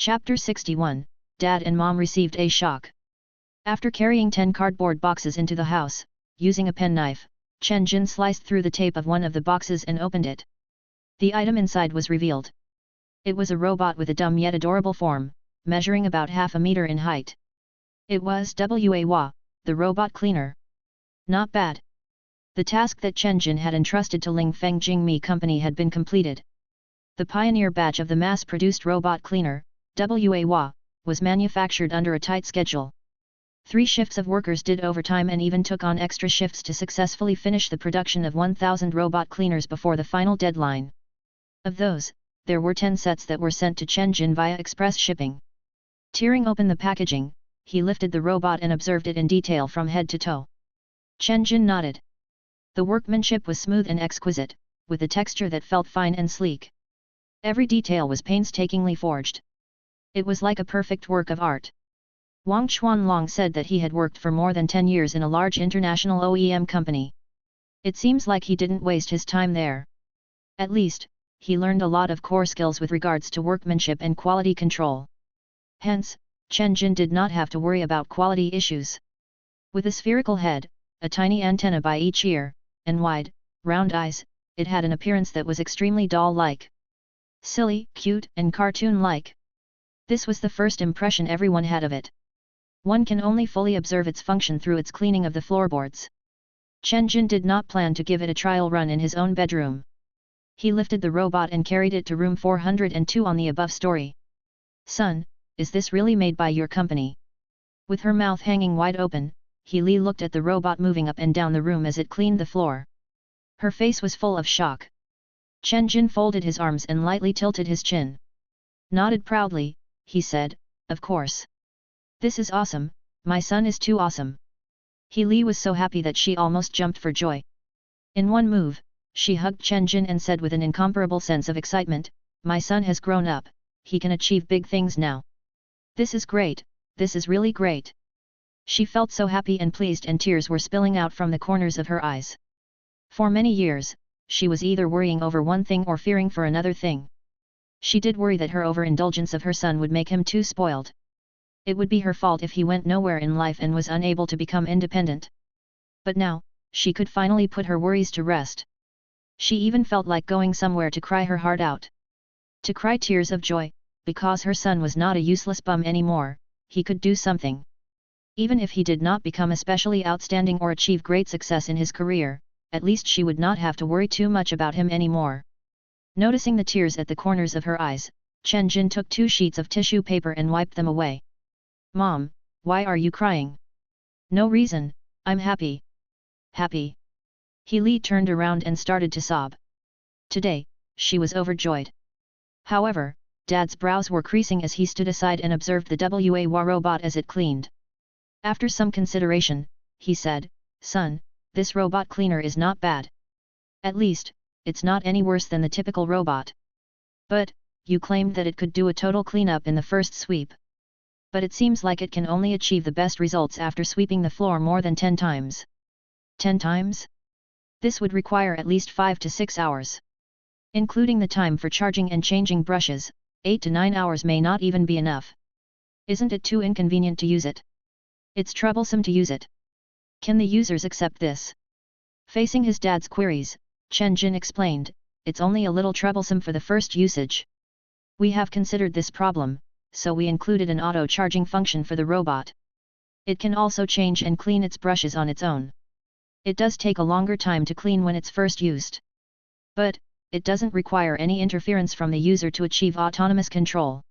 Chapter 61, Dad and Mom received a shock. After carrying 10 cardboard boxes into the house, using a penknife, Chen Jin sliced through the tape of one of the boxes and opened it. The item inside was revealed. It was a robot with a dumb yet adorable form, measuring about half a meter in height. It was Wa, the robot cleaner. Not bad. The task that Chen Jin had entrusted to Ling Feng Jingmi Company had been completed. The pioneer batch of the mass-produced robot cleaner, Wa, was manufactured under a tight schedule. 3 shifts of workers did overtime and even took on extra shifts to successfully finish the production of 1,000 robot cleaners before the final deadline. Of those, there were 10 sets that were sent to Chen Jin via express shipping. Tearing open the packaging, he lifted the robot and observed it in detail from head to toe. Chen Jin nodded. The workmanship was smooth and exquisite, with a texture that felt fine and sleek. Every detail was painstakingly forged. It was like a perfect work of art. Wang Chuanlong said that he had worked for more than 10 years in a large international OEM company. It seems like he didn't waste his time there. At least, he learned a lot of core skills with regards to workmanship and quality control. Hence, Chen Jin did not have to worry about quality issues. With a spherical head, a tiny antenna by each ear, and wide, round eyes, it had an appearance that was extremely doll-like. Silly, cute, and cartoon-like. This was the first impression everyone had of it. One can only fully observe its function through its cleaning of the floorboards. Chen Jin did not plan to give it a trial run in his own bedroom. He lifted the robot and carried it to room 402 on the above story. "Son, is this really made by your company?" With her mouth hanging wide open, Li looked at the robot moving up and down the room as it cleaned the floor. Her face was full of shock. Chen Jin folded his arms and lightly tilted his chin. Nodded proudly, he said, "Of course. This is awesome, my son is too awesome." Li was so happy that she almost jumped for joy. In one move, she hugged Chen Jin and said with an incomparable sense of excitement, "My son has grown up, he can achieve big things now. This is great, this is really great." She felt so happy and pleased and tears were spilling out from the corners of her eyes. For many years, she was either worrying over one thing or fearing for another thing. She did worry that her overindulgence of her son would make him too spoiled. It would be her fault if he went nowhere in life and was unable to become independent. But now, she could finally put her worries to rest. She even felt like going somewhere to cry her heart out. To cry tears of joy, because her son was not a useless bum anymore, he could do something. Even if he did not become especially outstanding or achieve great success in his career, at least she would not have to worry too much about him anymore. Noticing the tears at the corners of her eyes, Chen Jin took 2 sheets of tissue paper and wiped them away. "Mom, why are you crying?" "No reason, I'm happy." "Happy?" Li turned around and started to sob. Today, she was overjoyed. However, Dad's brows were creasing as he stood aside and observed the Wa robot as it cleaned. After some consideration, he said, "Son, this robot cleaner is not bad. At least, it's not any worse than the typical robot. But, you claimed that it could do a total cleanup in the first sweep. But it seems like it can only achieve the best results after sweeping the floor more than 10 times. 10 times? This would require at least 5 to 6 hours. Including the time for charging and changing brushes, 8 to 9 hours may not even be enough. Isn't it too inconvenient to use it? It's troublesome to use it. Can the users accept this?" Facing his dad's queries, Chen Jin explained, "It's only a little troublesome for the first usage. We have considered this problem, so we included an auto-charging function for the robot. It can also change and clean its brushes on its own. It does take a longer time to clean when it's first used. But, it doesn't require any interference from the user to achieve autonomous control."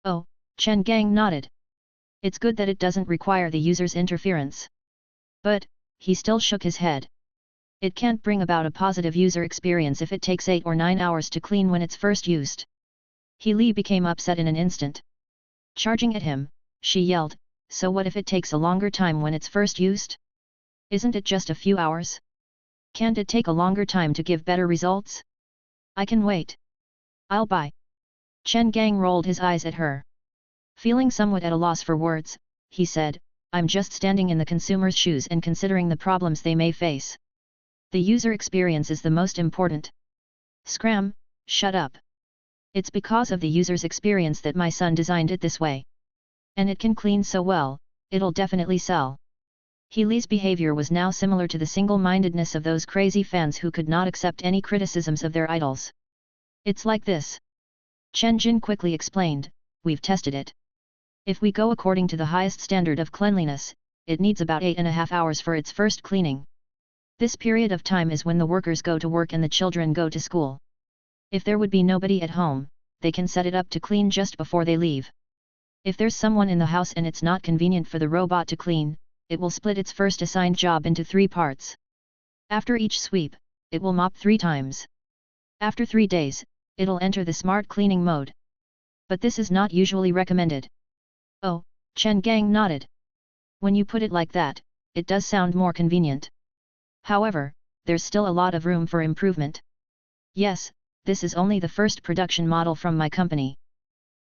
"Oh," Chen Gang nodded. "It's good that it doesn't require the user's interference." But, he still shook his head. It can't bring about a positive user experience if it takes 8 or 9 hours to clean when it's first used. Li became upset in an instant. Charging at him, she yelled, "So what if it takes a longer time when it's first used? Isn't it just a few hours? Can't it take a longer time to give better results? I can wait. I'll buy." Chen Gang rolled his eyes at her. Feeling somewhat at a loss for words, he said, "I'm just standing in the consumer's shoes and considering the problems they may face. The user experience is the most important." "Scram, shut up. It's because of the user's experience that my son designed it this way. And it can clean so well, it'll definitely sell. He Li's behavior was now similar to the single-mindedness of those crazy fans who could not accept any criticisms of their idols. It's like this. Chen Jin quickly explained, we've tested it. If we go according to the highest standard of cleanliness, it needs about 8.5 hours for its first cleaning. This period of time is when the workers go to work and the children go to school. If there would be nobody at home, they can set it up to clean just before they leave. If there's someone in the house and it's not convenient for the robot to clean, it will split its first assigned job into 3 parts. After each sweep, it will mop 3 times. After 3 days, it'll enter the smart cleaning mode. But this is not usually recommended. Oh, Chen Gang nodded. When you put it like that, it does sound more convenient. However, there's still a lot of room for improvement. Yes, this is only the first production model from my company.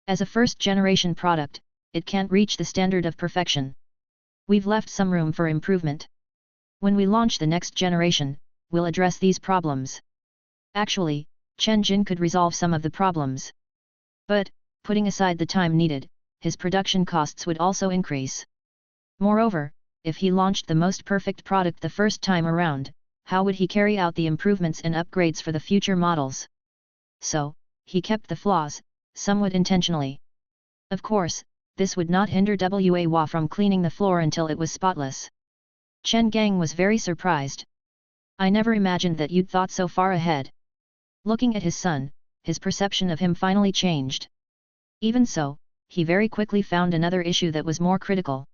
As a first-generation product, it can't reach the standard of perfection. We've left some room for improvement. When we launch the next generation, we'll address these problems. Actually, Chen Jin could resolve some of the problems. But, putting aside the time needed, his production costs would also increase. Moreover, if he launched the most perfect product the first time around, how would he carry out the improvements and upgrades for the future models? So, he kept the flaws, somewhat intentionally. Of course, this would not hinder Wa from cleaning the floor until it was spotless. Chen Gang was very surprised. I never imagined that you'd thought so far ahead. Looking at his son, his perception of him finally changed. Even so, he very quickly found another issue that was more critical.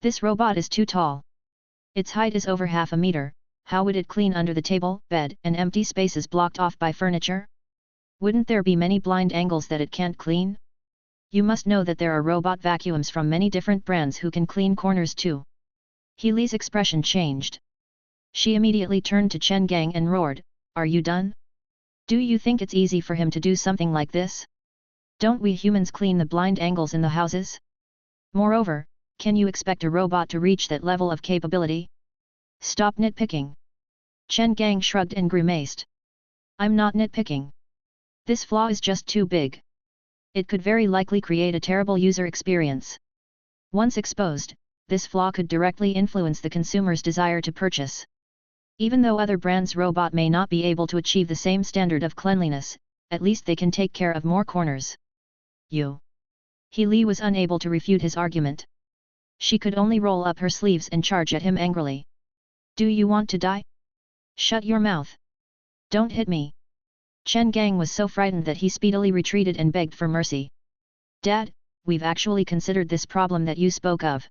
This robot is too tall. Its height is over half a meter, how would it clean under the table, bed, and empty spaces blocked off by furniture? Wouldn't there be many blind angles that it can't clean? You must know that there are robot vacuums from many different brands who can clean corners too. He Li's expression changed. She immediately turned to Chen Gang and roared, are you done? Do you think it's easy for him to do something like this? Don't we humans clean the blind angles in the houses? Moreover, can you expect a robot to reach that level of capability? Stop nitpicking. Chen Gang shrugged and grimaced. I'm not nitpicking. This flaw is just too big. It could very likely create a terrible user experience. Once exposed, this flaw could directly influence the consumer's desire to purchase. Even though other brands' robot may not be able to achieve the same standard of cleanliness, at least they can take care of more corners. He Li was unable to refute his argument. She could only roll up her sleeves and charge at him angrily. Do you want to die? Shut your mouth. Don't hit me. Chen Gang was so frightened that he speedily retreated and begged for mercy. Dad, we've actually considered this problem that you spoke of.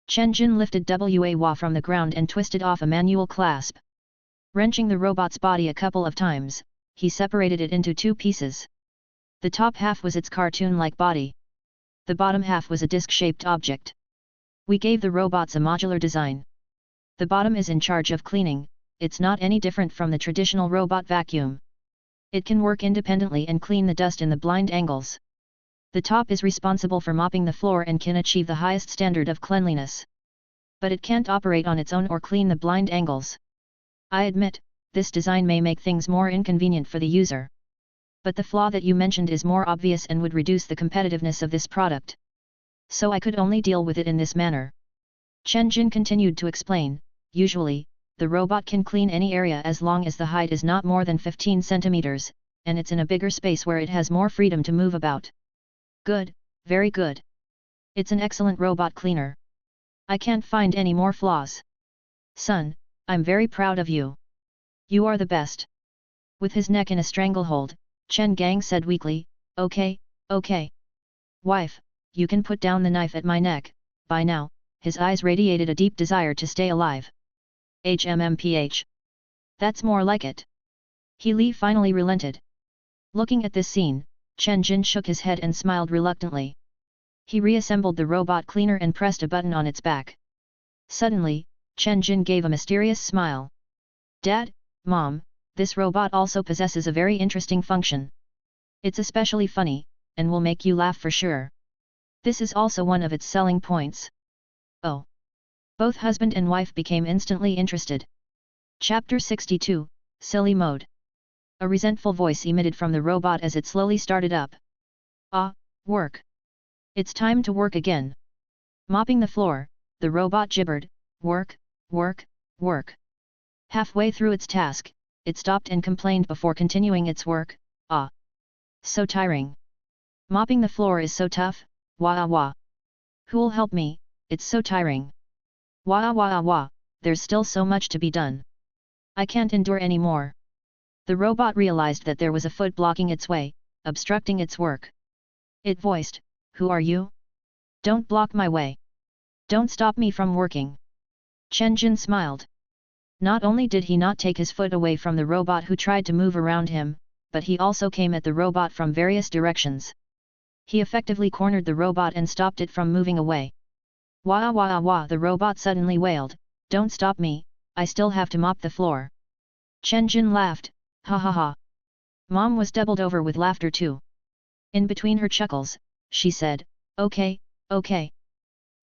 Chen Jin lifted Wa from the ground and twisted off a manual clasp. Wrenching the robot's body a couple of times, he separated it into 2 pieces. The top half was its cartoon-like body. The bottom half was a disc-shaped object. We gave the robots a modular design. The bottom is in charge of cleaning, it's not any different from the traditional robot vacuum. It can work independently and clean the dust in the blind angles. The top is responsible for mopping the floor and can achieve the highest standard of cleanliness. But it can't operate on its own or clean the blind angles. I admit, this design may make things more inconvenient for the user. But the flaw that you mentioned is more obvious and would reduce the competitiveness of this product. So I could only deal with it in this manner. Chen Jin continued to explain, usually, the robot can clean any area as long as the height is not more than 15 centimeters, and it's in a bigger space where it has more freedom to move about. Good, very good. It's an excellent robot cleaner. I can't find any more flaws. Son, I'm very proud of you. You are the best. With his neck in a stranglehold, Chen Gang said weakly, okay, okay. Wife, you can put down the knife at my neck. By now, his eyes radiated a deep desire to stay alive. HMMPH. That's more like it. He Li finally relented. Looking at this scene, Chen Jin shook his head and smiled reluctantly. He reassembled the robot cleaner and pressed a button on its back. Suddenly, Chen Jin gave a mysterious smile. Dad, Mom, this robot also possesses a very interesting function. It's especially funny, and will make you laugh for sure. This is also one of its selling points. Oh. Both husband and wife became instantly interested. Chapter 62, Silly Mode. A resentful voice emitted from the robot as it slowly started up. Ah, work. It's time to work again. Mopping the floor, the robot gibbered, work, work, work. Halfway through its task, it stopped and complained before continuing its work, ah. So tiring. Mopping the floor is so tough, wah wah. Who'll help me, it's so tiring. Wah wah wah, there's still so much to be done. I can't endure any more. The robot realized that there was a foot blocking its way, obstructing its work. It voiced, who are you? Don't block my way. Don't stop me from working. Chen Jin smiled. Not only did he not take his foot away from the robot who tried to move around him, but he also came at the robot from various directions. He effectively cornered the robot and stopped it from moving away. Wah wah wah, the robot suddenly wailed, don't stop me, I still have to mop the floor. Chen Jin laughed, ha ha ha. Mom was doubled over with laughter too. In between her chuckles, she said, okay, okay.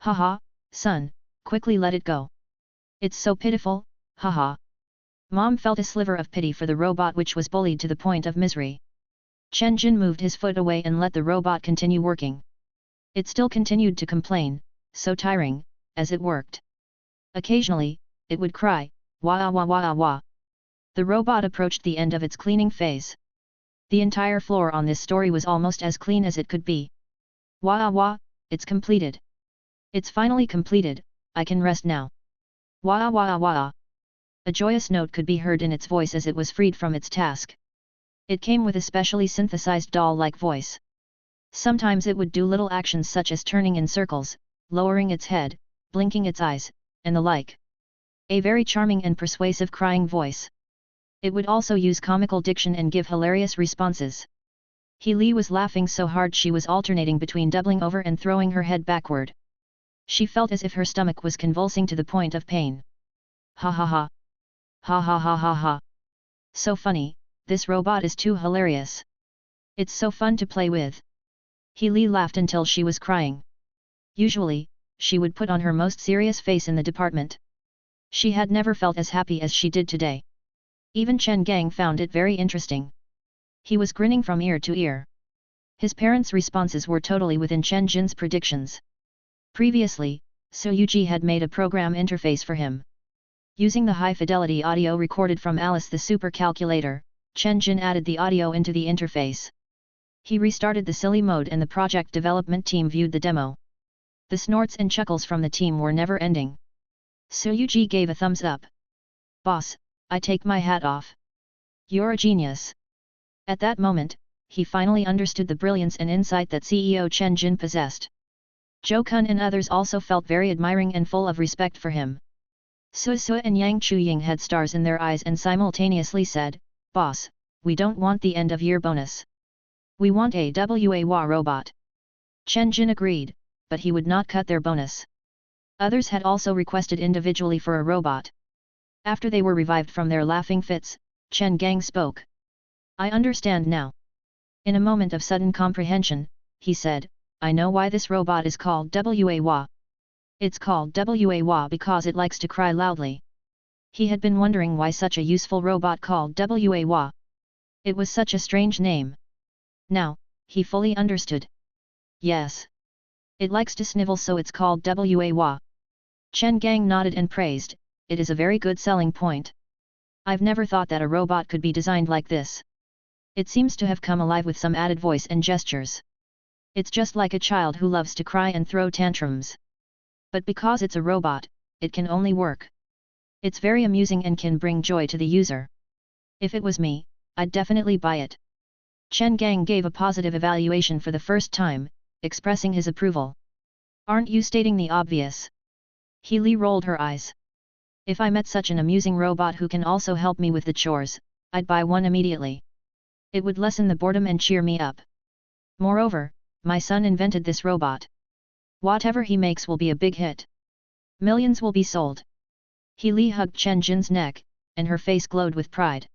Ha ha, son, quickly let it go. It's so pitiful, ha ha. Mom felt a sliver of pity for the robot which was bullied to the point of misery. Chen Jin moved his foot away and let the robot continue working. It still continued to complain, so tiring, as it worked. Occasionally, it would cry, wah wah wah wah. The robot approached the end of its cleaning phase. The entire floor on this story was almost as clean as it could be. Wah wah, it's completed. It's finally completed, I can rest now. Wah wah wah. A joyous note could be heard in its voice as it was freed from its task. It came with a specially synthesized doll-like voice. Sometimes it would do little actions such as turning in circles, lowering its head, blinking its eyes, and the like. A very charming and persuasive crying voice. It would also use comical diction and give hilarious responses. Li was laughing so hard she was alternating between doubling over and throwing her head backward. She felt as if her stomach was convulsing to the point of pain. Ha ha ha. Ha ha ha ha ha. So funny, this robot is too hilarious. It's so fun to play with. Li laughed until she was crying. Usually, she would put on her most serious face in the department. She had never felt as happy as she did today. Even Chen Gang found it very interesting. He was grinning from ear to ear. His parents' responses were totally within Chen Jin's predictions. Previously, So Yuji had made a program interface for him. Using the high-fidelity audio recorded from Alice the supercalculator, Chen Jin added the audio into the interface. He restarted the silly mode and the project development team viewed the demo. The snorts and chuckles from the team were never ending. So Yuji gave a thumbs up. Boss, I take my hat off. You're a genius. At that moment, he finally understood the brilliance and insight that CEO Chen Jin possessed. Zhou Kun and others also felt very admiring and full of respect for him. Su Su and Yang Chuying had stars in their eyes and simultaneously said, Boss, we don't want the end-of-year bonus. We want a WA robot. Chen Jin agreed, but he would not cut their bonus. Others had also requested individually for a robot. After they were revived from their laughing fits, Chen Gang spoke. I understand now. In a moment of sudden comprehension, he said, I know why this robot is called WA. It's called WA because it likes to cry loudly. He had been wondering why such a useful robot called WA. It was such a strange name. Now, he fully understood. Yes. It likes to snivel, so it's called WA. Chen Gang nodded and praised, it is a very good selling point. I've never thought that a robot could be designed like this. It seems to have come alive with some added voice and gestures. It's just like a child who loves to cry and throw tantrums. But because it's a robot, it can only work. It's very amusing and can bring joy to the user. If it was me, I'd definitely buy it. Chen Gang gave a positive evaluation for the first time, expressing his approval. Aren't you stating the obvious? Li rolled her eyes. If I met such an amusing robot who can also help me with the chores, I'd buy one immediately. It would lessen the boredom and cheer me up. Moreover, my son invented this robot. Whatever he makes will be a big hit. Millions will be sold. Li hugged Chen Jin's neck, and her face glowed with pride.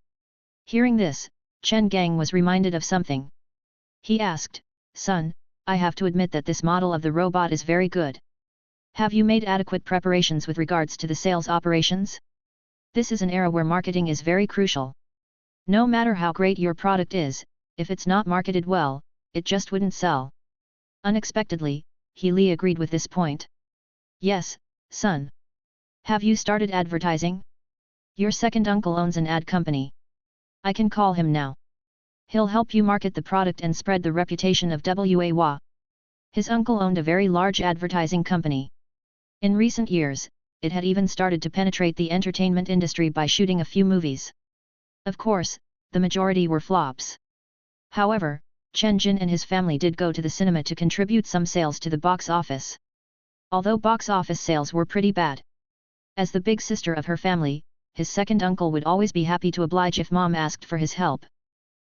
Hearing this, Chen Gang was reminded of something. He asked, Son, I have to admit that this model of the robot is very good. Have you made adequate preparations with regards to the sales operations? This is an era where marketing is very crucial. No matter how great your product is, if it's not marketed well, it just wouldn't sell. Unexpectedly, He agreed with this point. Yes, son. Have you started advertising? Your second uncle owns an ad company. I can call him now. He'll help you market the product and spread the reputation of Wa. His uncle owned a very large advertising company. In recent years, it had even started to penetrate the entertainment industry by shooting a few movies. Of course, the majority were flops. However, Chen Jin and his family did go to the cinema to contribute some sales to the box office. Although box office sales were pretty bad. As the big sister of her family, his second uncle would always be happy to oblige if mom asked for his help.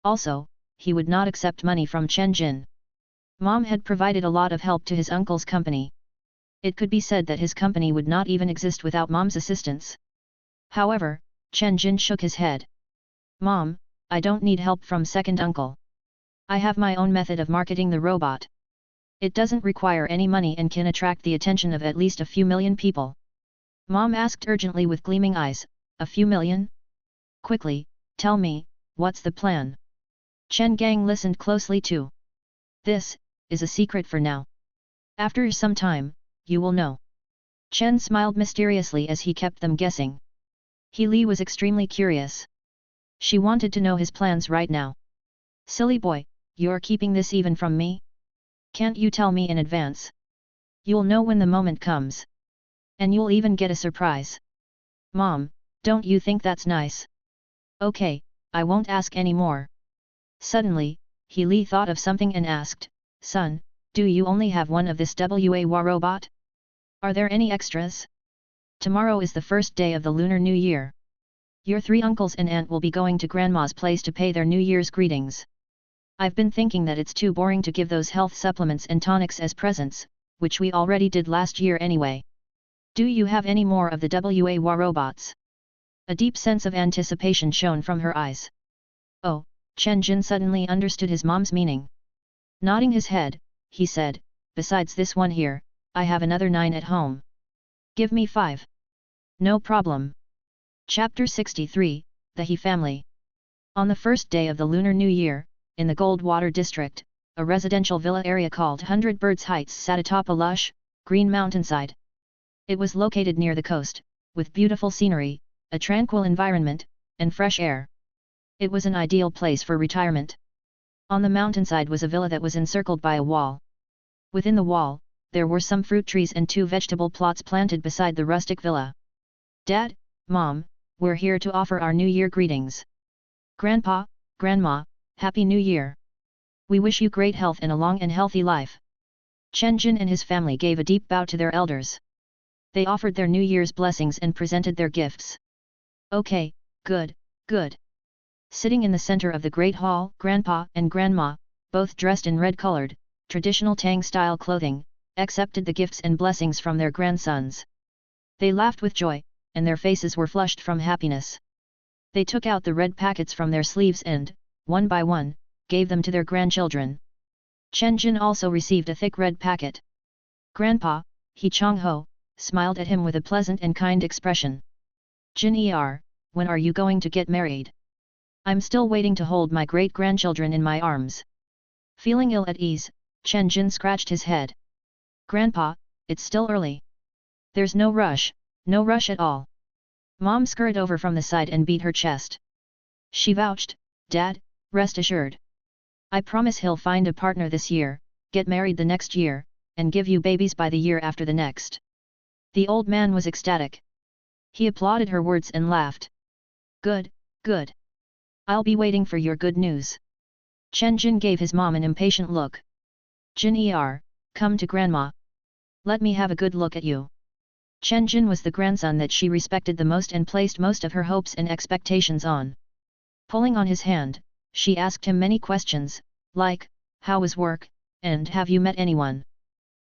Also, he would not accept money from Chen Jin. Mom had provided a lot of help to his uncle's company. It could be said that his company would not even exist without mom's assistance. However, Chen Jin shook his head. Mom, I don't need help from second uncle. I have my own method of marketing the robot. It doesn't require any money and can attract the attention of at least a few million people. Mom asked urgently with gleaming eyes, a few million? Quickly, tell me, what's the plan? Chen Gang listened closely too. This is a secret for now. After some time, you will know. Chen smiled mysteriously as he kept them guessing. He was extremely curious. She wanted to know his plans right now. Silly boy, you're keeping this even from me? Can't you tell me in advance? You'll know when the moment comes. And you'll even get a surprise. Mom, don't you think that's nice? Okay, I won't ask any more. Suddenly, He thought of something and asked, Son, do you only have one of this Wa robot? Are there any extras? Tomorrow is the first day of the Lunar New Year. Your 3 uncles and aunt will be going to Grandma's place to pay their New Year's greetings. I've been thinking that it's too boring to give those health supplements and tonics as presents, which we already did last year anyway. Do you have any more of the Wa robots? A deep sense of anticipation shone from her eyes. Oh, Chen Jin suddenly understood his mom's meaning. Nodding his head, he said, besides this one here, I have another 9 at home. Give me 5. No problem. Chapter 63, The He Family. On the first day of the Lunar New Year, in the Goldwater district, a residential villa area called 100 Birds Heights sat atop a lush, green mountainside. It was located near the coast, with beautiful scenery, a tranquil environment, and fresh air. It was an ideal place for retirement. On the mountainside was a villa that was encircled by a wall. Within the wall, there were some fruit trees and 2 vegetable plots planted beside the rustic villa. Dad, Mom, we're here to offer our New Year greetings. Grandpa, Grandma, Happy New Year. We wish you great health and a long and healthy life. Chen Jin and his family gave a deep bow to their elders. They offered their New Year's blessings and presented their gifts. Okay, good, good. Sitting in the center of the great hall, Grandpa and Grandma, both dressed in red-colored, traditional Tang-style clothing, accepted the gifts and blessings from their grandsons. They laughed with joy, and their faces were flushed from happiness. They took out the red packets from their sleeves and, one by one, gave them to their grandchildren. Chen Jin also received a thick red packet. Grandpa, He Chang-ho, smiled at him with a pleasant and kind expression. Jin when are you going to get married? I'm still waiting to hold my great-grandchildren in my arms. Feeling ill at ease, Chen Jin scratched his head. Grandpa, it's still early. There's no rush at all. Mom scurried over from the side and beat her chest. She vouched, Dad, rest assured. I promise he'll find a partner this year, get married the next year, and give you babies by the year after the next. The old man was ecstatic. He applauded her words and laughed. Good, good. I'll be waiting for your good news. Chen Jin gave his mom an impatient look. Jin come to Grandma. Let me have a good look at you. Chen Jin was the grandson that she respected the most and placed most of her hopes and expectations on. Pulling on his hand, she asked him many questions, like, how was work, and have you met anyone?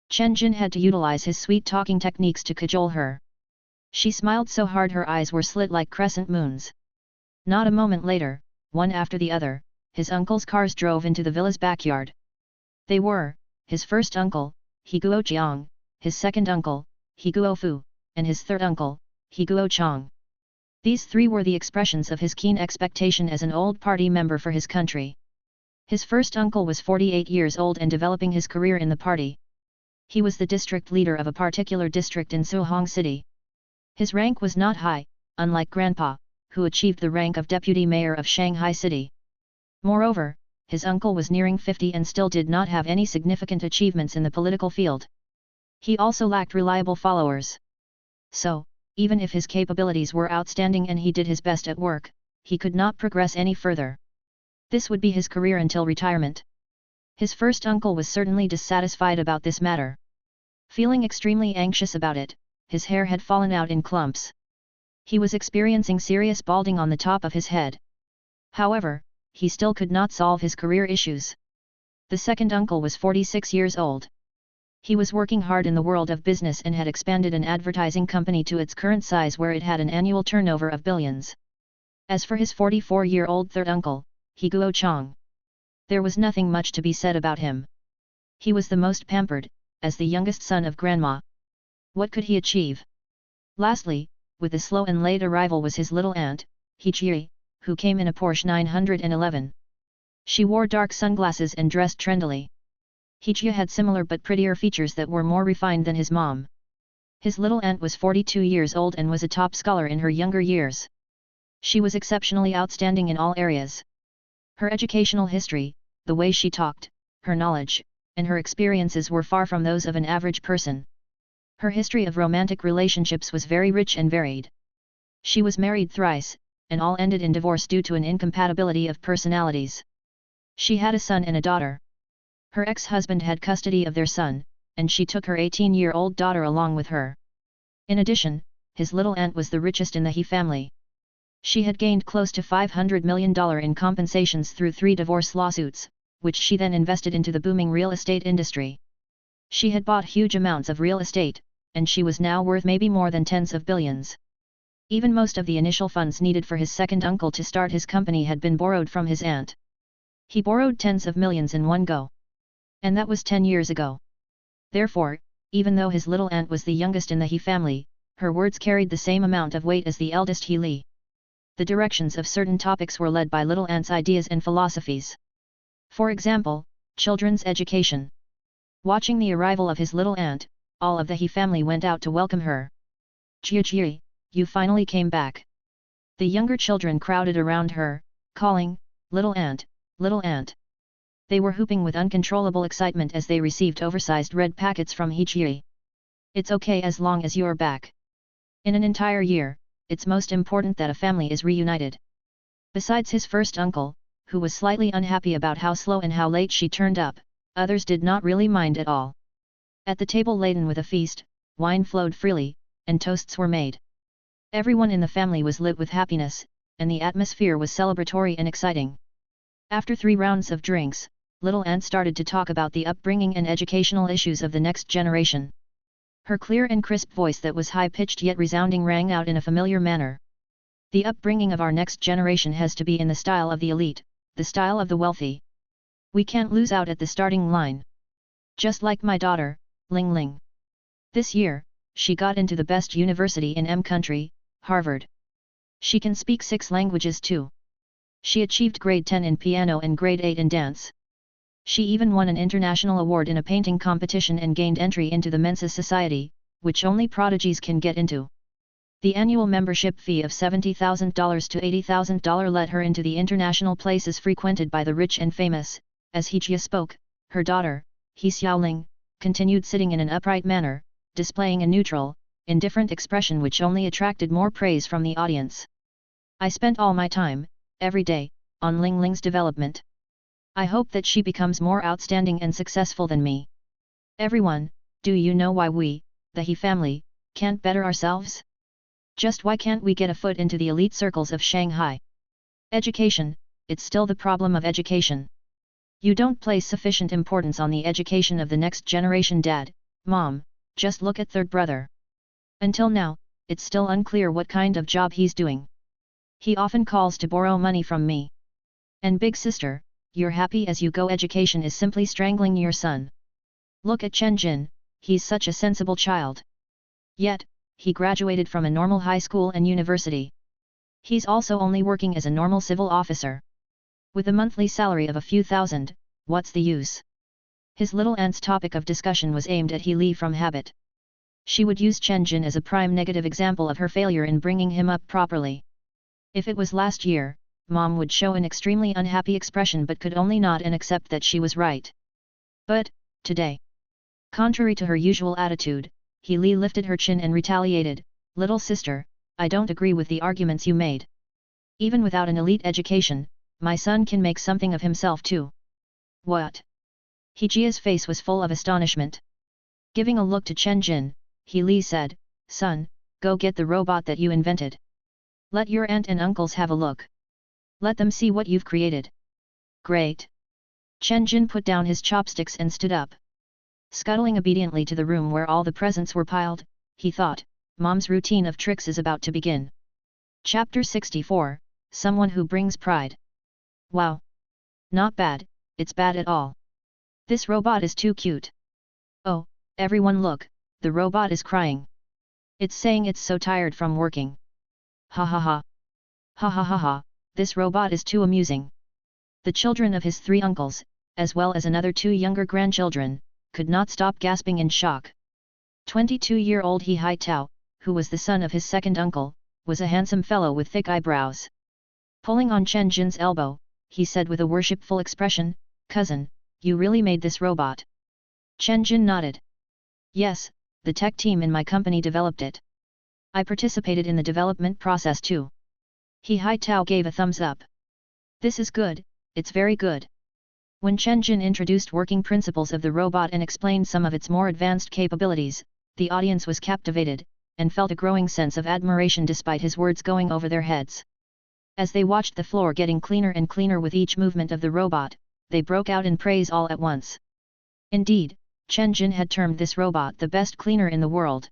Chen Jin had to utilize his sweet talking techniques to cajole her. She smiled so hard her eyes were slit like crescent moons. Not a moment later, one after the other, his uncle's cars drove into the villa's backyard. They were, his first uncle, He Guo-chiang, his second uncle, He Guo-fu, and his third uncle, He Guo-chang. These three were the expressions of his keen expectation as an old party member for his country. His first uncle was 48 years old and developing his career in the party. He was the district leader of a particular district in Suhong City. His rank was not high, unlike Grandpa, who achieved the rank of deputy mayor of Shanghai City. Moreover, his uncle was nearing 50 and still did not have any significant achievements in the political field. He also lacked reliable followers. So, even if his capabilities were outstanding and he did his best at work, he could not progress any further. This would be his career until retirement. His first uncle was certainly dissatisfied about this matter. Feeling extremely anxious about it, his hair had fallen out in clumps. He was experiencing serious balding on the top of his head. However, he still could not solve his career issues. The second uncle was 46 years old. He was working hard in the world of business and had expanded an advertising company to its current size where it had an annual turnover of billions. As for his 44-year-old third uncle, He Guo Chong, there was nothing much to be said about him. He was the most pampered, as the youngest son of Grandma. What could he achieve? Lastly, with the slow and late arrival was his little aunt, He Jie, who came in a Porsche 911. She wore dark sunglasses and dressed trendily. He Jie had similar but prettier features that were more refined than his mom. His little aunt was 42 years old and was a top scholar in her younger years. She was exceptionally outstanding in all areas. Her educational history, the way she talked, her knowledge, and her experiences were far from those of an average person. Her history of romantic relationships was very rich and varied. She was married thrice, and all ended in divorce due to an incompatibility of personalities. She had a son and a daughter. Her ex-husband had custody of their son, and she took her 18-year-old daughter along with her. In addition, his little aunt was the richest in the He family. She had gained close to $500 million in compensations through 3 divorce lawsuits, which she then invested into the booming real estate industry. She had bought huge amounts of real estate, and she was now worth maybe more than tens of billions. Even most of the initial funds needed for his second uncle to start his company had been borrowed from his aunt. He borrowed tens of millions in one go. And that was 10 years ago. Therefore, even though his little aunt was the youngest in the He family, her words carried the same amount of weight as the eldest He Li. The directions of certain topics were led by little aunt's ideas and philosophies. For example, children's education. Watching the arrival of his little aunt, all of the He family went out to welcome her. Jie, you finally came back. The younger children crowded around her, calling, "Little aunt, little aunt." They were whooping with uncontrollable excitement as they received oversized red packets from He Jie. It's okay as long as you're back. In an entire year, it's most important that a family is reunited. Besides his first uncle, who was slightly unhappy about how slow and how late she turned up, others did not really mind at all. At the table laden with a feast, wine flowed freely, and toasts were made. Everyone in the family was lit with happiness, and the atmosphere was celebratory and exciting. After 3 rounds of drinks, little aunt started to talk about the upbringing and educational issues of the next generation. Her clear and crisp voice that was high-pitched yet resounding rang out in a familiar manner. The upbringing of our next generation has to be in the style of the elite, the style of the wealthy. We can't lose out at the starting line. Just like my daughter, Ling Ling. This year, she got into the best university in M country, Harvard. She can speak 6 languages too. She achieved grade 10 in piano and grade 8 in dance. She even won an international award in a painting competition and gained entry into the Mensa Society, which only prodigies can get into. The annual membership fee of $70,000 to $80,000 let her into the international places frequented by the rich and famous. As He Jie spoke, her daughter, He Xiaoling, continued sitting in an upright manner, displaying a neutral, indifferent expression which only attracted more praise from the audience. I spent all my time, every day, on Ling Ling's development. I hope that she becomes more outstanding and successful than me. Everyone, do you know why we, the He family, can't better ourselves? Just why can't we get a foot into the elite circles of Shanghai? Education, it's still the problem of education. You don't place sufficient importance on the education of the next generation. Dad, Mom, just look at third brother. Until now, it's still unclear what kind of job he's doing. He often calls to borrow money from me. And big sister, you're happy as you go. Education is simply strangling your son. Look at Chen Jin, he's such a sensible child. Yet, he graduated from a normal high school and university. He's also only working as a normal civil officer. With a monthly salary of a few thousand, what's the use? His little aunt's topic of discussion was aimed at He Li from habit. She would use Chen Jin as a prime negative example of her failure in bringing him up properly. If it was last year, Mom would show an extremely unhappy expression but could only nod and accept that she was right. But, today, contrary to her usual attitude, He Li lifted her chin and retaliated, "Little sister, I don't agree with the arguments you made. Even without an elite education, my son can make something of himself too." "What?" He Jia's face was full of astonishment. Giving a look to Chen Jin, He Li said, "Son, go get the robot that you invented. Let your aunt and uncles have a look. Let them see what you've created." "Great." Chen Jin put down his chopsticks and stood up. Scuttling obediently to the room where all the presents were piled, he thought, Mom's routine of tricks is about to begin. Chapter 64, Someone Who Brings Pride. Wow! Not bad, it's bad at all. This robot is too cute. Oh, everyone look, the robot is crying. It's saying it's so tired from working. Ha ha ha. Ha ha ha ha, this robot is too amusing. The children of his 3 uncles, as well as another 2 younger grandchildren, could not stop gasping in shock. 22-year-old He Haitao, who was the son of his second uncle, was a handsome fellow with thick eyebrows. Pulling on Chen Jin's elbow, he said with a worshipful expression, "Cousin, you really made this robot?" Chen Jin nodded. "Yes, the tech team in my company developed it. I participated in the development process too." He Haitao gave a thumbs up. "This is good, it's very good." When Chen Jin introduced working principles of the robot and explained some of its more advanced capabilities, the audience was captivated, and felt a growing sense of admiration despite his words going over their heads. As they watched the floor getting cleaner and cleaner with each movement of the robot, they broke out in praise all at once. Indeed, Chen Jin had termed this robot the best cleaner in the world.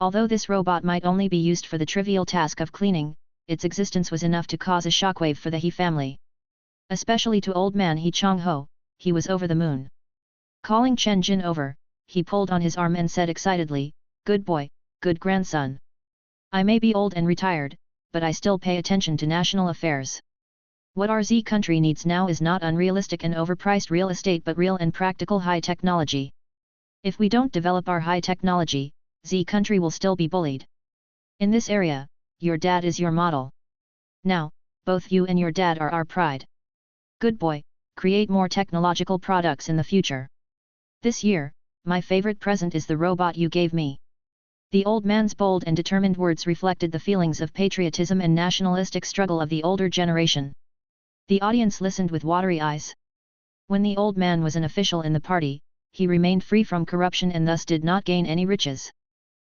Although this robot might only be used for the trivial task of cleaning, its existence was enough to cause a shockwave for the He family. Especially to old man He Changho, he was over the moon. Calling Chen Jin over, he pulled on his arm and said excitedly, "Good boy, good grandson. I may be old and retired, but I still pay attention to national affairs. What our Z country needs now is not unrealistic and overpriced real estate but real and practical high technology. If we don't develop our high technology, Z country will still be bullied. In this area, your dad is your model. Now, both you and your dad are our pride. Good boy, create more technological products in the future. This year, my favorite present is the robot you gave me." The old man's bold and determined words reflected the feelings of patriotism and nationalistic struggle of the older generation. The audience listened with watery eyes. When the old man was an official in the party, he remained free from corruption and thus did not gain any riches.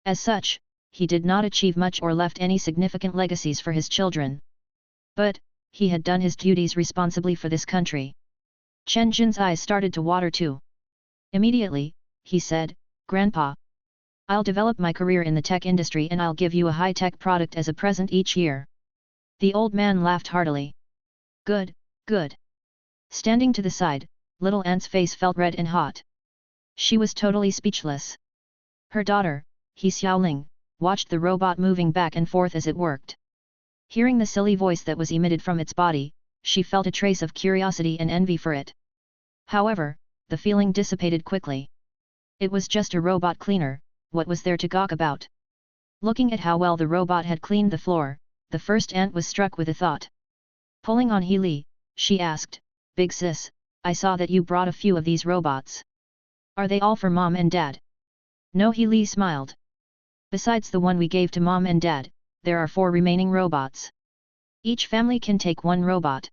As such, he did not achieve much or left any significant legacies for his children. But, he had done his duties responsibly for this country. Chen Jin's eyes started to water too. Immediately, he said, "Grandpa, I'll develop my career in the tech industry and I'll give you a high-tech product as a present each year." The old man laughed heartily. "Good, good." Standing to the side, little Aunt's face felt red and hot. She was totally speechless. Her daughter, He Xiaoling, watched the robot moving back and forth as it worked. Hearing the silly voice that was emitted from its body, she felt a trace of curiosity and envy for it. However, the feeling dissipated quickly. It was just a robot cleaner, what was there to gawk about? Looking at how well the robot had cleaned the floor, the first aunt was struck with a thought. Pulling on He Li, she asked, "Big sis, I saw that you brought a few of these robots. Are they all for Mom and Dad?" "No," He Li smiled. "Besides the one we gave to Mom and Dad, there are 4 remaining robots. Each family can take 1 robot.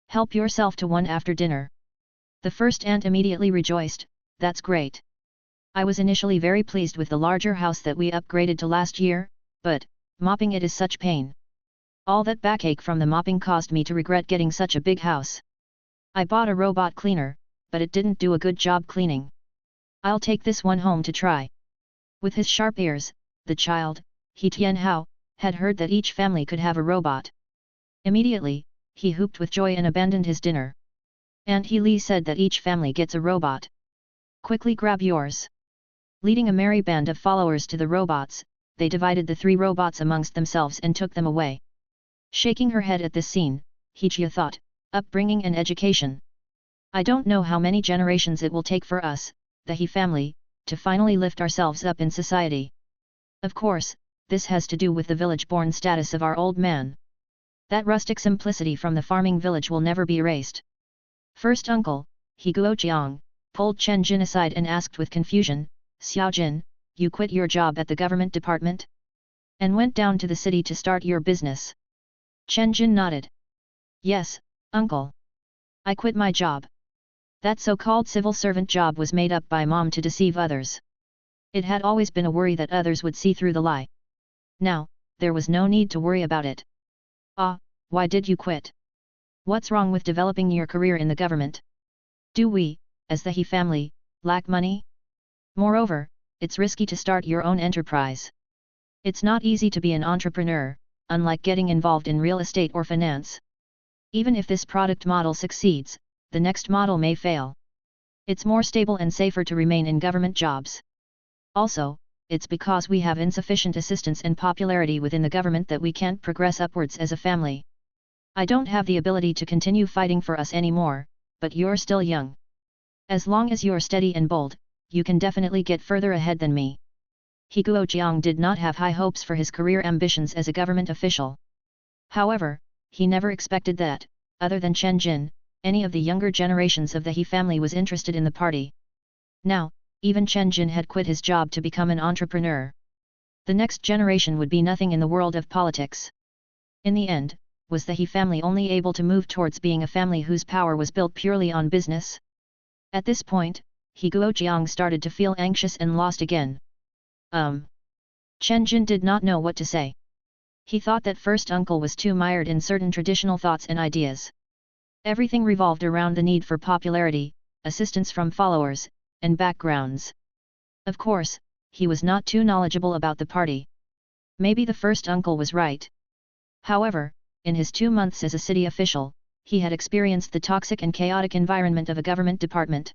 Help yourself to one after dinner." The first aunt immediately rejoiced, "That's great. I was initially very pleased with the larger house that we upgraded to last year, but, mopping it is such pain. All that backache from the mopping caused me to regret getting such a big house. I bought a robot cleaner, but it didn't do a good job cleaning. I'll take this one home to try." With his sharp ears, the child, He Tianhao, had heard that each family could have a robot. Immediately, he whooped with joy and abandoned his dinner. Aunt He Li said that each family gets a robot. "Quickly grab yours." Leading a merry band of followers to the robots, they divided the 3 robots amongst themselves and took them away. Shaking her head at this scene, Hejia thought, upbringing and education. I don't know how many generations it will take for us, the He family, to finally lift ourselves up in society. Of course, this has to do with the village-born status of our old man. That rustic simplicity from the farming village will never be erased. First uncle, He Guojiang, pulled Chen Jin aside and asked with confusion, Xiao Jin, you quit your job at the government department? And went down to the city to start your business? Chen Jin nodded. Yes, uncle. I quit my job. That so-called civil servant job was made up by mom to deceive others. It had always been a worry that others would see through the lie. Now, there was no need to worry about it. Ah, why did you quit? What's wrong with developing your career in the government? Do we, as the He family, lack money? Moreover, it's risky to start your own enterprise. It's not easy to be an entrepreneur, unlike getting involved in real estate or finance. Even if this product model succeeds, the next model may fail. It's more stable and safer to remain in government jobs. Also, it's because we have insufficient assistance and popularity within the government that we can't progress upwards as a family. I don't have the ability to continue fighting for us anymore, but you're still young. As long as you're steady and bold, you can definitely get further ahead than me. He Guojiang did not have high hopes for his career ambitions as a government official. However, he never expected that, other than Chen Jin, any of the younger generations of the He family was interested in the party. Now, even Chen Jin had quit his job to become an entrepreneur. The next generation would be nothing in the world of politics. In the end, was the He family only able to move towards being a family whose power was built purely on business? At this point, He Guojiang started to feel anxious and lost again. Chen Jin did not know what to say. He thought that first uncle was too mired in certain traditional thoughts and ideas. Everything revolved around the need for popularity, assistance from followers, and backgrounds. Of course, he was not too knowledgeable about the party. Maybe the first uncle was right. However, in his 2 months as a city official, he had experienced the toxic and chaotic environment of a government department.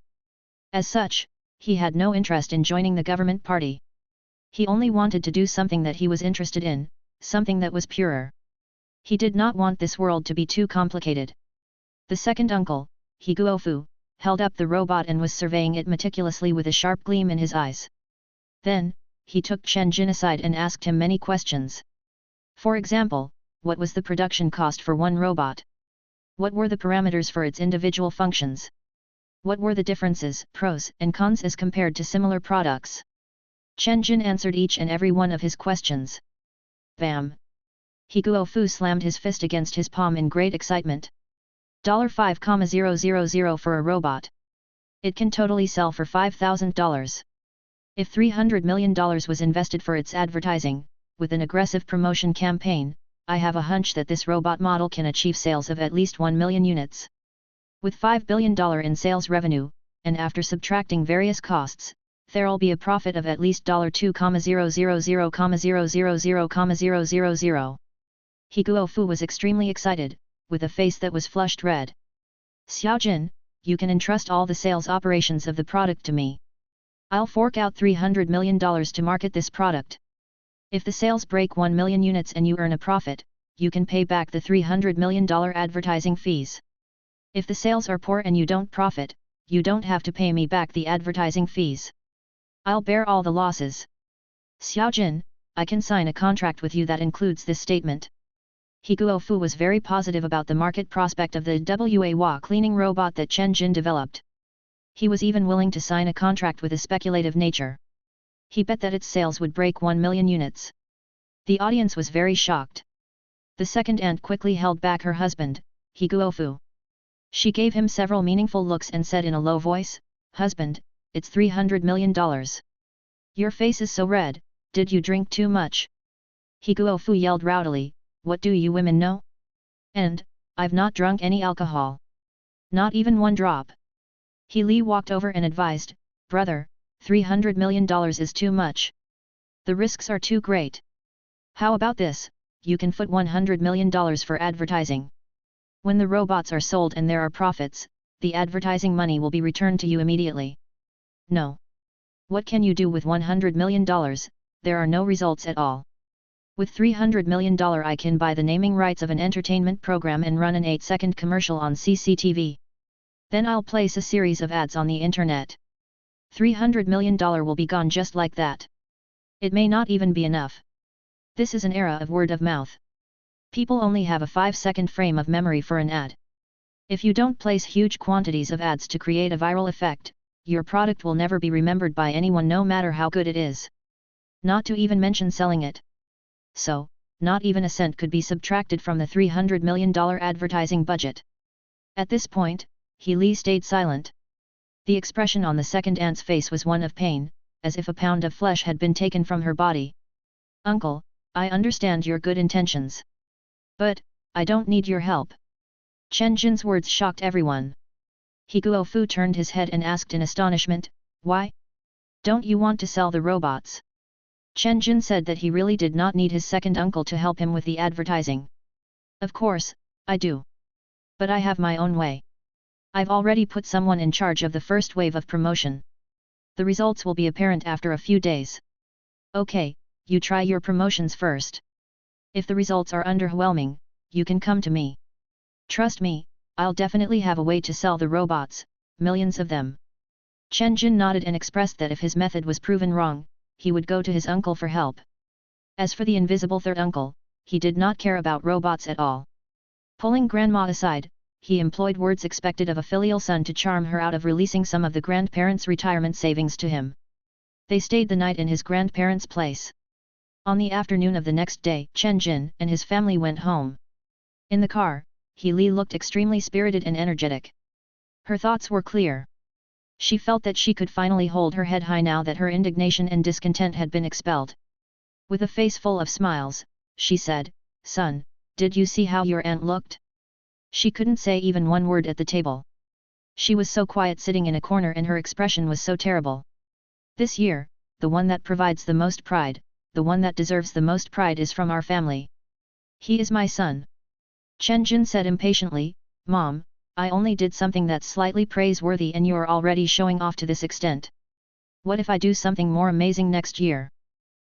As such, he had no interest in joining the government party. He only wanted to do something that he was interested in, something that was purer. He did not want this world to be too complicated. The second uncle, He Guofu, held up the robot and was surveying it meticulously with a sharp gleam in his eyes. Then, he took Chen Jin aside and asked him many questions. For example, what was the production cost for one robot? What were the parameters for its individual functions? What were the differences, pros and cons as compared to similar products? Chen Jin answered each and every one of his questions. Bam! He Guofu slammed his fist against his palm in great excitement. $5,000 for a robot. It can totally sell for $5,000. If $300 million was invested for its advertising, with an aggressive promotion campaign, I have a hunch that this robot model can achieve sales of at least 1 million units. With $5 billion in sales revenue, and after subtracting various costs, there'll be a profit of at least $2,000,000,000,000. He Guofu was extremely excited, with a face that was flushed red. Xiao Jin, you can entrust all the sales operations of the product to me. I'll fork out $300 million to market this product. If the sales break 1 million units and you earn a profit, you can pay back the $300 million advertising fees. If the sales are poor and you don't profit, you don't have to pay me back the advertising fees. I'll bear all the losses. Xiao Jin, I can sign a contract with you that includes this statement. He Guofu was very positive about the market prospect of the Wa cleaning robot that Chen Jin developed. He was even willing to sign a contract with a speculative nature. He bet that its sales would break 1 million units. The audience was very shocked. The second aunt quickly held back her husband, He Guofu. She gave him several meaningful looks and said in a low voice, "Husband, it's $300 million. Your face is so red, did you drink too much?" He Guofu yelled rowdily, "What do you women know? And, I've not drunk any alcohol. Not even one drop." He Li walked over and advised, "Brother, $300 million is too much. The risks are too great. How about this, you can put $100 million for advertising. When the robots are sold and there are profits, the advertising money will be returned to you immediately." "No. What can you do with $100 million, there are no results at all. With $300 million I can buy the naming rights of an entertainment program and run an 8-second commercial on CCTV. Then I'll place a series of ads on the internet. $300 million will be gone just like that. It may not even be enough. This is an era of word of mouth. People only have a 5-second frame of memory for an ad. If you don't place huge quantities of ads to create a viral effect, your product will never be remembered by anyone no matter how good it is. Not to even mention selling it. So, not even a cent could be subtracted from the $300 million advertising budget. At this point, He stayed silent. The expression on the second aunt's face was one of pain, as if a pound of flesh had been taken from her body. Uncle, I understand your good intentions. But, I don't need your help. Chen Jin's words shocked everyone. He Guofu turned his head and asked in astonishment, why? Don't you want to sell the robots? Chen Jin said that he really did not need his second uncle to help him with the advertising. Of course, I do. But I have my own way. I've already put someone in charge of the first wave of promotion. The results will be apparent after a few days. Okay, you try your promotions first. If the results are underwhelming, you can come to me. Trust me, I'll definitely have a way to sell the robots, millions of them. Chen Jin nodded and expressed that if his method was proven wrong, he would go to his uncle for help. As for the invisible third uncle, he did not care about robots at all. Pulling grandma aside, he employed words expected of a filial son to charm her out of releasing some of the grandparents' retirement savings to him. They stayed the night in his grandparents' place. On the afternoon of the next day, Chen Jin and his family went home. In the car, He looked extremely spirited and energetic. Her thoughts were clear. She felt that she could finally hold her head high now that her indignation and discontent had been expelled. With a face full of smiles, she said, "Son, did you see how your aunt looked?" She couldn't say even one word at the table. She was so quiet sitting in a corner and her expression was so terrible. This year, the one that provides the most pride, the one that deserves the most pride is from our family. He is my son. Chen Jin said impatiently, "Mom, I only did something that's slightly praiseworthy and you're already showing off to this extent. What if I do something more amazing next year?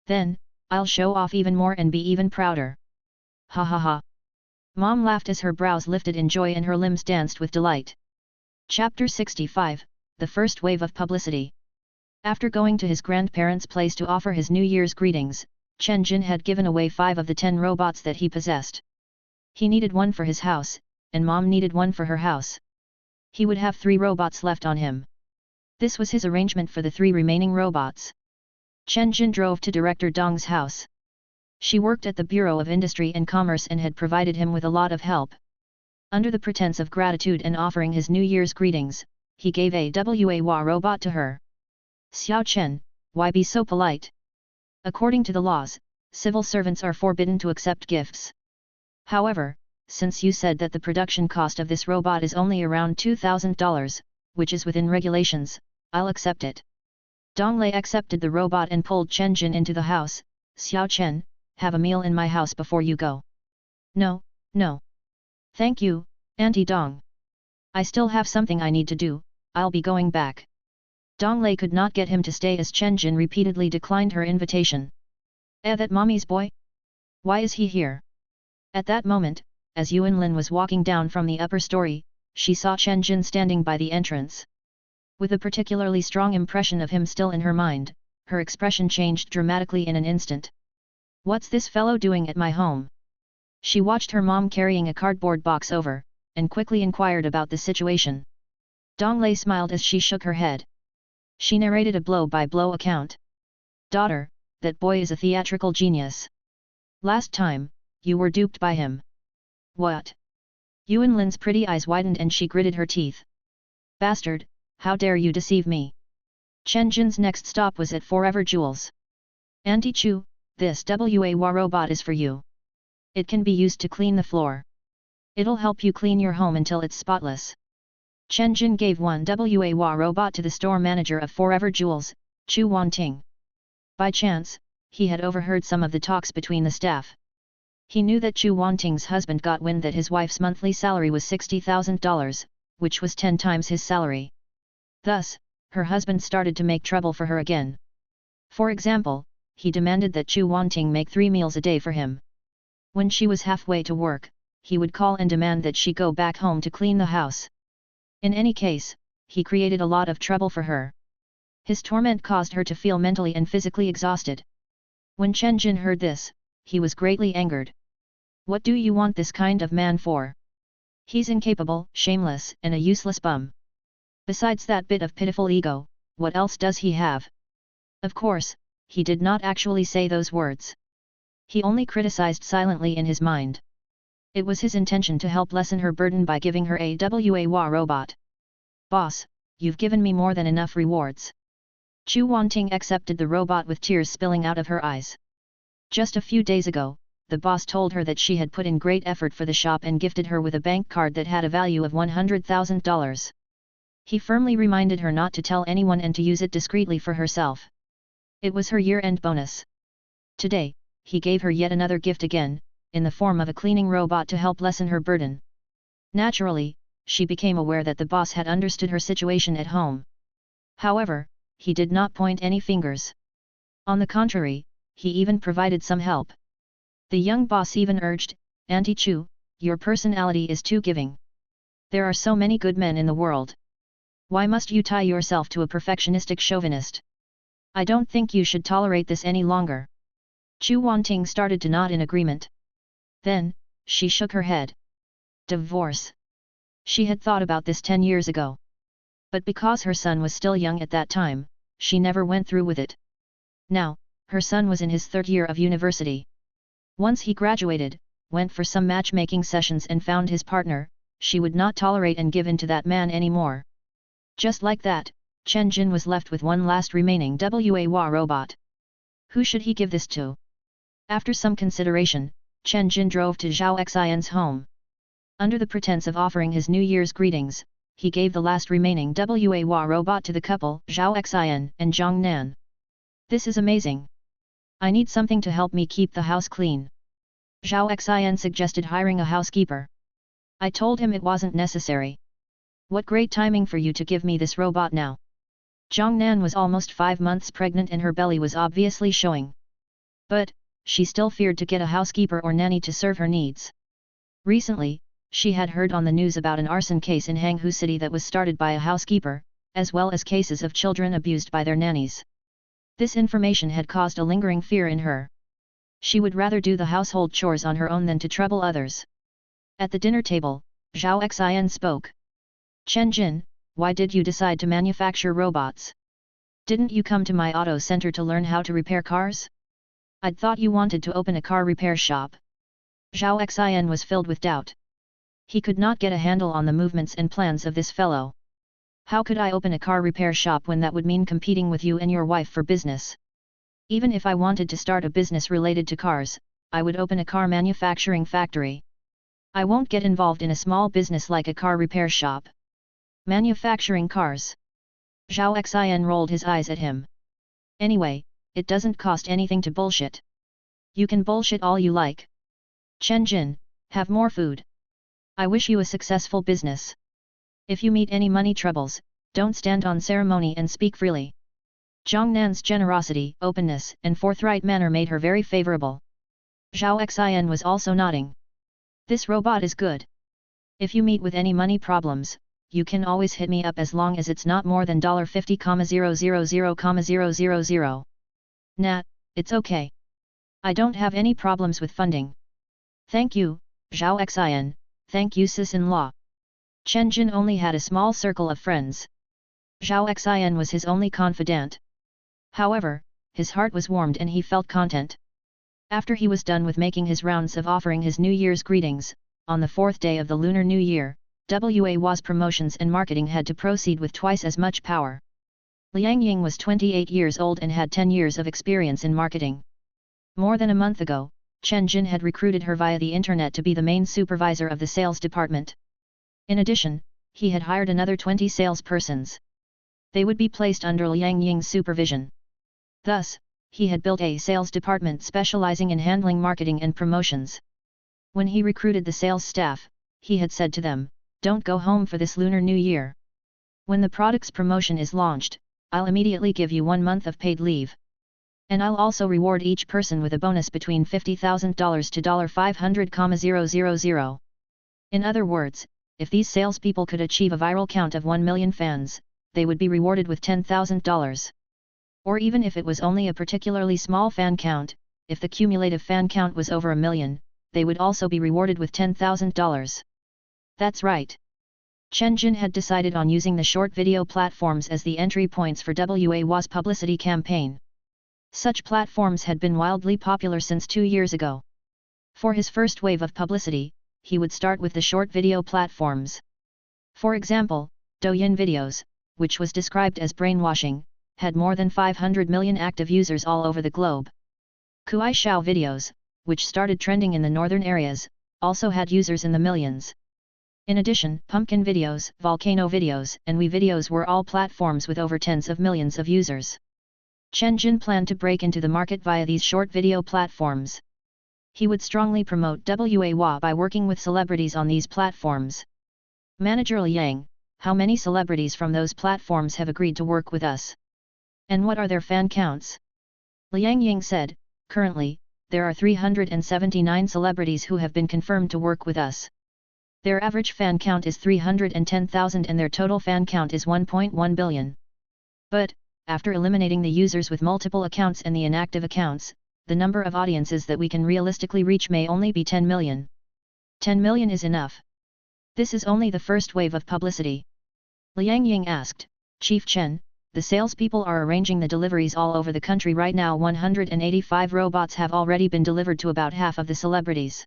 Then, I'll show off even more and be even prouder." Ha ha ha. Mom laughed as her brows lifted in joy and her limbs danced with delight. Chapter 65, The First Wave of Publicity. After going to his grandparents' place to offer his New Year's greetings, Chen Jin had given away 5 of the 10 robots that he possessed. He needed one for his house, and Mom needed one for her house. He would have 3 robots left on him. This was his arrangement for the 3 remaining robots. Chen Jin drove to Director Dong's house. She worked at the Bureau of Industry and Commerce and had provided him with a lot of help. Under the pretense of gratitude and offering his New Year's greetings, he gave a WA robot to her. "Xiao Chen, why be so polite? According to the laws, civil servants are forbidden to accept gifts. However, since you said that the production cost of this robot is only around $2,000, which is within regulations, I'll accept it." Dong Lei accepted the robot and pulled Chen Jin into the house. "Xiao Chen, have a meal in my house before you go." "No, no. Thank you, Auntie Dong. I still have something I need to do, I'll be going back." Dong Lei could not get him to stay as Chen Jin repeatedly declined her invitation. That mommy's boy? Why is he here?" At that moment, as Yuan Lin was walking down from the upper story, she saw Chen Jin standing by the entrance. With a particularly strong impression of him still in her mind, her expression changed dramatically in an instant. "What's this fellow doing at my home?" She watched her mom carrying a cardboard box over, and quickly inquired about the situation. Dong Lei smiled as she shook her head. She narrated a blow-by-blow account. "Daughter, that boy is a theatrical genius. Last time, you were duped by him." "What?" Yuan Lin's pretty eyes widened and she gritted her teeth. "Bastard, how dare you deceive me?" Chen Jin's next stop was at Forever Jewels. "Auntie Chu, this WA robot is for you. It can be used to clean the floor. It'll help you clean your home until it's spotless." Chen Jin gave one WA robot to the store manager of Forever Jewels, Chu Wanting. By chance, he had overheard some of the talks between the staff. He knew that Chu Wanting's husband got wind that his wife's monthly salary was $60,000, which was 10 times his salary. Thus, her husband started to make trouble for her again. For example, he demanded that Chu Wanting make 3 meals a day for him. When she was halfway to work, he would call and demand that she go back home to clean the house. In any case, he created a lot of trouble for her. His torment caused her to feel mentally and physically exhausted. When Chen Jin heard this, he was greatly angered. What do you want this kind of man for? He's incapable, shameless, and a useless bum. Besides that bit of pitiful ego, what else does he have? Of course, he did not actually say those words. He only criticized silently in his mind. It was his intention to help lessen her burden by giving her a WA robot. Boss, you've given me more than enough rewards. Chu Wanting accepted the robot with tears spilling out of her eyes. Just a few days ago, the boss told her that she had put in great effort for the shop and gifted her with a bank card that had a value of $100,000. He firmly reminded her not to tell anyone and to use it discreetly for herself. It was her year-end bonus. Today, he gave her yet another gift again, in the form of a cleaning robot to help lessen her burden. Naturally, she became aware that the boss had understood her situation at home. However, he did not point any fingers. On the contrary, he even provided some help. The young boss even urged, Auntie Chu, your personality is too giving. There are so many good men in the world. Why must you tie yourself to a perfectionistic chauvinist? I don't think you should tolerate this any longer. Chu Wanting started to nod in agreement. Then, she shook her head. Divorce. She had thought about this 10 years ago. But because her son was still young at that time, she never went through with it. Now, her son was in his 3rd year of university. Once he graduated, went for some matchmaking sessions and found his partner, she would not tolerate and give in to that man anymore. Just like that, Chen Jin was left with one last remaining WA robot. Who should he give this to? After some consideration, Chen Jin drove to Zhao Xian's home. Under the pretense of offering his New Year's greetings, he gave the last remaining WA robot to the couple, Zhao Xian and Zhang Nan. This is amazing. I need something to help me keep the house clean. Zhao Xian suggested hiring a housekeeper. I told him it wasn't necessary. What great timing for you to give me this robot now. Zhang Nan was almost 5 months pregnant and her belly was obviously showing. But, she still feared to get a housekeeper or nanny to serve her needs. Recently, she had heard on the news about an arson case in Hanghu City that was started by a housekeeper, as well as cases of children abused by their nannies. This information had caused a lingering fear in her. She would rather do the household chores on her own than to trouble others. At the dinner table, Zhao Xian spoke. Chen Jin, why did you decide to manufacture robots? Didn't you come to my auto center to learn how to repair cars? I'd thought you wanted to open a car repair shop. Zhao Xian was filled with doubt. He could not get a handle on the movements and plans of this fellow. How could I open a car repair shop when that would mean competing with you and your wife for business? Even if I wanted to start a business related to cars, I would open a car manufacturing factory. I won't get involved in a small business like a car repair shop. Manufacturing cars. Zhao Xian rolled his eyes at him. Anyway, it doesn't cost anything to bullshit. You can bullshit all you like. Chen Jin, have more food. I wish you a successful business. If you meet any money troubles, don't stand on ceremony and speak freely. Zhang Nan's generosity, openness, and forthright manner made her very favorable. Zhao Xian was also nodding. This robot is good. If you meet with any money problems, you can always hit me up as long as it's not more than $50,000,000,000. Nah, it's okay. I don't have any problems with funding. Thank you, Zhao Xian, thank you sis-in-law. Chen Jin only had a small circle of friends. Zhao Xian was his only confidant. However, his heart was warmed and he felt content. After he was done with making his rounds of offering his New Year's greetings, on the 4th day of the Lunar New Year, WA's promotions and marketing had to proceed with twice as much power. Liang Ying was 28 years old and had 10 years of experience in marketing. More than a month ago, Chen Jin had recruited her via the internet to be the main supervisor of the sales department. In addition, he had hired another 20 salespersons. They would be placed under Liang Ying's supervision. Thus, he had built a sales department specializing in handling marketing and promotions. When he recruited the sales staff, he had said to them, "Don't go home for this Lunar New Year. When the product's promotion is launched, I'll immediately give you 1 month of paid leave." And I'll also reward each person with a bonus between $50,000 to $500,000. In other words, if these salespeople could achieve a viral count of 1 million fans, they would be rewarded with $10,000. Or even if it was only a particularly small fan count, if the cumulative fan count was over 1 million, they would also be rewarded with $10,000. That's right. Chen Jin had decided on using the short video platforms as the entry points for WA's publicity campaign. Such platforms had been wildly popular since 2 years ago. For his first wave of publicity, he would start with the short video platforms. For example, Douyin videos, which was described as brainwashing, had more than 500 million active users all over the globe. Kuaishou videos, which started trending in the northern areas, also had users in the millions. In addition, pumpkin videos, volcano videos, and Wii videos were all platforms with over tens of millions of users. Chen Jin planned to break into the market via these short video platforms. He would strongly promote WAWA by working with celebrities on these platforms. Manager Liang, how many celebrities from those platforms have agreed to work with us? And what are their fan counts? Liang Ying said, currently, there are 379 celebrities who have been confirmed to work with us. Their average fan count is 310,000 and their total fan count is 1.1 billion. But, after eliminating the users with multiple accounts and the inactive accounts, the number of audiences that we can realistically reach may only be 10 million. 10 million is enough. This is only the first wave of publicity. Liang Ying asked, Chief Chen, the salespeople are arranging the deliveries all over the country right now. 185 robots have already been delivered to about half of the celebrities.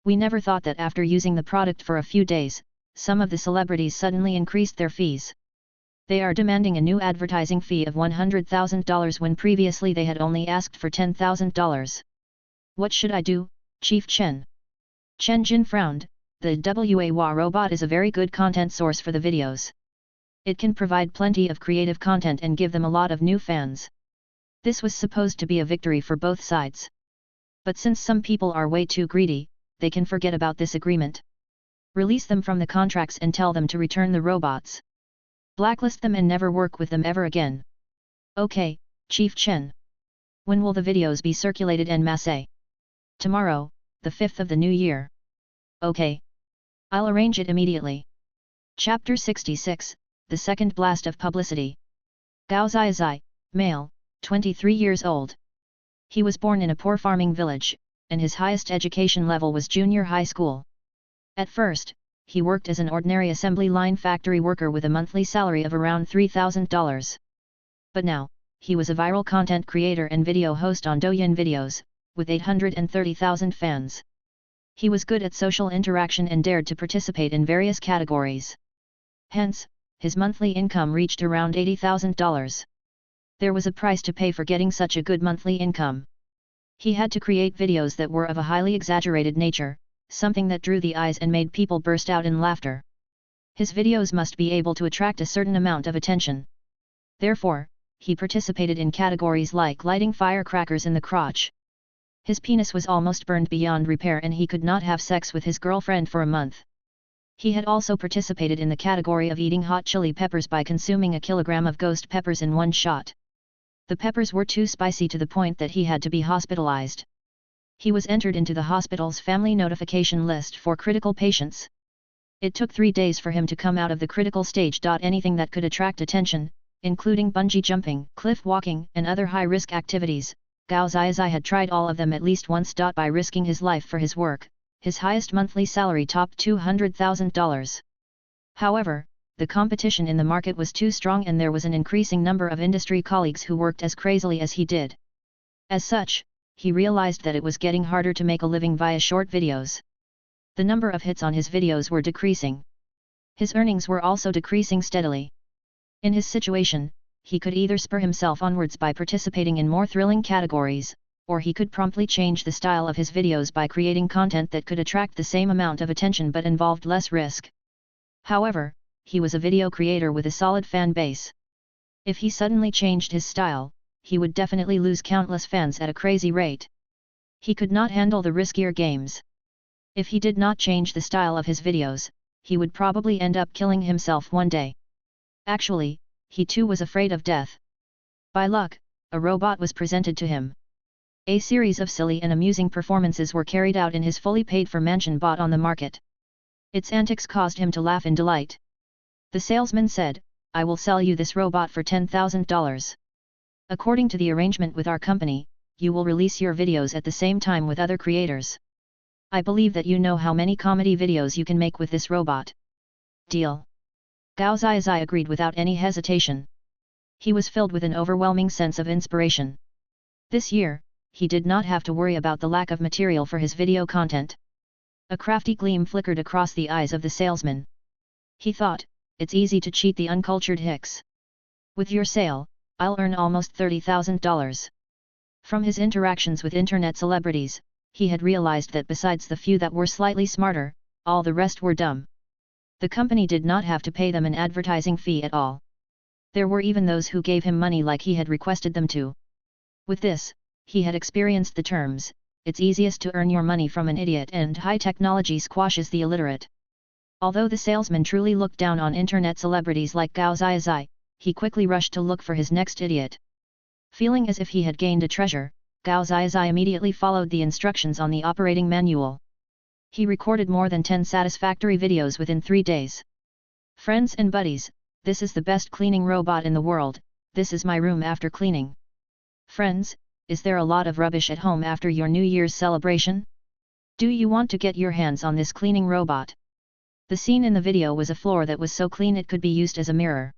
We never thought that after using the product for a few days, some of the celebrities suddenly increased their fees. They are demanding a new advertising fee of $100,000 when previously they had only asked for $10,000. What should I do, Chief Chen? Chen Jin frowned. The WAWA robot is a very good content source for the videos. It can provide plenty of creative content and give them a lot of new fans. This was supposed to be a victory for both sides. But since some people are way too greedy, they can forget about this agreement. Release them from the contracts and tell them to return the robots. Blacklist them and never work with them ever again. Okay, Chief Chen. When will the videos be circulated en masse? Tomorrow, the 5th of the new year. Okay. I'll arrange it immediately. Chapter 66, The Second Blast of Publicity. Gao Zai, male, 23 years old. He was born in a poor farming village, and his highest education level was junior high school. At first, he worked as an ordinary assembly line factory worker with a monthly salary of around $3,000. But now, he was a viral content creator and video host on Douyin videos, with 830,000 fans. He was good at social interaction and dared to participate in various categories. Hence, his monthly income reached around $80,000. There was a price to pay for getting such a good monthly income. He had to create videos that were of a highly exaggerated nature, something that drew the eyes and made people burst out in laughter. His videos must be able to attract a certain amount of attention. Therefore, he participated in categories like lighting firecrackers in the crotch. His penis was almost burned beyond repair and he could not have sex with his girlfriend for a month. He had also participated in the category of eating hot chili peppers by consuming a kilogram of ghost peppers in one shot. The peppers were too spicy to the point that he had to be hospitalized. He was entered into the hospital's family notification list for critical patients. It took 3 days for him to come out of the critical stage. Anything that could attract attention, including bungee jumping, cliff walking, and other high-risk activities, Gao Zai had tried all of them at least once. By risking his life for his work, his highest monthly salary topped $200,000. However, the competition in the market was too strong and there was an increasing number of industry colleagues who worked as crazily as he did. As such, he realized that it was getting harder to make a living via short videos. The number of hits on his videos were decreasing. His earnings were also decreasing steadily. In his situation, he could either spur himself onwards by participating in more thrilling categories, or he could promptly change the style of his videos by creating content that could attract the same amount of attention but involved less risk. However, he was a video creator with a solid fan base. If he suddenly changed his style, he would definitely lose countless fans at a crazy rate. He could not handle the riskier games. If he did not change the style of his videos, he would probably end up killing himself one day. Actually, he too was afraid of death. By luck, a robot was presented to him. A series of silly and amusing performances were carried out in his fully paid-for mansion bought on the market. Its antics caused him to laugh in delight. The salesman said, "I will sell you this robot for $10,000. According to the arrangement with our company, you will release your videos at the same time with other creators. I believe that you know how many comedy videos you can make with this robot. Deal." Gao Ziyazai agreed without any hesitation. He was filled with an overwhelming sense of inspiration. This year, he did not have to worry about the lack of material for his video content. A crafty gleam flickered across the eyes of the salesman. He thought, "It's easy to cheat the uncultured hicks. With your sale, I'll earn almost $30,000. From his interactions with internet celebrities, he had realized that besides the few that were slightly smarter, all the rest were dumb. The company did not have to pay them an advertising fee at all. There were even those who gave him money like he had requested them to. With this, he had experienced the terms, "It's easiest to earn your money from an idiot and high technology squashes the illiterate." Although the salesman truly looked down on internet celebrities like Gao Ziyazai, he quickly rushed to look for his next idiot. Feeling as if he had gained a treasure, Gao Ziyazai immediately followed the instructions on the operating manual. He recorded more than 10 satisfactory videos within 3 days. "Friends and buddies, this is the best cleaning robot in the world, this is my room after cleaning. Friends, is there a lot of rubbish at home after your New Year's celebration? Do you want to get your hands on this cleaning robot?" The scene in the video was a floor that was so clean it could be used as a mirror.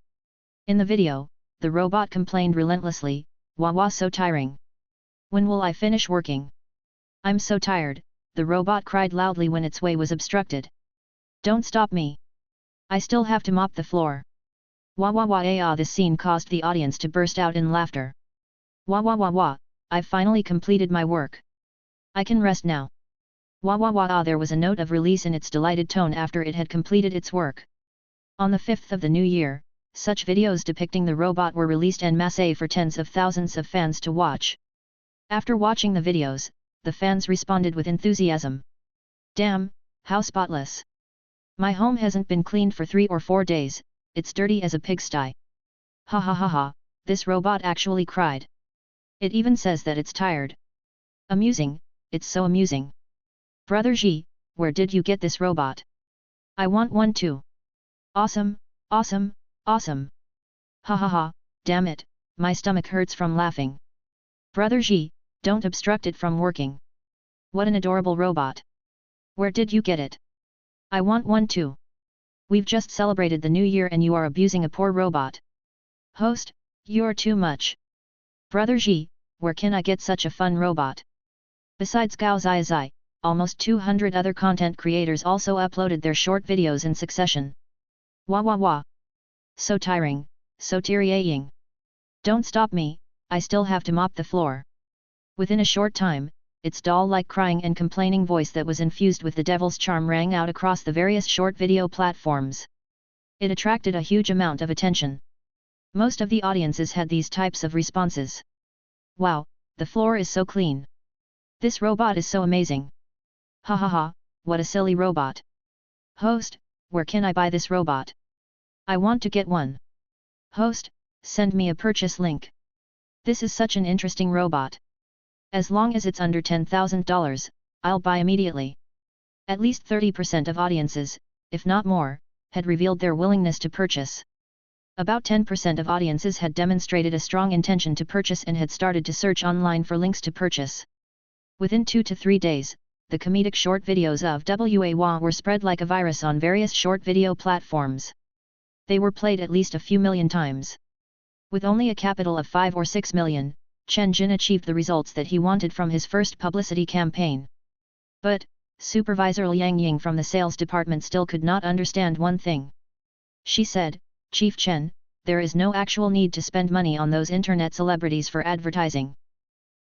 In the video, the robot complained relentlessly, "Wah wah, so tiring. When will I finish working? I'm so tired," the robot cried loudly when its way was obstructed. "Don't stop me. I still have to mop the floor." Wah wah wah ah, this scene caused the audience to burst out in laughter. "Wah wah wah wah, I've finally completed my work. I can rest now." Wah wah wah ah, there was a note of release in its delighted tone after it had completed its work. On the 5th of the new year, such videos depicting the robot were released en masse for tens of thousands of fans to watch. After watching the videos, the fans responded with enthusiasm. "Damn, how spotless! My home hasn't been cleaned for 3 or 4 days, it's dirty as a pigsty. Ha ha ha ha, this robot actually cried. It even says that it's tired. Amusing, it's so amusing. Brother Ji, where did you get this robot? I want one too. Awesome, awesome, awesome. Ha ha ha, damn it, my stomach hurts from laughing. Brother Ji, don't obstruct it from working. What an adorable robot. Where did you get it? I want one too. We've just celebrated the new year and you are abusing a poor robot. Host, you're too much. Brother Ji, where can I get such a fun robot?" Besides Gao Ziyazai, almost 200 other content creators also uploaded their short videos in succession. "Wah wah wah. So tiring, so tearing. Don't stop me, I still have to mop the floor." Within a short time, its doll-like crying and complaining voice that was infused with the devil's charm rang out across the various short video platforms. It attracted a huge amount of attention. Most of the audiences had these types of responses. "Wow, the floor is so clean. This robot is so amazing. Ha ha ha, what a silly robot. Host, where can I buy this robot? I want to get one. Host, send me a purchase link. This is such an interesting robot. As long as it's under $10,000, I'll buy immediately." At least 30% of audiences, if not more, had revealed their willingness to purchase. About 10% of audiences had demonstrated a strong intention to purchase and had started to search online for links to purchase. Within 2 to 3 days, the comedic short videos of WA were spread like a virus on various short video platforms. They were played at least a few million times. With only a capital of 5 or 6 million, Chen Jin achieved the results that he wanted from his first publicity campaign. But, Supervisor Liang Ying from the sales department still could not understand one thing. She said, "Chief Chen, there is no actual need to spend money on those internet celebrities for advertising.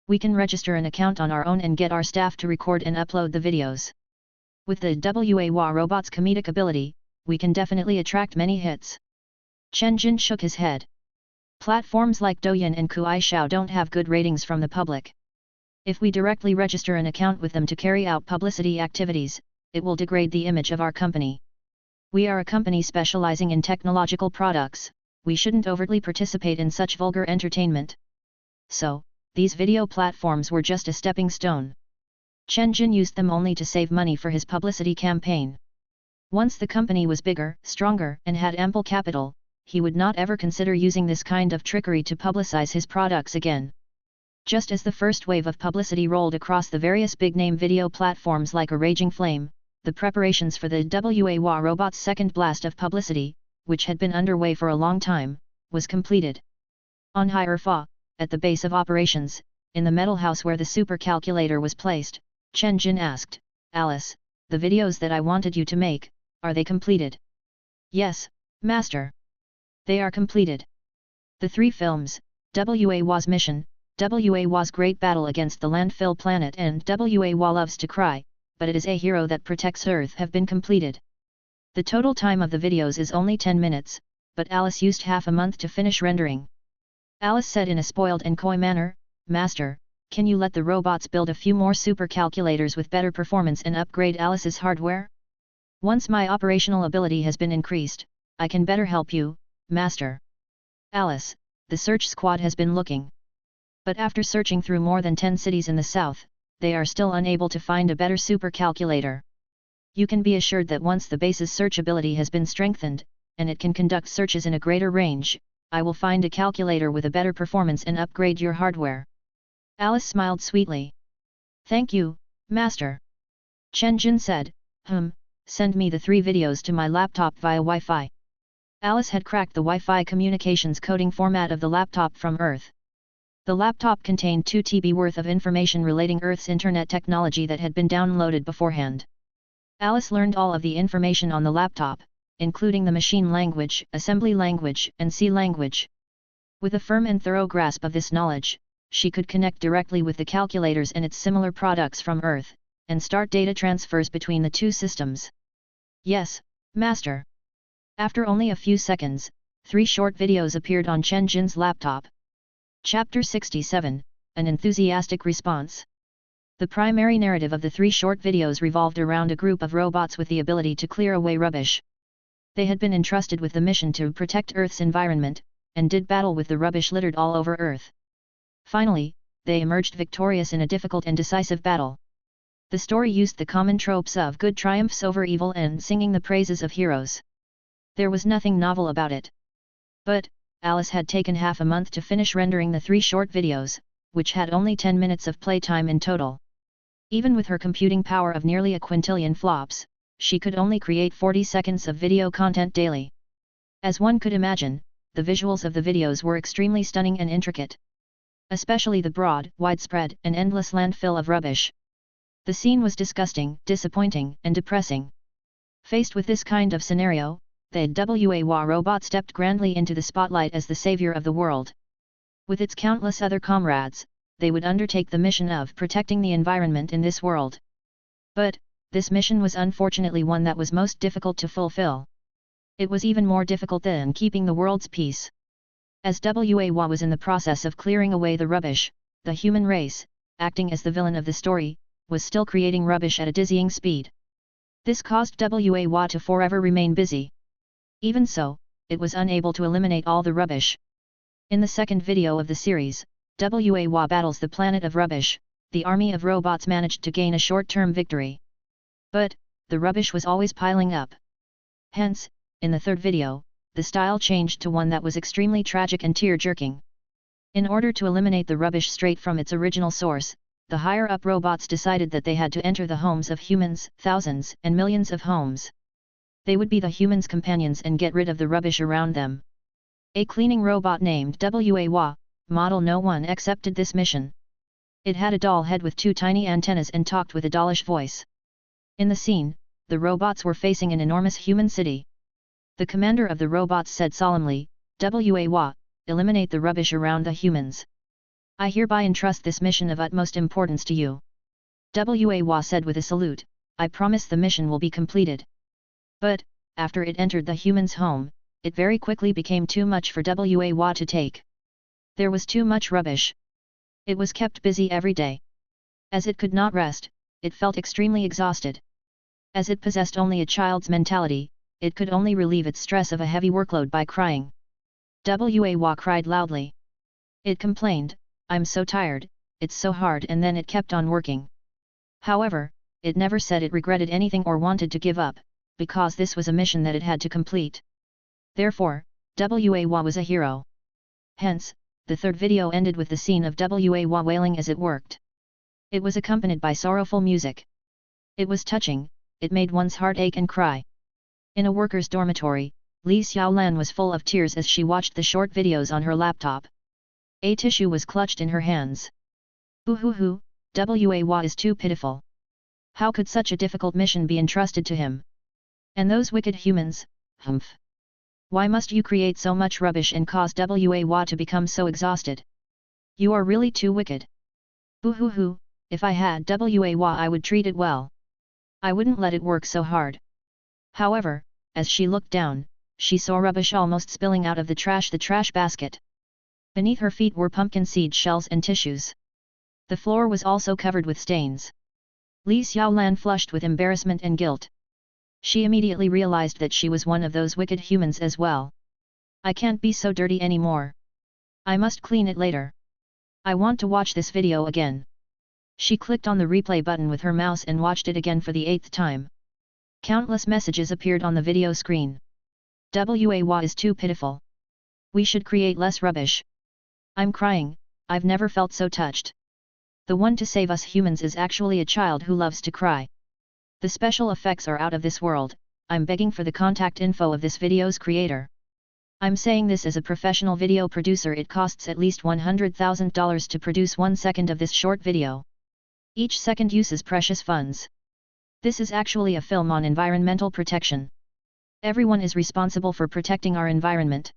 We can register an account on our own and get our staff to record and upload the videos. With the WA robot's comedic ability, we can definitely attract many hits." Chen Jin shook his head. Platforms like Douyin and Kuaishou don't have good ratings from the public. If we directly register an account with them to carry out publicity activities, it will degrade the image of our company. We are a company specializing in technological products, we shouldn't overtly participate in such vulgar entertainment. so, these video platforms were just a stepping stone. Chen Jin used them only to save money for his publicity campaign. Once the company was bigger, stronger, and had ample capital, he would not ever consider using this kind of trickery to publicize his products again. Just as the first wave of publicity rolled across the various big-name video platforms like a raging flame, the preparations for the WAW robot's second blast of publicity, which had been underway for a long time, was completed. On Haifa, at the base of operations, in the metal house where the supercalculator was placed, Chen Jin asked, "Alice, the videos that I wanted you to make, are they completed?" "Yes, Master. They are completed. The 3 films, WAW's Mission, WAW's Great Battle Against the Landfill Planet and WAW Loves to Cry, but it is a hero that protects Earth have been completed. The total time of the videos is only 10 minutes, but Alice used half a month to finish rendering." Alice said in a spoiled and coy manner, "Master, can you let the robots build a few more supercalculators with better performance and upgrade Alice's hardware? Once my operational ability has been increased, I can better help you, Master." "Alice, the search squad has been looking. But after searching through more than 10 cities in the south, they are still unable to find a better supercalculator. You can be assured that once the base's search ability has been strengthened, and it can conduct searches in a greater range, I will find a calculator with a better performance and upgrade your hardware." Alice smiled sweetly. "Thank you, Master." Chen Jin said, "Send me the 3 videos to my laptop via Wi-Fi." Alice had cracked the Wi-Fi communications coding format of the laptop from Earth. The laptop contained 2 TB worth of information relating Earth's internet technology that had been downloaded beforehand. Alice learned all of the information on the laptop, including the machine language, assembly language, and C language. With a firm and thorough grasp of this knowledge, she could connect directly with the calculators and its similar products from Earth, and start data transfers between the 2 systems. "Yes, Master." After only a few seconds, 3 short videos appeared on Chen Jin's laptop. Chapter 67, An Enthusiastic Response. The primary narrative of the 3 short videos revolved around a group of robots with the ability to clear away rubbish. They had been entrusted with the mission to protect Earth's environment, and did battle with the rubbish littered all over Earth. Finally, they emerged victorious in a difficult and decisive battle. The story used the common tropes of good triumphs over evil and singing the praises of heroes. There was nothing novel about it. But, Alice had taken half a month to finish rendering the 3 short videos, which had only 10 minutes of playtime in total. Even with her computing power of nearly a quintillion flops, she could only create 40 seconds of video content daily. As one could imagine, the visuals of the videos were extremely stunning and intricate. Especially the broad, widespread, and endless landfill of rubbish. The scene was disgusting, disappointing, and depressing. Faced with this kind of scenario, the WAW robot stepped grandly into the spotlight as the savior of the world. With its countless other comrades, they would undertake the mission of protecting the environment in this world. But, this mission was unfortunately one that was most difficult to fulfill. It was even more difficult than keeping the world's peace. As WAW was in the process of clearing away the rubbish, the human race, acting as the villain of the story, was still creating rubbish at a dizzying speed. This caused WAW to forever remain busy. Even so, it was unable to eliminate all the rubbish. In the second video of the series, WAW battles the planet of rubbish, the army of robots managed to gain a short-term victory. But, the rubbish was always piling up. Hence, in the third video, the style changed to one that was extremely tragic and tear-jerking. In order to eliminate the rubbish straight from its original source, the higher-up robots decided that they had to enter the homes of humans, thousands and millions of homes. They would be the humans' companions and get rid of the rubbish around them. A cleaning robot named WAW, Model No 1 accepted this mission. It had a doll head with 2 tiny antennas and talked with a dollish voice. In the scene, the robots were facing an enormous human city. The commander of the robots said solemnly, "WAW, eliminate the rubbish around the humans. I hereby entrust this mission of utmost importance to you." WAW said with a salute, "I promise the mission will be completed." But, after it entered the human's home, it very quickly became too much for WAW to take. There was too much rubbish. It was kept busy every day. As it could not rest, it felt extremely exhausted. As it possessed only a child's mentality, it could only relieve its stress of a heavy workload by crying. WAW cried loudly. It complained, I'm so tired, it's so hard, and then it kept on working. However, it never said it regretted anything or wanted to give up, because this was a mission that it had to complete. Therefore, Wa was a hero. Hence, the third video ended with the scene of Wa wailing as it worked. It was accompanied by sorrowful music. It was touching, it made one's heart ache and cry. In a worker's dormitory, Li Xiaolan was full of tears as she watched the short videos on her laptop. A tissue was clutched in her hands. Boo-hoo-hoo, Wa is too pitiful. How could such a difficult mission be entrusted to him? And those wicked humans, humph. Why must you create so much rubbish and cause Wa to become so exhausted? You are really too wicked. Boo-hoo-hoo, if I had Wa I would treat it well. I wouldn't let it work so hard. However, as she looked down, she saw rubbish almost spilling out of the trash basket. Beneath her feet were pumpkin seed shells and tissues. The floor was also covered with stains. Li Xiaolan flushed with embarrassment and guilt. She immediately realized that she was one of those wicked humans as well. I can't be so dirty anymore. I must clean it later. I want to watch this video again. She clicked on the replay button with her mouse and watched it again for the 8th time. Countless messages appeared on the video screen. Wa is too pitiful. We should create less rubbish. I'm crying, I've never felt so touched. The one to save us humans is actually a child who loves to cry. The special effects are out of this world. I'm begging for the contact info of this video's creator. I'm saying this as a professional video producer. It costs at least $100,000 to produce 1 second of this short video. Each second uses precious funds. This is actually a film on environmental protection. Everyone is responsible for protecting our environment.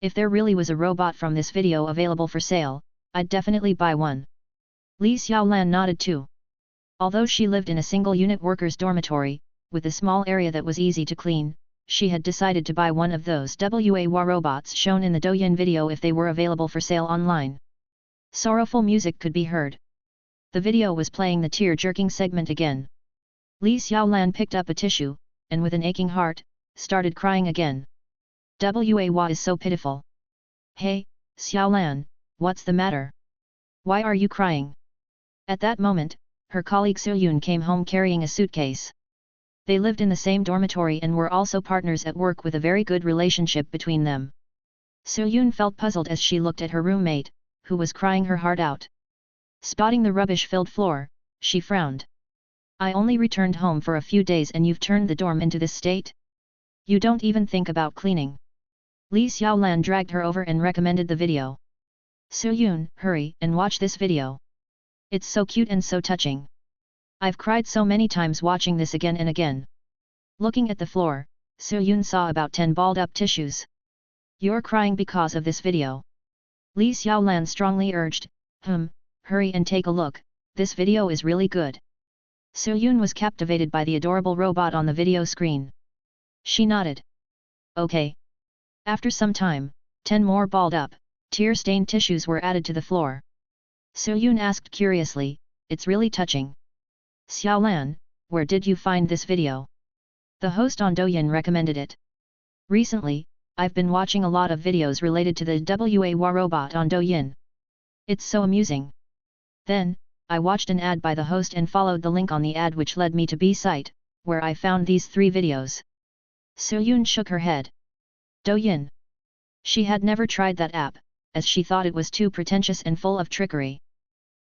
If there really was a robot from this video available for sale, I'd definitely buy one. Li Xiaolan nodded too. Although she lived in a single-unit workers' dormitory, with a small area that was easy to clean, she had decided to buy one of those Wa robots shown in the Douyin video if they were available for sale online. Sorrowful music could be heard. The video was playing the tear-jerking segment again. Li Xiaolan picked up a tissue, and with an aching heart, started crying again. Wa is so pitiful. Hey, Xiaolan, what's the matter? Why are you crying? At that moment, her colleague Yun came home carrying a suitcase. They lived in the same dormitory and were also partners at work with a very good relationship between them. Yun felt puzzled as she looked at her roommate, who was crying her heart out. Spotting the rubbish-filled floor, she frowned. I only returned home for a few days and you've turned the dorm into this state? You don't even think about cleaning. Li Xiaolan dragged her over and recommended the video. Yun, hurry and watch this video. It's so cute and so touching. I've cried so many times watching this again and again. Looking at the floor, Yun saw about 10 balled-up tissues. You're crying because of this video. Li Xiaolan strongly urged, hurry and take a look, this video is really good. Yun was captivated by the adorable robot on the video screen. She nodded. Okay. After some time, 10 more balled-up, tear-stained tissues were added to the floor. Yun asked curiously, it's really touching. Xiaolan, where did you find this video? The host on Douyin recommended it. Recently, I've been watching a lot of videos related to the Wa robot on Douyin. It's so amusing. Then, I watched an ad by the host and followed the link on the ad which led me to B-site, where I found these 3 videos. Yun shook her head. Douyin. She had never tried that app, as she thought it was too pretentious and full of trickery.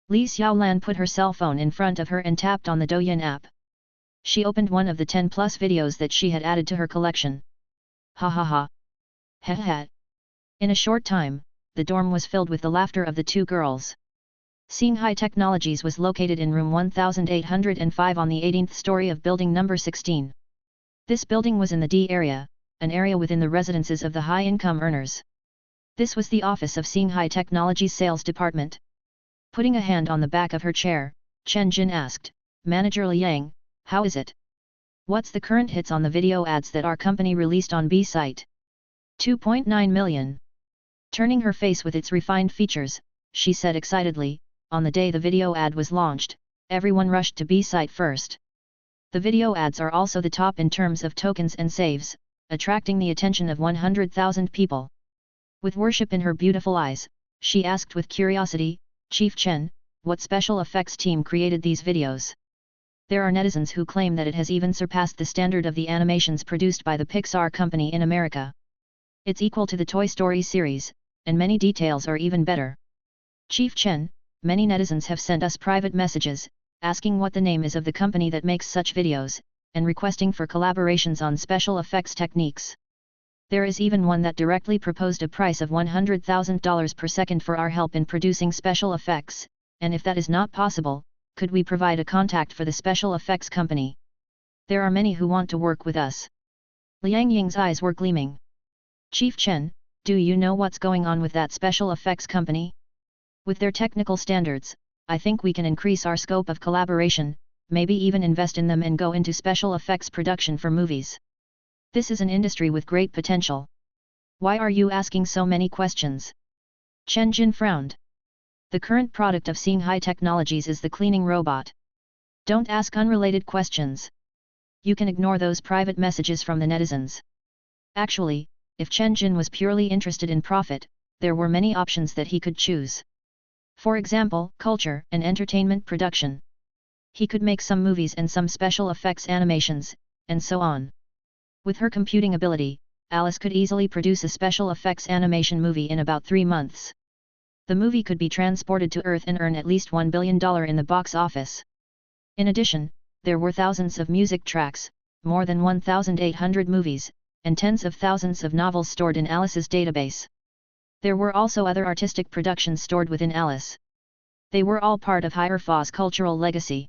Li Xiaolan put her cell phone in front of her and tapped on the Douyin app. She opened one of the 10+ videos that she had added to her collection. Ha ha ha. Ha ha. In a short time, the dorm was filled with the laughter of the 2 girls. Xinghai Technologies was located in room 1805 on the 18th story of building number 16. This building was in the D area, an area within the residences of the high-income earners. This was the office of Xinghai Technologies sales department. Putting a hand on the back of her chair, Chen Jin asked, Manager Liang, how is it? What's the current hits on the video ads that our company released on B-site? 2.9 million. Turning her face with its refined features, she said excitedly, on the day the video ad was launched, everyone rushed to B-site first. The video ads are also the top in terms of tokens and saves, attracting the attention of 100,000 people. With worship in her beautiful eyes, she asked with curiosity, Chief Chen, what special effects team created these videos? There are netizens who claim that it has even surpassed the standard of the animations produced by the Pixar company in America. It's equal to the Toy Story series, and many details are even better. Chief Chen, many netizens have sent us private messages, asking what the name is of the company that makes such videos, and requesting for collaborations on special effects techniques. There is even one that directly proposed a price of $100,000 per second for our help in producing special effects, and if that is not possible, could we provide a contact for the special effects company? There are many who want to work with us. Liang Ying's eyes were gleaming. Chief Chen, do you know what's going on with that special effects company? With their technical standards, I think we can increase our scope of collaboration, maybe even invest in them and go into special effects production for movies. This is an industry with great potential. Why are you asking so many questions? Chen Jin frowned. The current product of Xinghai Technologies is the cleaning robot. Don't ask unrelated questions. You can ignore those private messages from the netizens. Actually, if Chen Jin was purely interested in profit, there were many options that he could choose. For example, culture and entertainment production. He could make some movies and some special effects animations, and so on. With her computing ability, Alice could easily produce a special effects animation movie in about 3 months. The movie could be transported to Earth and earn at least $1 billion in the box office. In addition, there were thousands of music tracks, more than 1,800 movies, and tens of thousands of novels stored in Alice's database. There were also other artistic productions stored within Alice. They were all part of Higher Fa's cultural legacy.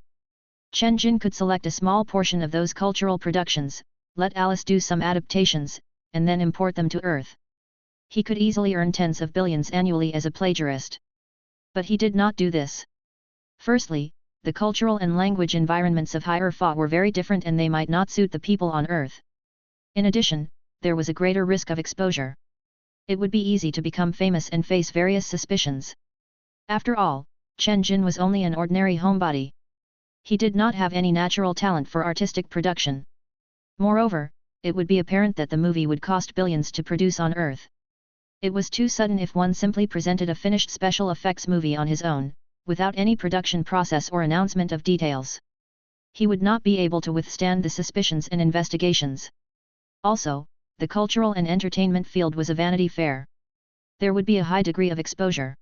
Chen Jin could select a small portion of those cultural productions, let Alice do some adaptations, and then import them to Earth. He could easily earn tens of billions annually as a plagiarist. But he did not do this. Firstly, the cultural and language environments of Higher Fa were very different and they might not suit the people on Earth. In addition, there was a greater risk of exposure. It would be easy to become famous and face various suspicions. After all, Chen Jin was only an ordinary homebody. He did not have any natural talent for artistic production. Moreover, it would be apparent that the movie would cost billions to produce on Earth. It was too sudden if one simply presented a finished special effects movie on his own, without any production process or announcement of details. He would not be able to withstand the suspicions and investigations. Also, the cultural and entertainment field was a Vanity Fair. There would be a high degree of exposure.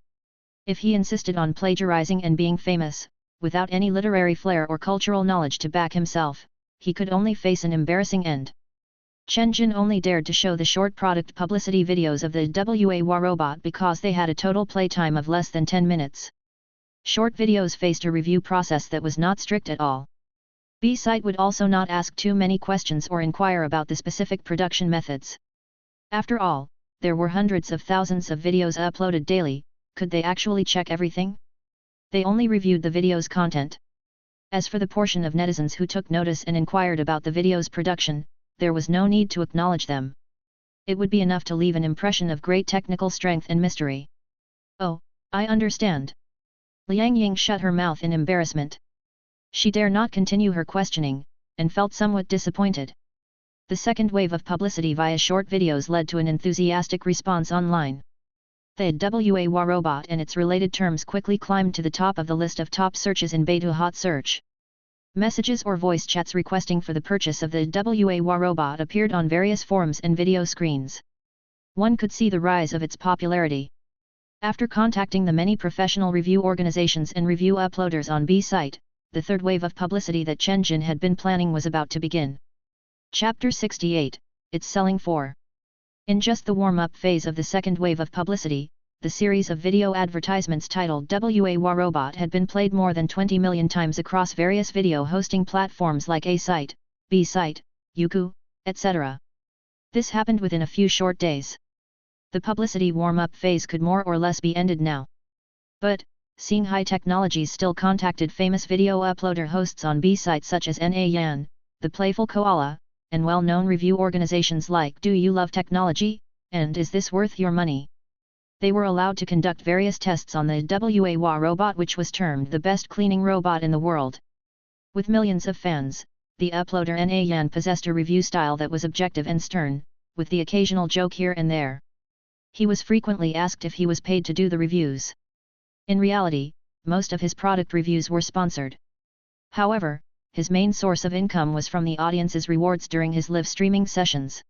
If he insisted on plagiarizing and being famous, without any literary flair or cultural knowledge to back himself, he could only face an embarrassing end. Chen Jin only dared to show the short product publicity videos of the WA robot because they had a total playtime of less than 10 minutes. Short videos faced a review process that was not strict at all. B-site would also not ask too many questions or inquire about the specific production methods. After all, there were hundreds of thousands of videos uploaded daily, could they actually check everything? They only reviewed the video's content. As for the portion of netizens who took notice and inquired about the video's production, there was no need to acknowledge them. It would be enough to leave an impression of great technical strength and mystery. Oh, I understand. Liang Ying shut her mouth in embarrassment. She dare not continue her questioning, and felt somewhat disappointed. The second wave of publicity via short videos led to an enthusiastic response online. The WA robot and its related terms quickly climbed to the top of the list of top searches in Baidu Hot Search. Messages or voice chats requesting for the purchase of the WA robot appeared on various forums and video screens. One could see the rise of its popularity. After contacting the many professional review organizations and review uploaders on B-site, the third wave of publicity that Chen Jin had been planning was about to begin. Chapter 68, It's Selling For. In just the warm-up phase of the second wave of publicity, the series of video advertisements titled WA Robot had been played more than 20 million times across various video hosting platforms like A-site, B-site, Youku, etc. This happened within a few short days. The publicity warm-up phase could more or less be ended now. But, Xinghai Technologies still contacted famous video uploader hosts on B-sites such as Na Yan, The Playful Koala, and well-known review organizations like Do You Love Technology, and Is This Worth Your Money? They were allowed to conduct various tests on the WA robot, which was termed the best cleaning robot in the world. With millions of fans, the uploader Na Yan possessed a review style that was objective and stern, with the occasional joke here and there. He was frequently asked if he was paid to do the reviews. In reality, most of his product reviews were sponsored. However, his main source of income was from the audience's rewards during his live streaming sessions.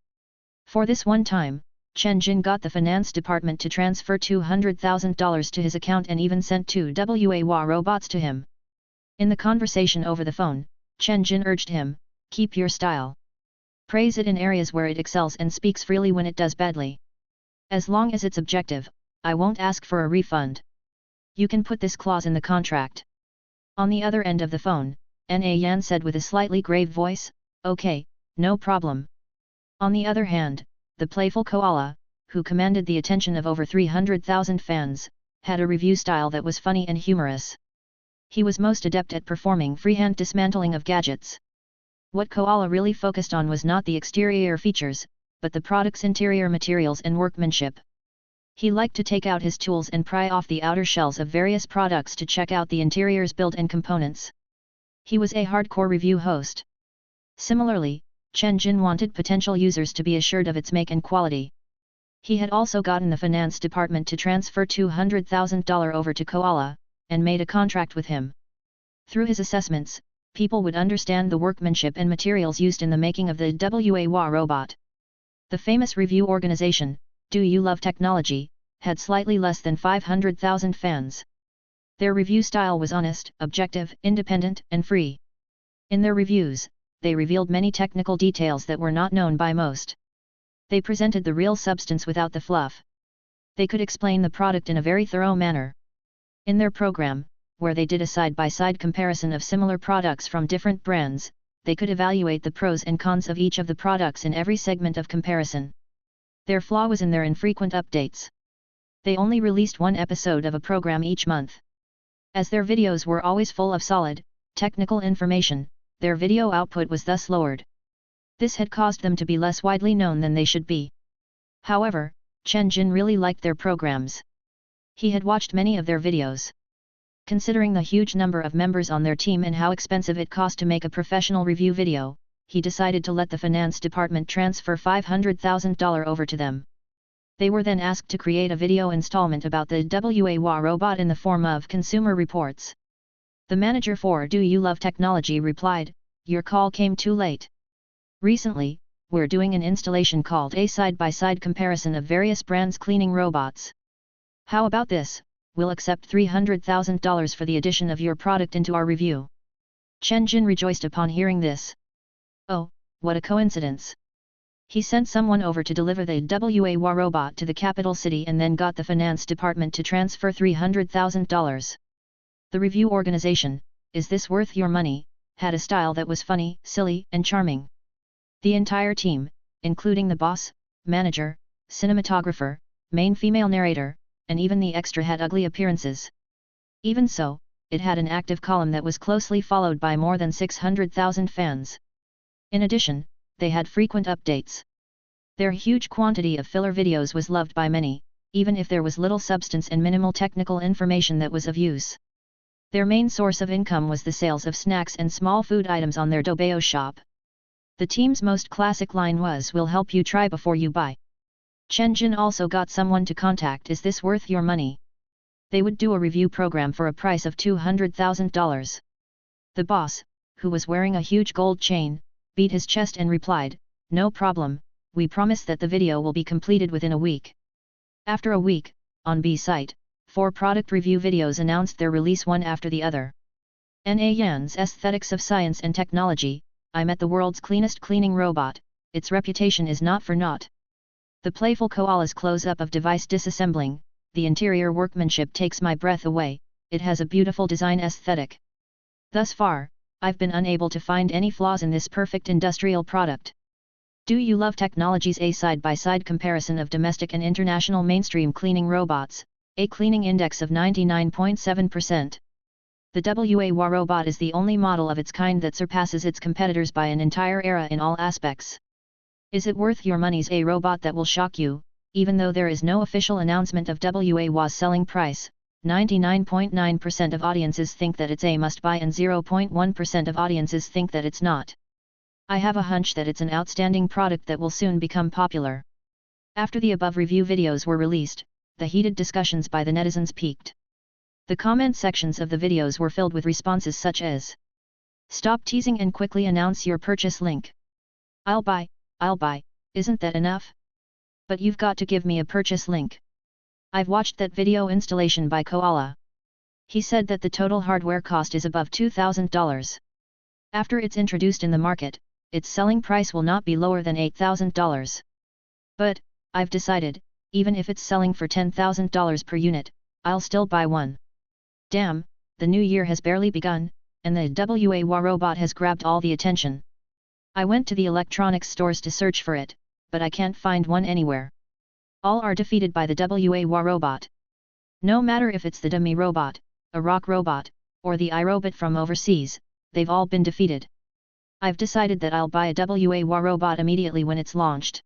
For this one time, Chen Jin got the finance department to transfer $200,000 to his account and even sent 2 WA robots to him. In the conversation over the phone, Chen Jin urged him, "Keep your style. Praise it in areas where it excels and speaks freely when it does badly. As long as it's objective, I won't ask for a refund. You can put this clause in the contract." On the other end of the phone, Na Yan said with a slightly grave voice, "Okay, no problem." On the other hand, the playful koala, who commanded the attention of over 300,000 fans, had a review style that was funny and humorous. He was most adept at performing freehand dismantling of gadgets. What Koala really focused on was not the exterior features, but the product's interior materials and workmanship. He liked to take out his tools and pry off the outer shells of various products to check out the interior's build and components. He was a hardcore review host. Similarly, Chen Jin wanted potential users to be assured of its make and quality. He had also gotten the finance department to transfer $200,000 over to Koala, and made a contract with him. Through his assessments, people would understand the workmanship and materials used in the making of the WA robot. The famous review organization, Do You Love Technology, had slightly less than 500,000 fans. Their review style was honest, objective, independent, and free. In their reviews, they revealed many technical details that were not known by most. They presented the real substance without the fluff. They could explain the product in a very thorough manner. In their program, where they did a side-by-side comparison of similar products from different brands, they could evaluate the pros and cons of each of the products in every segment of comparison. Their flaw was in their infrequent updates. They only released one episode of a program each month. As their videos were always full of solid, technical information, their video output was thus lowered. This had caused them to be less widely known than they should be. However, Chen Jin really liked their programs. He had watched many of their videos. Considering the huge number of members on their team and how expensive it cost to make a professional review video, he decided to let the finance department transfer $500,000 over to them. They were then asked to create a video installment about the WA robot in the form of consumer reports. The manager for Do You Love Technology replied, "Your call came too late. Recently, we're doing an installation called a side-by-side comparison of various brands' cleaning robots. How about this? We'll accept $300,000 for the addition of your product into our review." Chen Jin rejoiced upon hearing this. Oh, what a coincidence! He sent someone over to deliver the WA robot to the capital city and then got the finance department to transfer $300,000. The review organization, Is This Worth Your Money, had a style that was funny, silly, and charming. The entire team, including the boss, manager, cinematographer, main female narrator, and even the extra had ugly appearances. Even so, it had an active column that was closely followed by more than 600,000 fans. In addition, they had frequent updates. Their huge quantity of filler videos was loved by many, even if there was little substance and minimal technical information that was of use. Their main source of income was the sales of snacks and small food items on their Doubao shop. The team's most classic line was, "We'll help you try before you buy." Chen Jin also got someone to contact Is This Worth Your Money? They would do a review program for a price of $200,000. The boss, who was wearing a huge gold chain, beat his chest and replied, "No problem, we promise that the video will be completed within a week." After a week, on B site, 4 product review videos announced their release one after the other. Na Yan's Aesthetics of Science and Technology, I Met the World's Cleanest Cleaning Robot, its reputation is not for naught. The playful koala's close-up of device disassembling, the interior workmanship takes my breath away, it has a beautiful design aesthetic. Thus far, I've been unable to find any flaws in this perfect industrial product. Do You Love Technology's a side-by-side comparison of domestic and international mainstream cleaning robots, a cleaning index of 99.7%. The WA robot is the only model of its kind that surpasses its competitors by an entire era in all aspects. Is it worth your money's a robot that will shock you? Even though there is no official announcement of WA's selling price, 99.9% of audiences think that it's a must-buy and 0.1% of audiences think that it's not. I have a hunch that it's an outstanding product that will soon become popular. After the above review videos were released, the heated discussions by the netizens peaked. The comment sections of the videos were filled with responses such as, "Stop teasing and quickly announce your purchase link. I'll buy, isn't that enough? But you've got to give me a purchase link. I've watched that video installation by Koala. He said that the total hardware cost is above $2,000. After it's introduced in the market, its selling price will not be lower than $8,000. But, I've decided, even if it's selling for $10,000 per unit, I'll still buy one. Damn, the new year has barely begun, and the WA robot has grabbed all the attention. I went to the electronics stores to search for it, but I can't find one anywhere. All are defeated by the WA robot. No matter if it's the dummy robot, a rock robot, or the iRobot from overseas, they've all been defeated. I've decided that I'll buy a WA robot immediately when it's launched.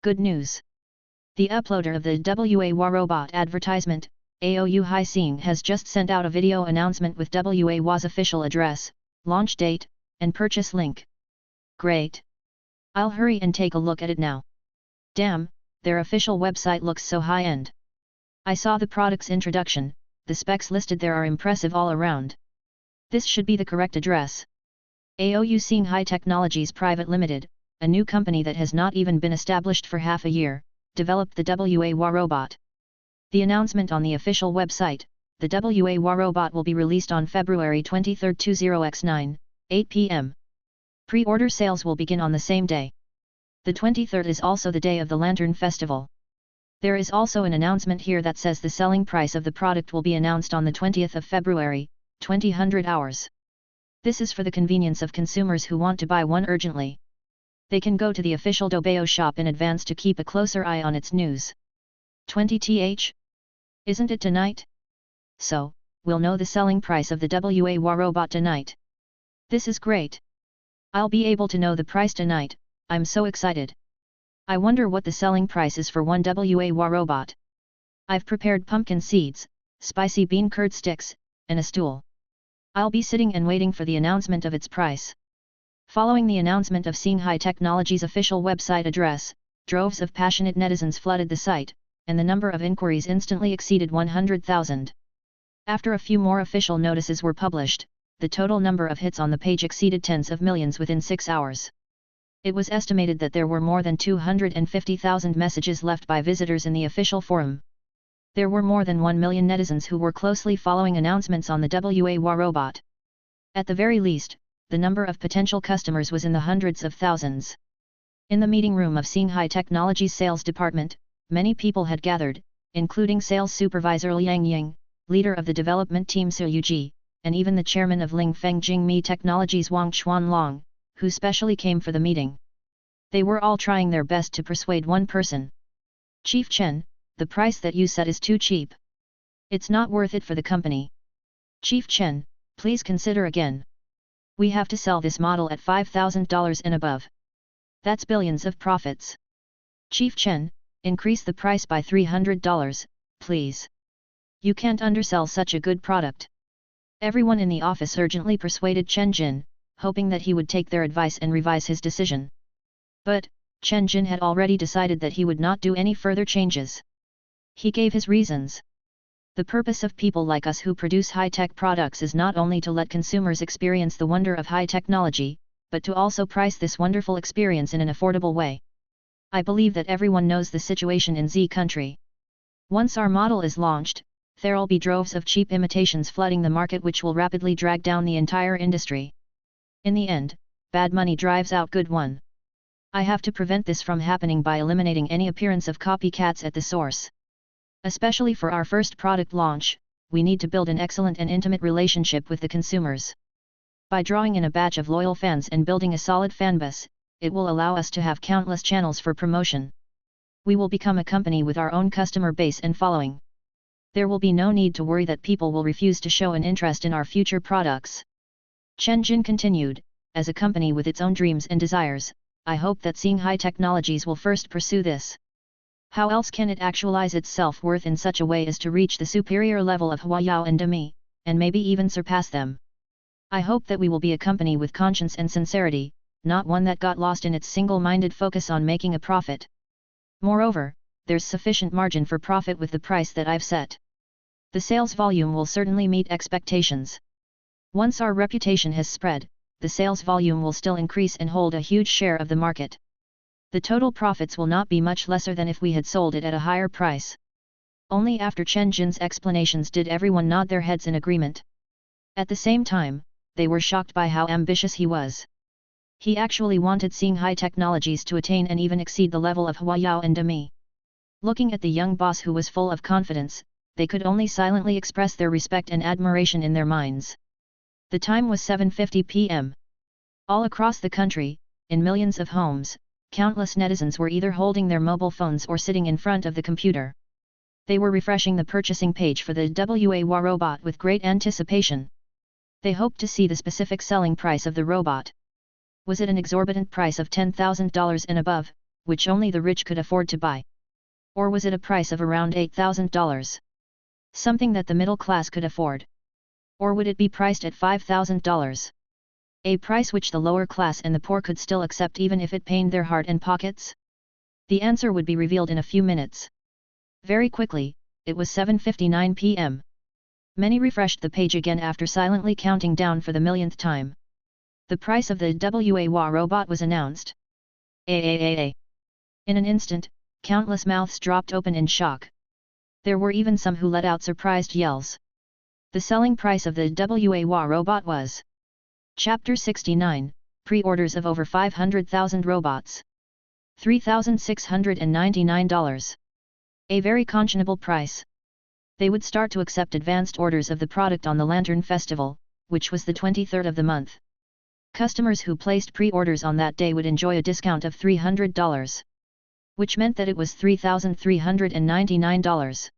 Good news! The uploader of the WA robot advertisement, AOU Hai Sing, has just sent out a video announcement with WA's official address, launch date, and purchase link. Great! I'll hurry and take a look at it now. Damn, their official website looks so high-end. I saw the product's introduction, the specs listed there are impressive all around. This should be the correct address. AOU Singhai Technologies Private Limited, a new company that has not even been established for half a year, developed the WA robot. The announcement on the official website, the WA robot will be released on February 23, 20x9, 8 p.m. Pre-order sales will begin on the same day. The 23rd is also the day of the Lantern Festival. There is also an announcement here that says the selling price of the product will be announced on the 20th of February, 2000 hours. This is for the convenience of consumers who want to buy one urgently. They can go to the official Dobeo shop in advance to keep a closer eye on its news. 20th? Isn't it tonight? So, we'll know the selling price of the WA robot tonight. This is great. I'll be able to know the price tonight, I'm so excited. I wonder what the selling price is for one WA robot. I've prepared pumpkin seeds, spicy bean curd sticks, and a stool. I'll be sitting and waiting for the announcement of its price. Following the announcement of Singhai Technologies' official website address, droves of passionate netizens flooded the site, and the number of inquiries instantly exceeded 100,000. After a few more official notices were published, the total number of hits on the page exceeded tens of millions within 6 hours. It was estimated that there were more than 250,000 messages left by visitors in the official forum. There were more than 1 million netizens who were closely following announcements on the WA robot. At the very least, the number of potential customers was in the hundreds of thousands. In the meeting room of Singhai Technologies' sales department, many people had gathered, including sales supervisor Liang Ying, leader of the development team Su Yuji, and even the chairman of Ling Feng Jingmi Technologies Wang Xuanlong, who specially came for the meeting. They were all trying their best to persuade one person. Chief Chen, the price that you set is too cheap. It's not worth it for the company. Chief Chen, please consider again. We have to sell this model at $5,000 and above. That's billions of profits. Chief Chen, increase the price by $300, please. You can't undersell such a good product. Everyone in the office urgently persuaded Chen Jin, hoping that he would take their advice and revise his decision. But, Chen Jin had already decided that he would not do any further changes. He gave his reasons. The purpose of people like us who produce high-tech products is not only to let consumers experience the wonder of high technology, but to also price this wonderful experience in an affordable way. I believe that everyone knows the situation in Z country. Once our model is launched, there'll be droves of cheap imitations flooding the market which will rapidly drag down the entire industry. In the end, bad money drives out good one. I have to prevent this from happening by eliminating any appearance of copycats at the source. Especially for our first product launch, we need to build an excellent and intimate relationship with the consumers. By drawing in a batch of loyal fans and building a solid fanbase, it will allow us to have countless channels for promotion. We will become a company with our own customer base and following. There will be no need to worry that people will refuse to show an interest in our future products. Chen Jin continued, as a company with its own dreams and desires, I hope that Singhai Technologies will first pursue this. How else can it actualize its self-worth in such a way as to reach the superior level of Huayao and Demi, and maybe even surpass them? I hope that we will be a company with conscience and sincerity, not one that got lost in its single-minded focus on making a profit. Moreover, there's sufficient margin for profit with the price that I've set. The sales volume will certainly meet expectations. Once our reputation has spread, the sales volume will still increase and hold a huge share of the market. The total profits will not be much lesser than if we had sold it at a higher price. Only after Chen Jin's explanations did everyone nod their heads in agreement. At the same time, they were shocked by how ambitious he was. He actually wanted seeing high technologies to attain and even exceed the level of Hua Yao and Demi. Looking at the young boss who was full of confidence, they could only silently express their respect and admiration in their minds. The time was 7:50 p.m. All across the country, in millions of homes, countless netizens were either holding their mobile phones or sitting in front of the computer. They were refreshing the purchasing page for the WA robot with great anticipation. They hoped to see the specific selling price of the robot. Was it an exorbitant price of $10,000 and above, which only the rich could afford to buy? Or was it a price of around $8,000? Something that the middle class could afford? Or would it be priced at $5,000? A price which the lower class and the poor could still accept even if it pained their heart and pockets? The answer would be revealed in a few minutes. Very quickly, it was 7:59 p.m. Many refreshed the page again after silently counting down for the millionth time. The price of the WA robot was announced. In an instant, countless mouths dropped open in shock. There were even some who let out surprised yells. The selling price of the WA robot was Chapter 69, Pre-orders of over 500,000 robots. $3,699. A very conscionable price. They would start to accept advanced orders of the product on the Lantern Festival, which was the 23rd of the month. Customers who placed pre-orders on that day would enjoy a discount of $300. Which meant that it was $3,399.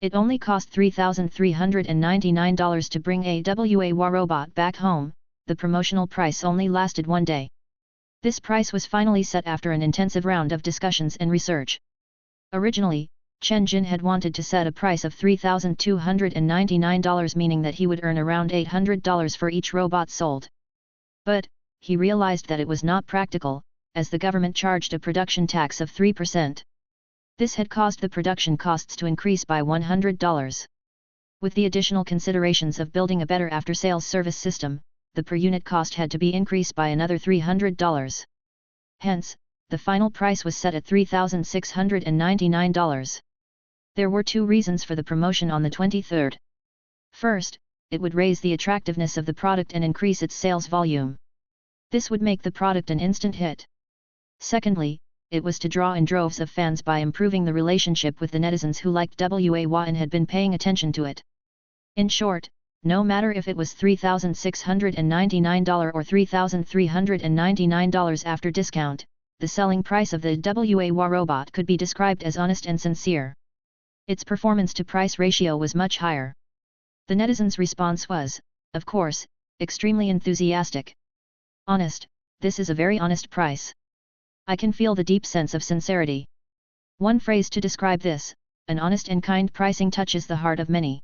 It only cost $3,399 to bring a WA robot back home. The promotional price only lasted one day. This price was finally set after an intensive round of discussions and research. Originally, Chen Jin had wanted to set a price of $3,299, meaning that he would earn around $800 for each robot sold. But, he realized that it was not practical, as the government charged a production tax of 3%. This had caused the production costs to increase by $100. With the additional considerations of building a better after-sales service system, the per-unit cost had to be increased by another $300. Hence, the final price was set at $3,699. There were two reasons for the promotion on the 23rd. First, it would raise the attractiveness of the product and increase its sales volume. This would make the product an instant hit. Secondly, it was to draw in droves of fans by improving the relationship with the netizens who liked WA and had been paying attention to it. In short, no matter if it was $3,699 or $3,399 after discount, the selling price of the WA robot could be described as honest and sincere. Its performance-to-price ratio was much higher. The netizens' response was, of course, extremely enthusiastic. Honest, this is a very honest price. I can feel the deep sense of sincerity. One phrase to describe this, an honest and kind pricing touches the heart of many.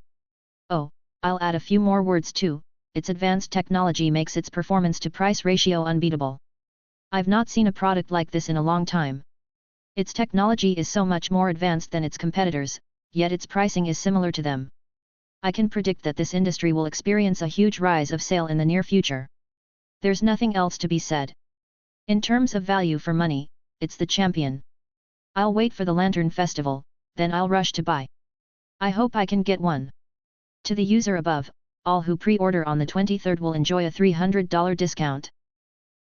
Oh, I'll add a few more words too, its advanced technology makes its performance-to-price ratio unbeatable. I've not seen a product like this in a long time. Its technology is so much more advanced than its competitors, yet its pricing is similar to them. I can predict that this industry will experience a huge rise of sale in the near future. There's nothing else to be said. In terms of value for money, it's the champion. I'll wait for the Lantern Festival, then I'll rush to buy. I hope I can get one. To the user above, all who pre-order on the 23rd will enjoy a $300 discount.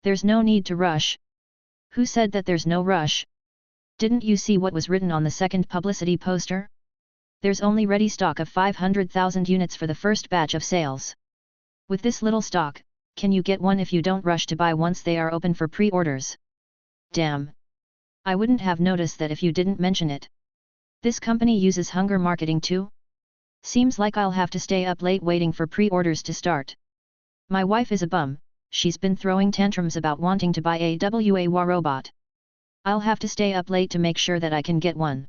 There's no need to rush. Who said that there's no rush? Didn't you see what was written on the second publicity poster? There's only ready stock of 500,000 units for the first batch of sales. With this little stock, can you get one if you don't rush to buy once they are open for pre-orders? Damn! I wouldn't have noticed that if you didn't mention it. This company uses hunger marketing too? Seems like I'll have to stay up late waiting for pre-orders to start. My wife is a bum, she's been throwing tantrums about wanting to buy a WA robot. I'll have to stay up late to make sure that I can get one.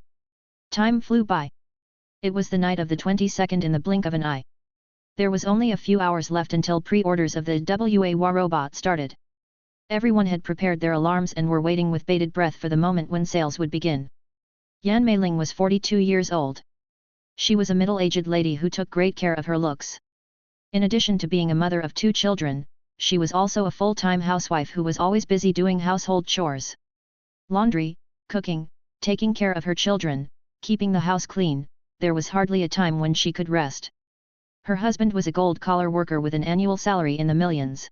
Time flew by. It was the night of the 22nd in the blink of an eye. There was only a few hours left until pre-orders of the WA robot started. Everyone had prepared their alarms and were waiting with bated breath for the moment when sales would begin. Yan Meiling was 42 years old. She was a middle-aged lady who took great care of her looks. In addition to being a mother of 2 children, she was also a full-time housewife who was always busy doing household chores. Laundry, cooking, taking care of her children, keeping the house clean, there was hardly a time when she could rest. Her husband was a gold-collar worker with an annual salary in the millions.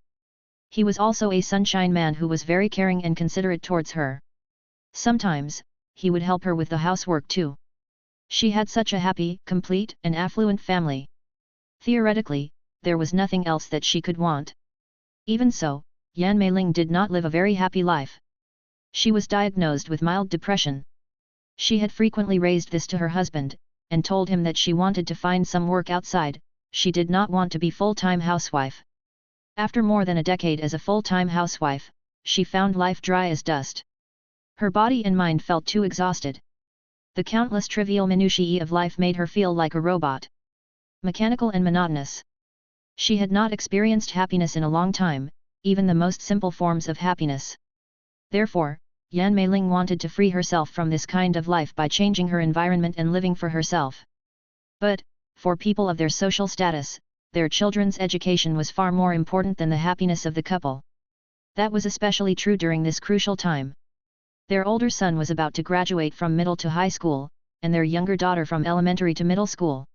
He was also a sunshine man who was very caring and considerate towards her. Sometimes, he would help her with the housework too. She had such a happy, complete, and affluent family. Theoretically, there was nothing else that she could want. Even so, Yan Meiling did not live a very happy life. She was diagnosed with mild depression. She had frequently raised this to her husband, and told him that she wanted to find some work outside. She did not want to be full-time housewife. After more than a decade as a full-time housewife, she found life dry as dust. Her body and mind felt too exhausted. The countless trivial minutiae of life made her feel like a robot. Mechanical and monotonous. She had not experienced happiness in a long time, even the most simple forms of happiness. Therefore, Yan Meiling wanted to free herself from this kind of life by changing her environment and living for herself. But, for people of their social status, their children's education was far more important than the happiness of the couple. That was especially true during this crucial time. Their older son was about to graduate from middle to high school, and their younger daughter from elementary to middle school.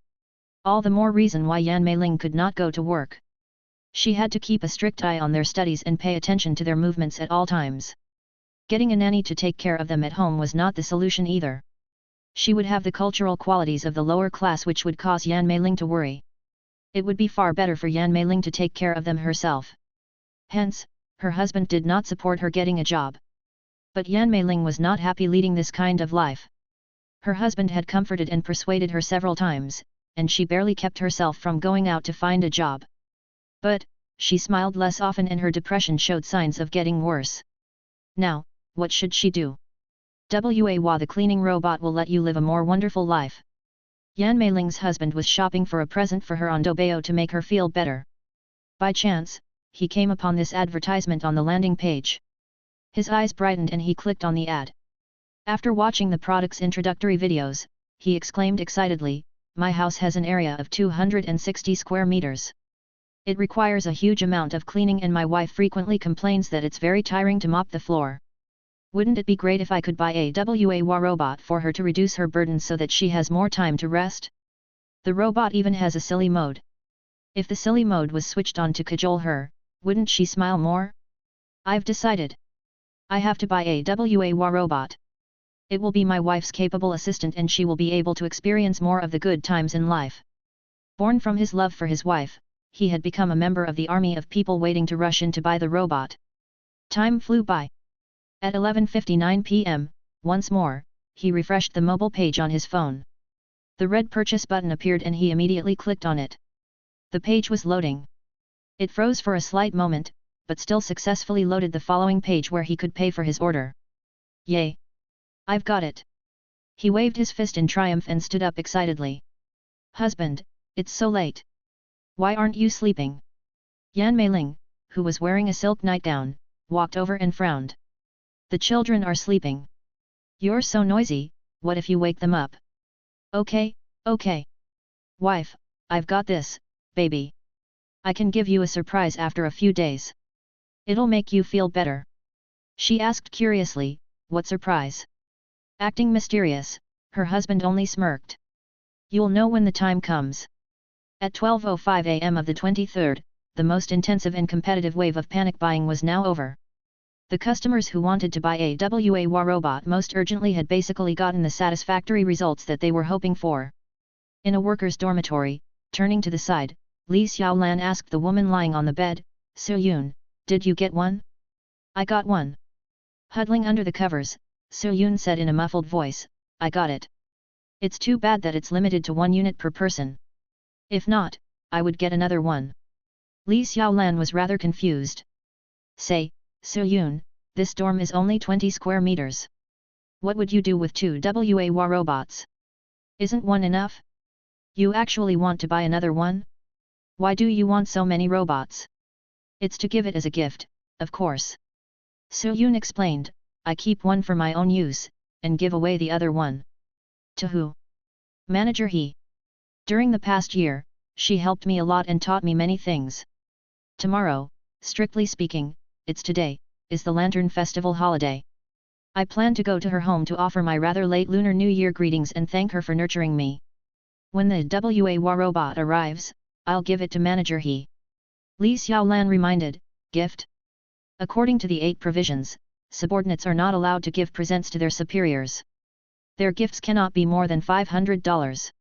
All the more reason why Yan Meiling could not go to work. She had to keep a strict eye on their studies and pay attention to their movements at all times. Getting a nanny to take care of them at home was not the solution either. She would have the cultural qualities of the lower class which would cause Yan Meiling to worry. It would be far better for Yan Meiling to take care of them herself. Hence, her husband did not support her getting a job. But Yan Meiling was not happy leading this kind of life. Her husband had comforted and persuaded her several times, and she barely kept herself from going out to find a job. But, she smiled less often and her depression showed signs of getting worse. Now, what should she do? The cleaning robot will let you live a more wonderful life. Yan Meiling's husband was shopping for a present for her on Douyin to make her feel better. By chance, he came upon this advertisement on the landing page. His eyes brightened and he clicked on the ad. After watching the product's introductory videos, he exclaimed excitedly, "My house has an area of 260 square meters. It requires a huge amount of cleaning and my wife frequently complains that it's very tiring to mop the floor. Wouldn't it be great if I could buy a WA robot for her to reduce her burden so that she has more time to rest? The robot even has a silly mode. If the silly mode was switched on to cajole her, wouldn't she smile more? I've decided. I have to buy a WA robot. It will be my wife's capable assistant and she will be able to experience more of the good times in life." Born from his love for his wife, he had become a member of the army of people waiting to rush in to buy the robot. Time flew by. At 11:59 p.m., once more, he refreshed the mobile page on his phone. The red purchase button appeared and he immediately clicked on it. The page was loading. It froze for a slight moment, but still successfully loaded the following page where he could pay for his order. Yay! I've got it! He waved his fist in triumph and stood up excitedly. "Husband, it's so late. Why aren't you sleeping?" Yan Meiling, who was wearing a silk nightgown, walked over and frowned. "The children are sleeping. You're so noisy, what if you wake them up?" Okay. Wife, I've got this, baby. I can give you a surprise after a few days. It'll make you feel better." She asked curiously, "What surprise?" Acting mysterious, her husband only smirked. "You'll know when the time comes." At 12:05 a.m. of the 23rd, the most intensive and competitive wave of panic buying was now over. The customers who wanted to buy a WA robot most urgently had basically gotten the satisfactory results that they were hoping for. In a workers' dormitory, turning to the side, Li Xiaolan asked the woman lying on the bed, "So Yun, did you get one?" "I got one." Huddling under the covers, So Yun said in a muffled voice, "I got it. It's too bad that it's limited to 1 unit per person. If not, I would get another one." Li Xiaolan was rather confused. "Say, So Yun, this dorm is only 20 square meters. What would you do with 2 WA robots? Isn't one enough? You actually want to buy another one? Why do you want so many robots?" "It's to give it as a gift, of course." So Yun explained, "I keep one for my own use, and give away the other one." "To who?" "Manager He." During the past year, she helped me a lot and taught me many things. Tomorrow, strictly speaking, it's today, is the Lantern Festival holiday. I plan to go to her home to offer my rather late Lunar New Year greetings and thank her for nurturing me. When the WA robot arrives, I'll give it to Manager He. Li Xiaolan reminded, gift. According to the 8 provisions, subordinates are not allowed to give presents to their superiors. Their gifts cannot be more than $500.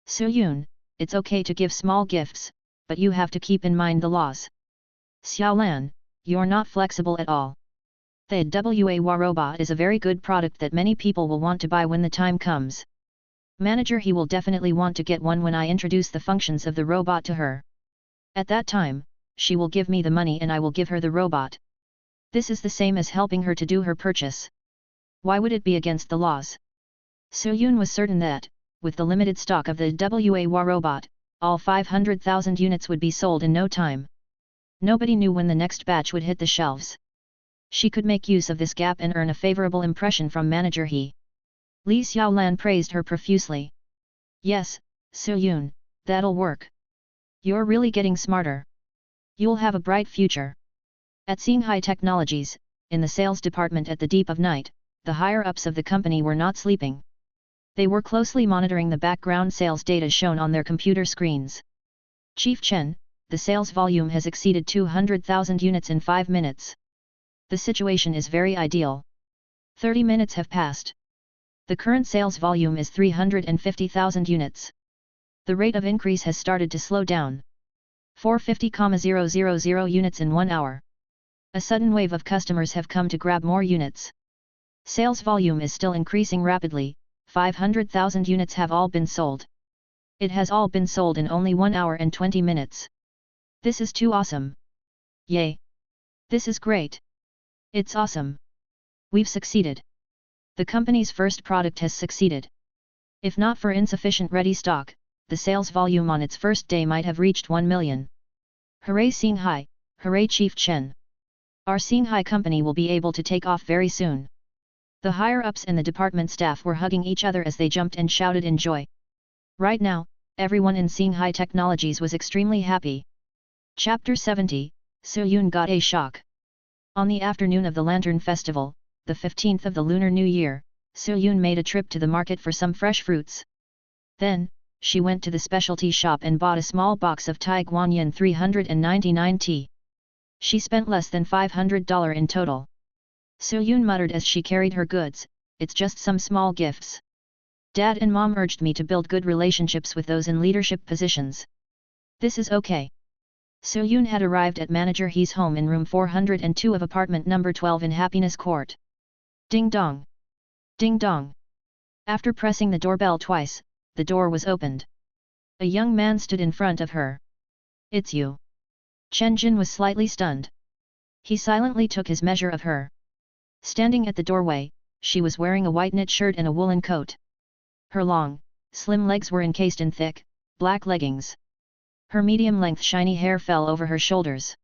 Su Yun, it's okay to give small gifts, but you have to keep in mind the laws. Xiaolan, you're not flexible at all. The WA robot is a very good product that many people will want to buy when the time comes. Manager He will definitely want to get one when I introduce the functions of the robot to her. At that time, she will give me the money and I will give her the robot. This is the same as helping her to do her purchase. Why would it be against the laws? Su Yun was certain that, with the limited stock of the WA robot, all 500,000 units would be sold in no time. Nobody knew when the next batch would hit the shelves. She could make use of this gap and earn a favorable impression from Manager He. Li Xiaolan praised her profusely. Yes, Su Yun, that'll work. You're really getting smarter. You'll have a bright future. At Xinghai Technologies, in the sales department at the deep of night, the higher-ups of the company were not sleeping. They were closely monitoring the background sales data shown on their computer screens. Chief Chen, the sales volume has exceeded 200,000 units in 5 minutes. The situation is very ideal. 30 minutes have passed. The current sales volume is 350,000 units. The rate of increase has started to slow down. 450,000 units in 1 hour. A sudden wave of customers have come to grab more units. Sales volume is still increasing rapidly, 500,000 units have all been sold. It has all been sold in only 1 hour and 20 minutes. This is too awesome. Yay! This is great. It's awesome. We've succeeded. The company's first product has succeeded. If not for insufficient ready stock, the sales volume on its first day might have reached 1 million. Hooray Xinghai, hooray Chief Chen. Our Xinghai company will be able to take off very soon. The higher-ups and the department staff were hugging each other as they jumped and shouted in joy. Right now, everyone in Xinghai Technologies was extremely happy. Chapter 70, Su Yun got a shock. On the afternoon of the Lantern Festival, the 15th of the Lunar New Year, Su Yun made a trip to the market for some fresh fruits. Then, she went to the specialty shop and bought a small box of Tai Guanyin 399 tea. She spent less than $500 in total. Su Yun muttered as she carried her goods, it's just some small gifts. Dad and Mom urged me to build good relationships with those in leadership positions. This is okay. Su Yun had arrived at Manager He's home in room 402 of apartment number 12 in Happiness Court. Ding dong! Ding dong! After pressing the doorbell twice, the door was opened. A young man stood in front of her. It's you. Chen Jin was slightly stunned. He silently took his measure of her. Standing at the doorway, she was wearing a white knit shirt and a woolen coat. Her long, slim legs were encased in thick, black leggings. Her medium-length shiny hair fell over her shoulders.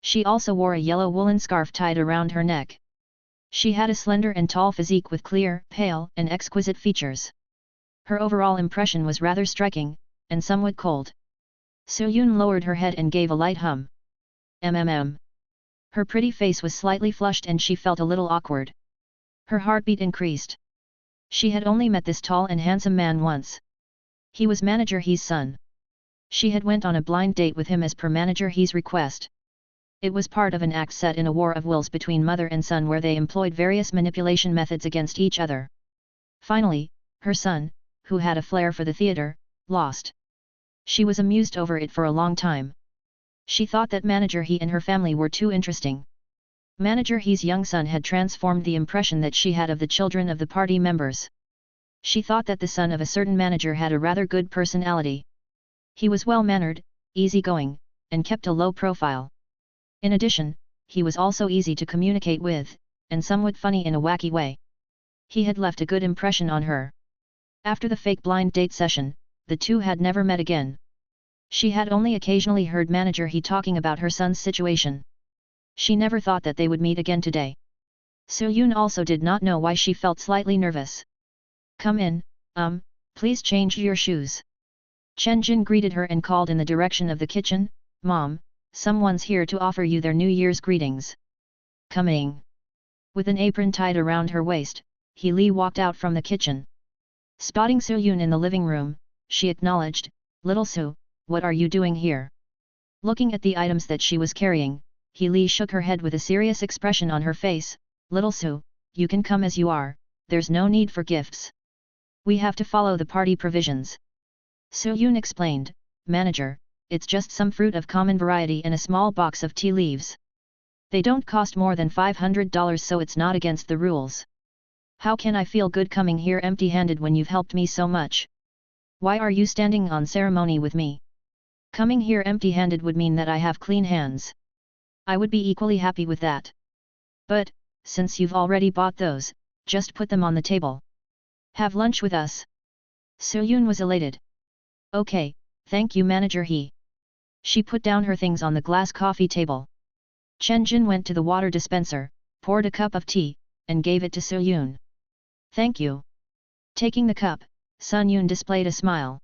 She also wore a yellow woolen scarf tied around her neck. She had a slender and tall physique with clear, pale, and exquisite features. Her overall impression was rather striking, and somewhat cold. Su Yun lowered her head and gave a light hum. MMM. Her pretty face was slightly flushed and she felt a little awkward. Her heartbeat increased. She had only met this tall and handsome man once. He was Manager He's son. She had went on a blind date with him as per Manager He's request. It was part of an act set in a war of wills between mother and son where they employed various manipulation methods against each other. Finally, her son, who had a flair for the theatre, lost. She was amused over it for a long time. She thought that Manager He and her family were too interesting. Manager He's young son had transformed the impression that she had of the children of the party members. She thought that the son of a certain manager had a rather good personality. He was well-mannered, easygoing, and kept a low profile. In addition, he was also easy to communicate with, and somewhat funny in a wacky way. He had left a good impression on her. After the fake blind date session, the two had never met again. She had only occasionally heard Manager He talking about her son's situation. She never thought that they would meet again today. Su Yun also did not know why she felt slightly nervous. Come in, please change your shoes. Chen Jin greeted her and called in the direction of the kitchen, "Mom, someone's here to offer you their New Year's greetings." Coming. With an apron tied around her waist, Li walked out from the kitchen. Spotting Su Yun in the living room, she acknowledged, "Little Su, what are you doing here?" Looking at the items that she was carrying, Li shook her head with a serious expression on her face, "Little Su, you can come as you are, there's no need for gifts. We have to follow the party provisions." Su Yun explained, "Manager, it's just some fruit of common variety and a small box of tea leaves. They don't cost more than $500, so it's not against the rules. How can I feel good coming here empty-handed when you've helped me so much? Why are you standing on ceremony with me? Coming here empty-handed would mean that I have clean hands. I would be equally happy with that. But, since you've already bought those, just put them on the table. Have lunch with us." Su Yun was elated. "Okay, thank you Manager He." She put down her things on the glass coffee table. Chen Jin went to the water dispenser, poured a cup of tea, and gave it to Su Yun. "Thank you." Taking the cup, Sun Yun displayed a smile.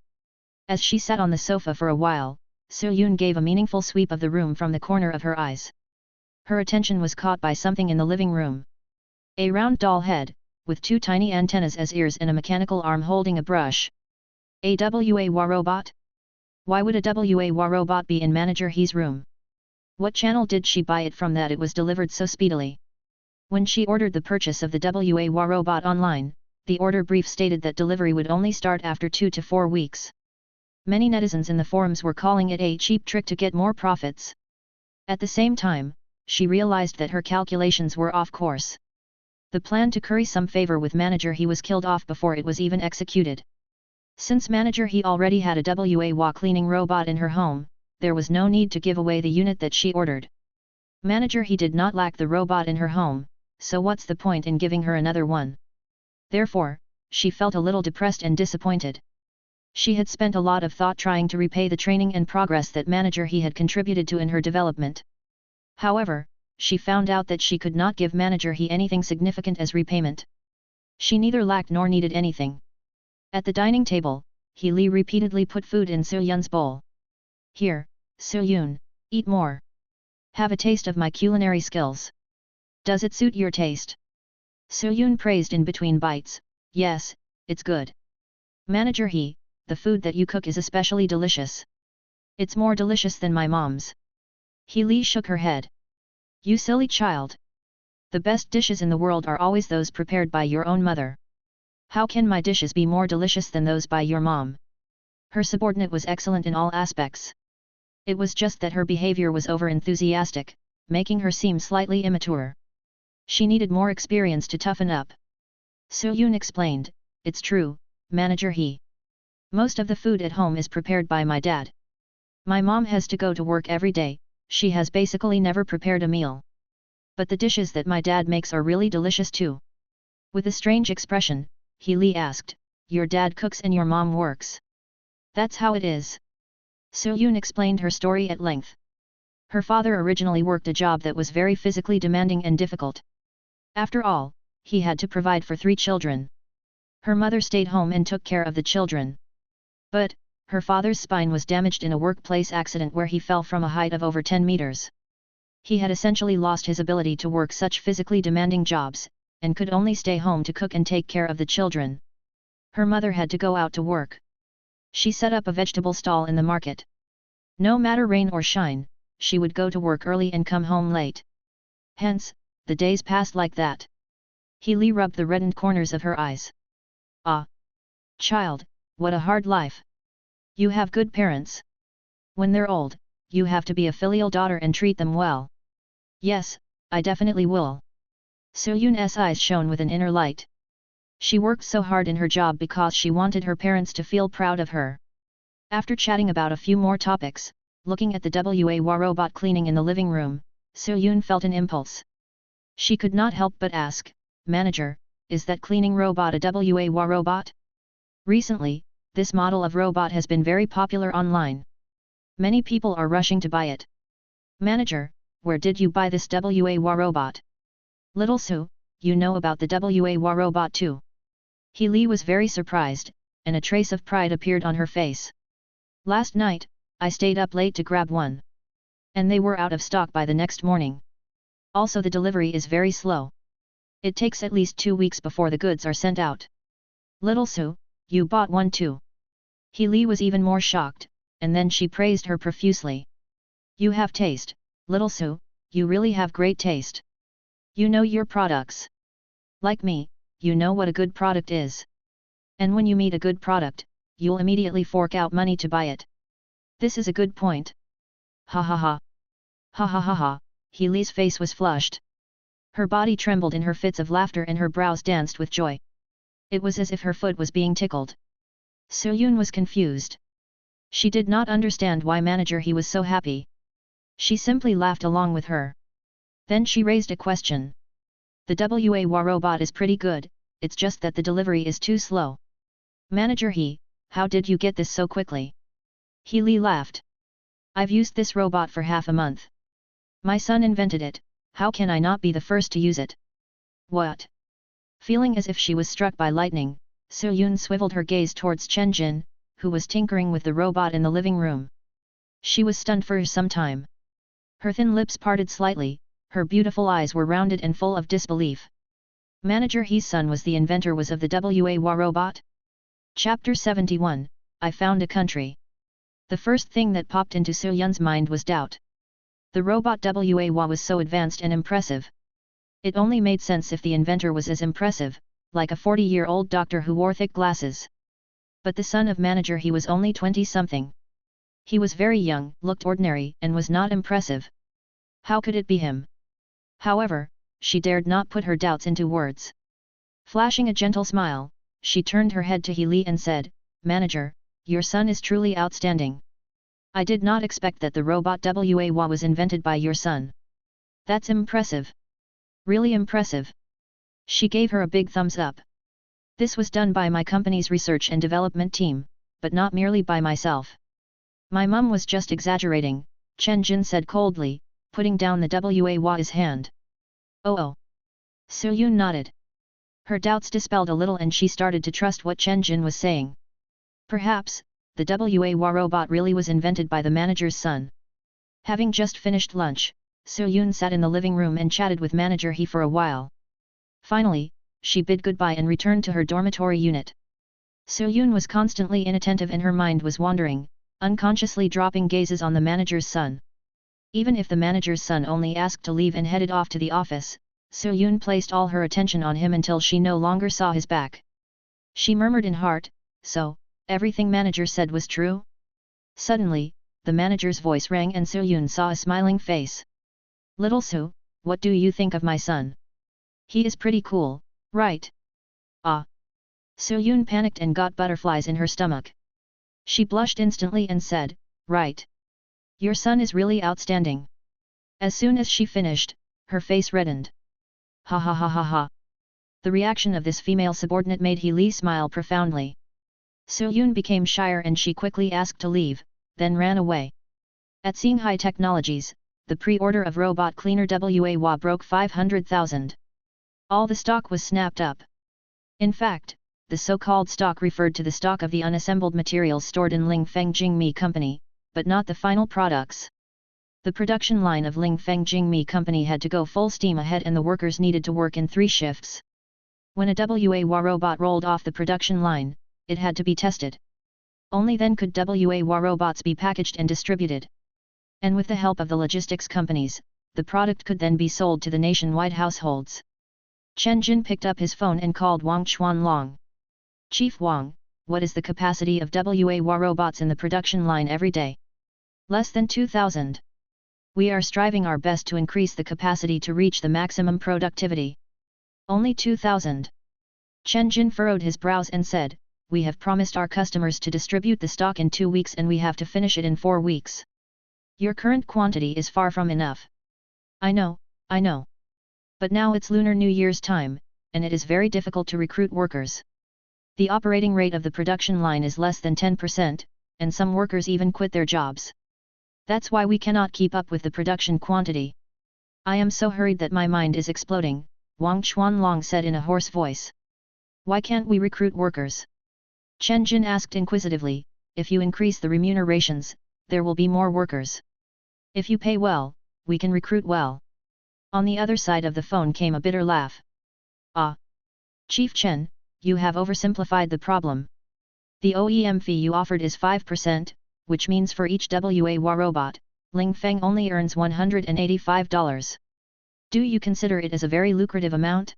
As she sat on the sofa for a while, Su Yun gave a meaningful sweep of the room from the corner of her eyes. Her attention was caught by something in the living room. A round doll head, with two tiny antennas as ears and a mechanical arm holding a brush. A WA robot? Why would a WA robot be in Manager He's room? What channel did she buy it from that it was delivered so speedily? When she ordered the purchase of the WA robot online, the order brief stated that delivery would only start after 2 to 4 weeks. Many netizens in the forums were calling it a cheap trick to get more profits. At the same time, she realized that her calculations were off course. The plan to curry some favor with Manager He was killed off before it was even executed. Since Manager He already had a WA cleaning robot in her home, there was no need to give away the unit that she ordered. Manager He did not lack the robot in her home, so what's the point in giving her another one? Therefore, she felt a little depressed and disappointed. She had spent a lot of thought trying to repay the training and progress that Manager He had contributed to in her development. However, she found out that she could not give Manager He anything significant as repayment. She neither lacked nor needed anything. At the dining table, Li repeatedly put food in Su Yun's bowl. "Here, Su Yun, eat more. Have a taste of my culinary skills. Does it suit your taste?" Su Yun praised in between bites, "Yes, it's good. Manager He, the food that you cook is especially delicious. It's more delicious than my mom's." Li shook her head. "You silly child. The best dishes in the world are always those prepared by your own mother. How can my dishes be more delicious than those by your mom?" Her subordinate was excellent in all aspects. It was just that her behavior was over-enthusiastic, making her seem slightly immature. She needed more experience to toughen up. Su Yun explained, "It's true, Manager He. Most of the food at home is prepared by my dad. My mom has to go to work every day, she has basically never prepared a meal. But the dishes that my dad makes are really delicious too." With a strange expression, Li asked, "Your dad cooks and your mom works?" "That's how it is." Su Yun explained her story at length. Her father originally worked a job that was very physically demanding and difficult. After all, he had to provide for 3 children. Her mother stayed home and took care of the children. But, her father's spine was damaged in a workplace accident where he fell from a height of over 10 meters. He had essentially lost his ability to work such physically demanding jobs, and could only stay home to cook and take care of the children. Her mother had to go out to work. She set up a vegetable stall in the market. No matter rain or shine, she would go to work early and come home late. Hence, the days passed like that. Li rubbed the reddened corners of her eyes. "Ah! Child, what a hard life. You have good parents. When they're old, you have to be a filial daughter and treat them well." "Yes, I definitely will." Su Yun's eyes shone with an inner light. She worked so hard in her job because she wanted her parents to feel proud of her. After chatting about a few more topics, looking at the WA robot cleaning in the living room, Su Yun felt an impulse. She could not help but ask, "Manager, is that cleaning robot a WA robot?" Recently, this model of robot has been very popular online. Many people are rushing to buy it. "Manager, where did you buy this WA robot?" "Little Su, you know about the WA robot too?" Li was very surprised, and a trace of pride appeared on her face. Last night, I stayed up late to grab one. And they were out of stock by the next morning. Also the delivery is very slow. It takes at least 2 weeks before the goods are sent out. Little Su, you bought one too. He Li was even more shocked, and then she praised her profusely. You have taste, Little Su, you really have great taste. You know your products. Like me, you know what a good product is. And when you meet a good product, you'll immediately fork out money to buy it. This is a good point. Ha ha ha. Ha ha ha ha, He Li's face was flushed. Her body trembled in her fits of laughter and her brows danced with joy. It was as if her foot was being tickled. Su Yun was confused. She did not understand why manager he was so happy. She simply laughed along with her. Then she raised a question. The WA robot is pretty good, it's just that the delivery is too slow. Manager He, how did you get this so quickly? He Li laughed. I've used this robot for half a month. My son invented it, how can I not be the first to use it? What? Feeling as if she was struck by lightning, Su Yun swiveled her gaze towards Chen Jin, who was tinkering with the robot in the living room. She was stunned for some time. Her thin lips parted slightly, her beautiful eyes were rounded and full of disbelief. Manager He's son was the inventor of the WA robot? Chapter 71, I found a country. The first thing that popped into Su Yun's mind was doubt. The robot WA was so advanced and impressive. It only made sense if the inventor was as impressive, like a 40-year-old doctor who wore thick glasses. But the son of manager He was only 20-something. He was very young, looked ordinary, and was not impressive. How could it be him? However, she dared not put her doubts into words. Flashing a gentle smile, she turned her head to He Li and said, Manager, your son is truly outstanding. I did not expect that the robot WA was invented by your son. That's impressive. Really impressive. She gave her a big thumbs up. This was done by my company's research and development team, but not merely by myself. My mum was just exaggerating, Chen Jin said coldly, putting down the WA's hand. Oh. Su Yun nodded. Her doubts dispelled a little and she started to trust what Chen Jin was saying. Perhaps, the WA robot really was invented by the manager's son. Having just finished lunch, Su Yun sat in the living room and chatted with manager He for a while. Finally, she bid goodbye and returned to her dormitory unit. Su Yun was constantly inattentive and her mind was wandering, unconsciously dropping gazes on the manager's son. Even if the manager's son only asked to leave and headed off to the office, Su Yun placed all her attention on him until she no longer saw his back. She murmured in heart, so, everything manager said was true? Suddenly, the manager's voice rang and Su Yun saw a smiling face. Little Su, what do you think of my son? He is pretty cool, right? Ah! Su Yun panicked and got butterflies in her stomach. She blushed instantly and said, right. Your son is really outstanding. As soon as she finished, her face reddened. Ha ha ha ha ha. The reaction of this female subordinate made He Li smile profoundly. Su Yun became shyer and she quickly asked to leave, then ran away. At Seeing High Technologies, the pre-order of robot cleaner WA broke 500,000. All the stock was snapped up. In fact, the so-called stock referred to the stock of the unassembled materials stored in Ling Feng Jingmi Company, but not the final products. The production line of Ling Feng Jingmi Company had to go full steam ahead and the workers needed to work in 3 shifts. When a WA robot rolled off the production line, it had to be tested. Only then could WA robots be packaged and distributed. And with the help of the logistics companies, the product could then be sold to the nationwide households. Chen Jin picked up his phone and called Wang Chuanlong. Chief Wang, what is the capacity of WA robots in the production line every day? Less than 2,000. We are striving our best to increase the capacity to reach the maximum productivity. Only 2,000. Chen Jin furrowed his brows and said, we have promised our customers to distribute the stock in 2 weeks and we have to finish it in 4 weeks. Your current quantity is far from enough. I know. But now it's Lunar New Year's time, and it is very difficult to recruit workers. The operating rate of the production line is less than 10%, and some workers even quit their jobs. That's why we cannot keep up with the production quantity. I am so hurried that my mind is exploding, Wang Chuanlong said in a hoarse voice. Why can't we recruit workers? Chen Jin asked inquisitively, if you increase the remunerations, there will be more workers. If you pay well, we can recruit well. On the other side of the phone came a bitter laugh. Ah! Chief Chen, you have oversimplified the problem. The OEM fee you offered is 5%, which means for each WA robot, Ling Feng only earns $185. Do you consider it as a very lucrative amount?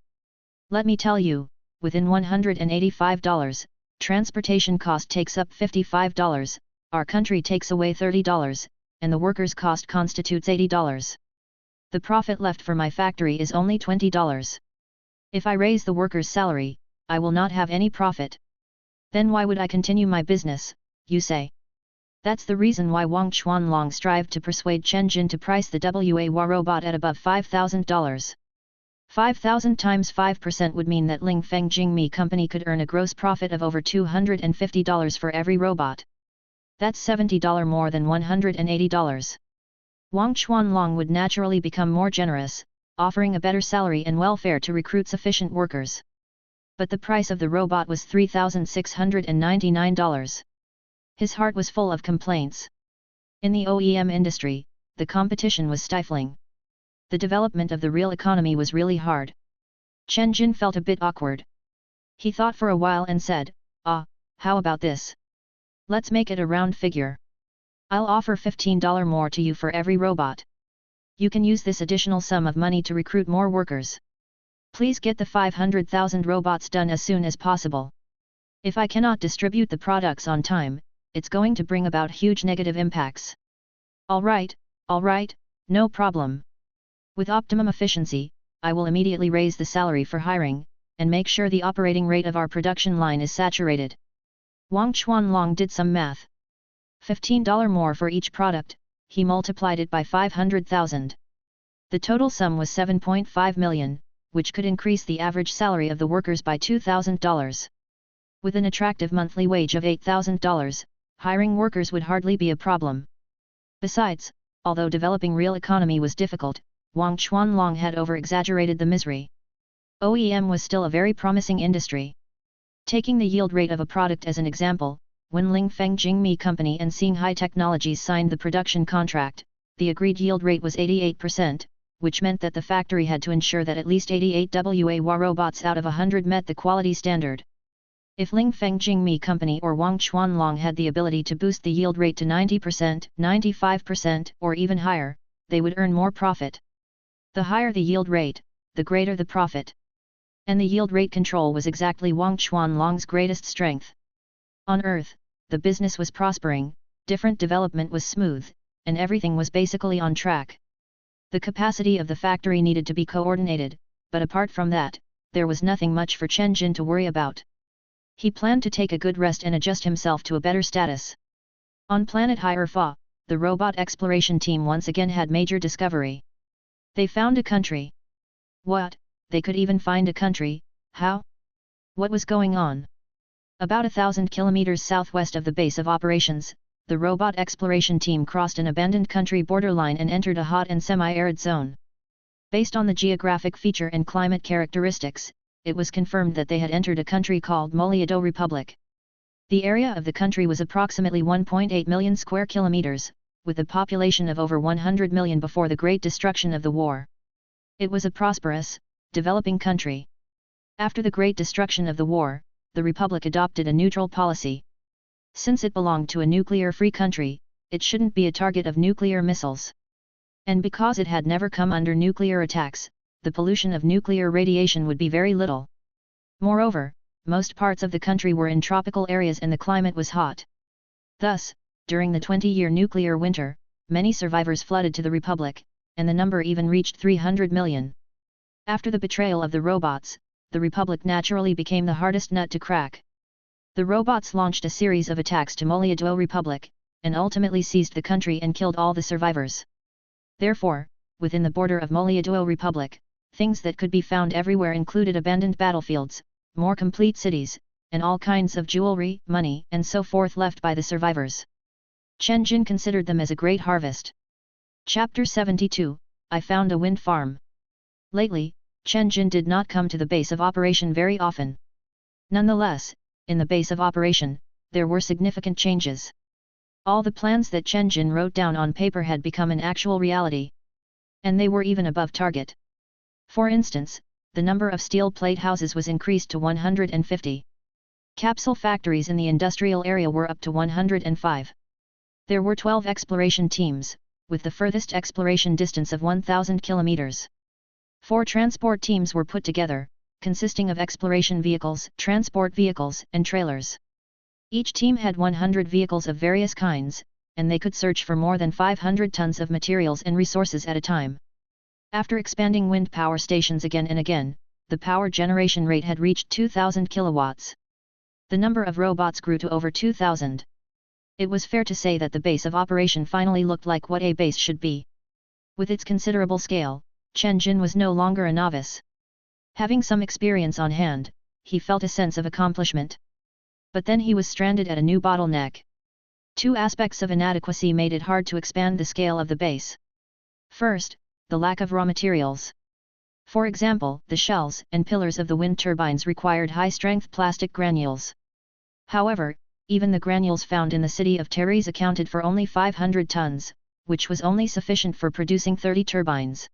Let me tell you, within $185, transportation cost takes up $55, our country takes away $30, and the workers' cost constitutes $80. The profit left for my factory is only $20. If I raise the workers' salary, I will not have any profit. Then why would I continue my business, you say? That's the reason why Wang Chuanlong strived to persuade Chen Jin to price the WA robot at above $5,000. 5,000 times 5% would mean that Ling Feng Jingmi Company could earn a gross profit of over $250 for every robot. That's $70 more than $180. Wang Chuanlong would naturally become more generous, offering a better salary and welfare to recruit sufficient workers. But the price of the robot was $3,699. His heart was full of complaints. In the OEM industry, the competition was stifling. The development of the real economy was really hard. Chen Jin felt a bit awkward. He thought for a while and said, how about this? Let's make it a round figure. I'll offer $15 more to you for every robot. You can use this additional sum of money to recruit more workers. Please get the 500,000 robots done as soon as possible. If I cannot distribute the products on time, it's going to bring about huge negative impacts. All right, no problem. With optimum efficiency, I will immediately raise the salary for hiring, and make sure the operating rate of our production line is saturated. Wang Chuanlong did some math. $15 more for each product, he multiplied it by 500,000. The total sum was 7.5 million, which could increase the average salary of the workers by $2,000. With an attractive monthly wage of $8,000, hiring workers would hardly be a problem. Besides, although developing real economy was difficult, Wang Chuanlong had over-exaggerated the misery. OEM was still a very promising industry. Taking the yield rate of a product as an example, when Ling Feng Jingmi Company and Singhai Technologies signed the production contract, the agreed yield rate was 88%, which meant that the factory had to ensure that at least 88 WA robots out of 100 met the quality standard. If Ling Feng Jingmi Company or Wang Chuanlong had the ability to boost the yield rate to 90%, 95%, or even higher, they would earn more profit. The higher the yield rate, the greater the profit. And the yield rate control was exactly Wang Chuanlong's greatest strength. On Earth, the business was prospering, different development was smooth, and everything was basically on track. The capacity of the factory needed to be coordinated, but apart from that, there was nothing much for Chen Jin to worry about. He planned to take a good rest and adjust himself to a better status. On planet Hierophant, the robot exploration team once again had major discovery. They found a country. What? They could even find a country? How? What was going on? About 1,000 kilometers southwest of the base of operations, the robot exploration team crossed an abandoned country borderline and entered a hot and semi-arid zone. Based on the geographic feature and climate characteristics, it was confirmed that they had entered a country called Moliado Republic. The area of the country was approximately 1.8 million square kilometers, with a population of over 100 million before the Great Destruction of the war. It was a prosperous, developing country. After the Great Destruction of the war, the Republic adopted a neutral policy. Since it belonged to a nuclear-free country, it shouldn't be a target of nuclear missiles. And because it had never come under nuclear attacks, the pollution of nuclear radiation would be very little. Moreover, most parts of the country were in tropical areas and the climate was hot. Thus, during the 20-year nuclear winter, many survivors flooded to the Republic, and the number even reached 300 million. After the betrayal of the robots, the Republic naturally became the hardest nut to crack. The robots launched a series of attacks to Moliado Republic, and ultimately seized the country and killed all the survivors. Therefore, within the border of Moliado Republic, things that could be found everywhere included abandoned battlefields, more complete cities, and all kinds of jewelry, money, and so forth left by the survivors. Chen Jin considered them as a great harvest. Chapter 72, I found a wind farm. Lately, Chen Jin did not come to the base of operation very often. Nonetheless, in the base of operation, there were significant changes. All the plans that Chen Jin wrote down on paper had become an actual reality. And they were even above target. For instance, the number of steel plate houses was increased to 150. Capsule factories in the industrial area were up to 105. There were 12 exploration teams, with the furthest exploration distance of 1,000 kilometers. 4 transport teams were put together, consisting of exploration vehicles, transport vehicles, and trailers. Each team had 100 vehicles of various kinds, and they could search for more than 500 tons of materials and resources at a time. After expanding wind power stations again and again, the power generation rate had reached 2,000 kilowatts. The number of robots grew to over 2,000. It was fair to say that the base of operation finally looked like what a base should be. With its considerable scale, Chen Jin was no longer a novice. Having some experience on hand, he felt a sense of accomplishment. But then he was stranded at a new bottleneck. 2 aspects of inadequacy made it hard to expand the scale of the base. First, the lack of raw materials. For example, the shells and pillars of the wind turbines required high-strength plastic granules. However, even the granules found in the city of Taris accounted for only 500 tons, which was only sufficient for producing 30 turbines.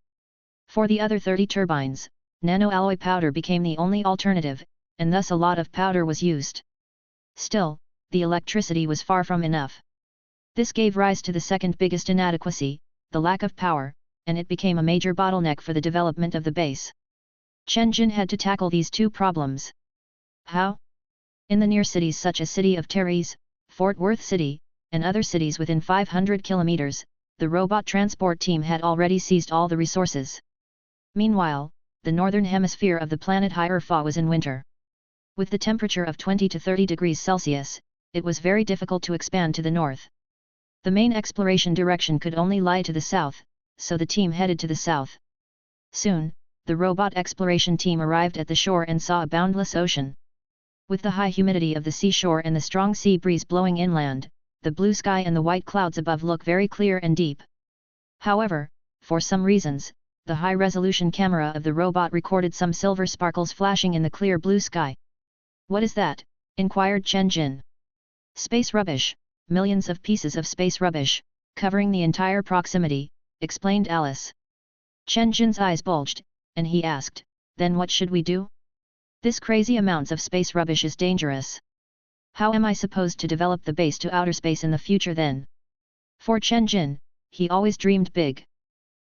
For the other 30 turbines, nanoalloy powder became the only alternative, and thus a lot of powder was used. Still, the electricity was far from enough. This gave rise to the second biggest inadequacy, the lack of power, and it became a major bottleneck for the development of the base. Chen Jin had to tackle these 2 problems. How? In the near cities such as city of Taris, Fort Worth City, and other cities within 500 kilometers, the robot transport team had already seized all the resources. Meanwhile, the northern hemisphere of the planet Hierophant was in winter. With the temperature of 20 to 30 degrees Celsius, it was very difficult to expand to the north. The main exploration direction could only lie to the south, so the team headed to the south. Soon, the robot exploration team arrived at the shore and saw a boundless ocean. With the high humidity of the seashore and the strong sea breeze blowing inland, the blue sky and the white clouds above look very clear and deep. However, for some reasons, the high-resolution camera of the robot recorded some silver sparkles flashing in the clear blue sky. "What is that?" inquired Chen Jin. "Space rubbish, millions of pieces of space rubbish, covering the entire proximity," explained Alice. Chen Jin's eyes bulged, and he asked, "Then what should we do? This crazy amounts of space rubbish is dangerous. How am I supposed to develop the base to outer space in the future then?" For Chen Jin, he always dreamed big.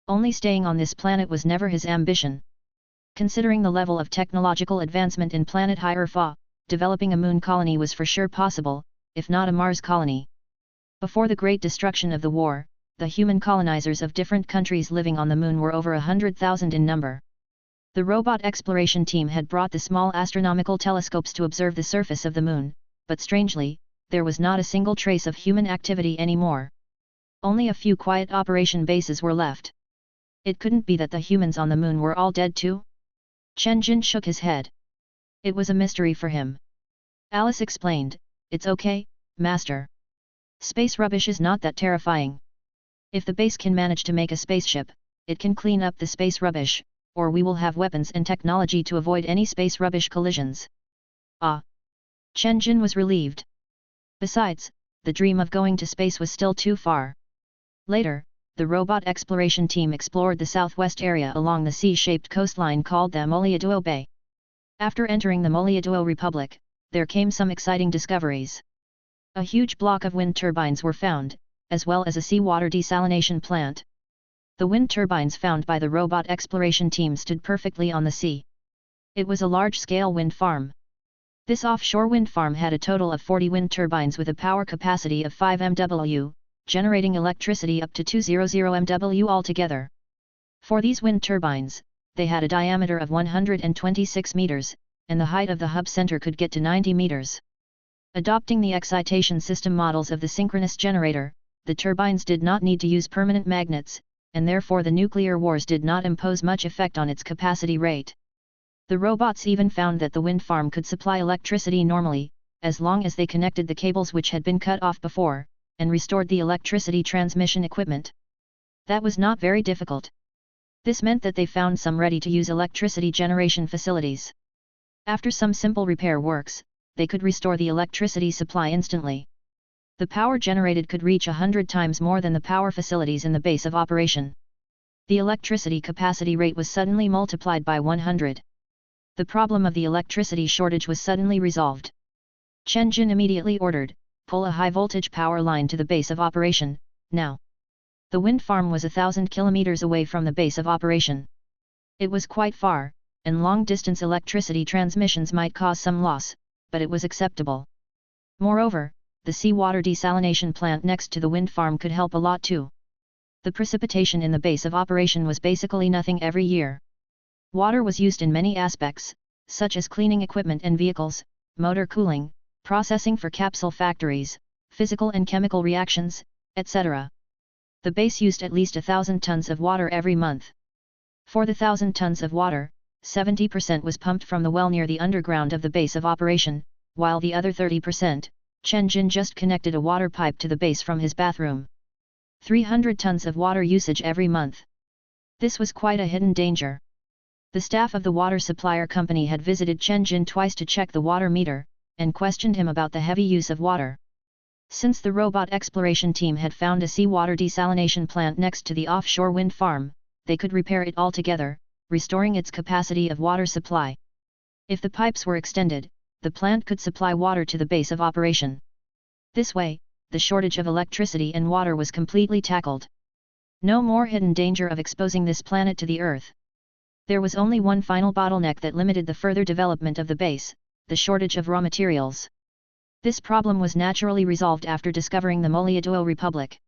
Only staying on this planet was never his ambition. Considering the level of technological advancement in planet Hierophant, developing a moon colony was for sure possible, if not a Mars colony. Before the Great Destruction of the war, the human colonizers of different countries living on the moon were over 100,000 in number. The robot exploration team had brought the small astronomical telescopes to observe the surface of the moon, but strangely, there was not a single trace of human activity anymore. Only a few quiet operation bases were left. It couldn't be that the humans on the moon were all dead too? Chen Jin shook his head. It was a mystery for him. Alice explained, "It's okay, Master. Space rubbish is not that terrifying. If the base can manage to make a spaceship, it can clean up the space rubbish, or we will have weapons and technology to avoid any space rubbish collisions." Ah! Chen Jin was relieved. Besides, the dream of going to space was still too far. Later, the robot exploration team explored the southwest area along the C-shaped coastline called the Moliaduo Bay. After entering the Moliaduo Republic, there came some exciting discoveries. A huge block of wind turbines were found, as well as a seawater desalination plant. The wind turbines found by the robot exploration team stood perfectly on the sea. It was a large-scale wind farm. This offshore wind farm had a total of 40 wind turbines with a power capacity of 5 MW, generating electricity up to 200 MW altogether. For these wind turbines, they had a diameter of 126 meters, and the height of the hub center could get to 90 meters. Adopting the excitation system models of the synchronous generator, the turbines did not need to use permanent magnets, and therefore the nuclear wars did not impose much effect on its capacity rate. The robots even found that the wind farm could supply electricity normally, as long as they connected the cables which had been cut off before, and restored the electricity transmission equipment. That was not very difficult. This meant that they found some ready-to-use electricity generation facilities. After some simple repair works, they could restore the electricity supply instantly. The power generated could reach 100 times more than the power facilities in the base of operation. The electricity capacity rate was suddenly multiplied by 100. The problem of the electricity shortage was suddenly resolved. Chen Jin immediately ordered, pull a high-voltage power line to the base of operation, now. The wind farm was 1,000 kilometers away from the base of operation. It was quite far, and long-distance electricity transmissions might cause some loss, but it was acceptable. Moreover, the seawater desalination plant next to the wind farm could help a lot too. The precipitation in the base of operation was basically nothing every year. Water was used in many aspects, such as cleaning equipment and vehicles, motor cooling, processing for capsule factories, physical and chemical reactions, etc. The base used at least 1,000 tons of water every month. For the 1,000 tons of water, 70% was pumped from the well near the underground of the base of operation, while the other 30%, Chen Jin just connected a water pipe to the base from his bathroom. 300 tons of water usage every month. This was quite a hidden danger. The staff of the water supplier company had visited Chen Jin twice to check the water meter, and questioned him about the heavy use of water. Since the robot exploration team had found a seawater desalination plant next to the offshore wind farm, they could repair it altogether, restoring its capacity of water supply. If the pipes were extended, the plant could supply water to the base of operation. This way, the shortage of electricity and water was completely tackled. No more hidden danger of exposing this planet to the Earth. There was only one final bottleneck that limited the further development of the base, the shortage of raw materials. This problem was naturally resolved after discovering the Moliaduo Republic.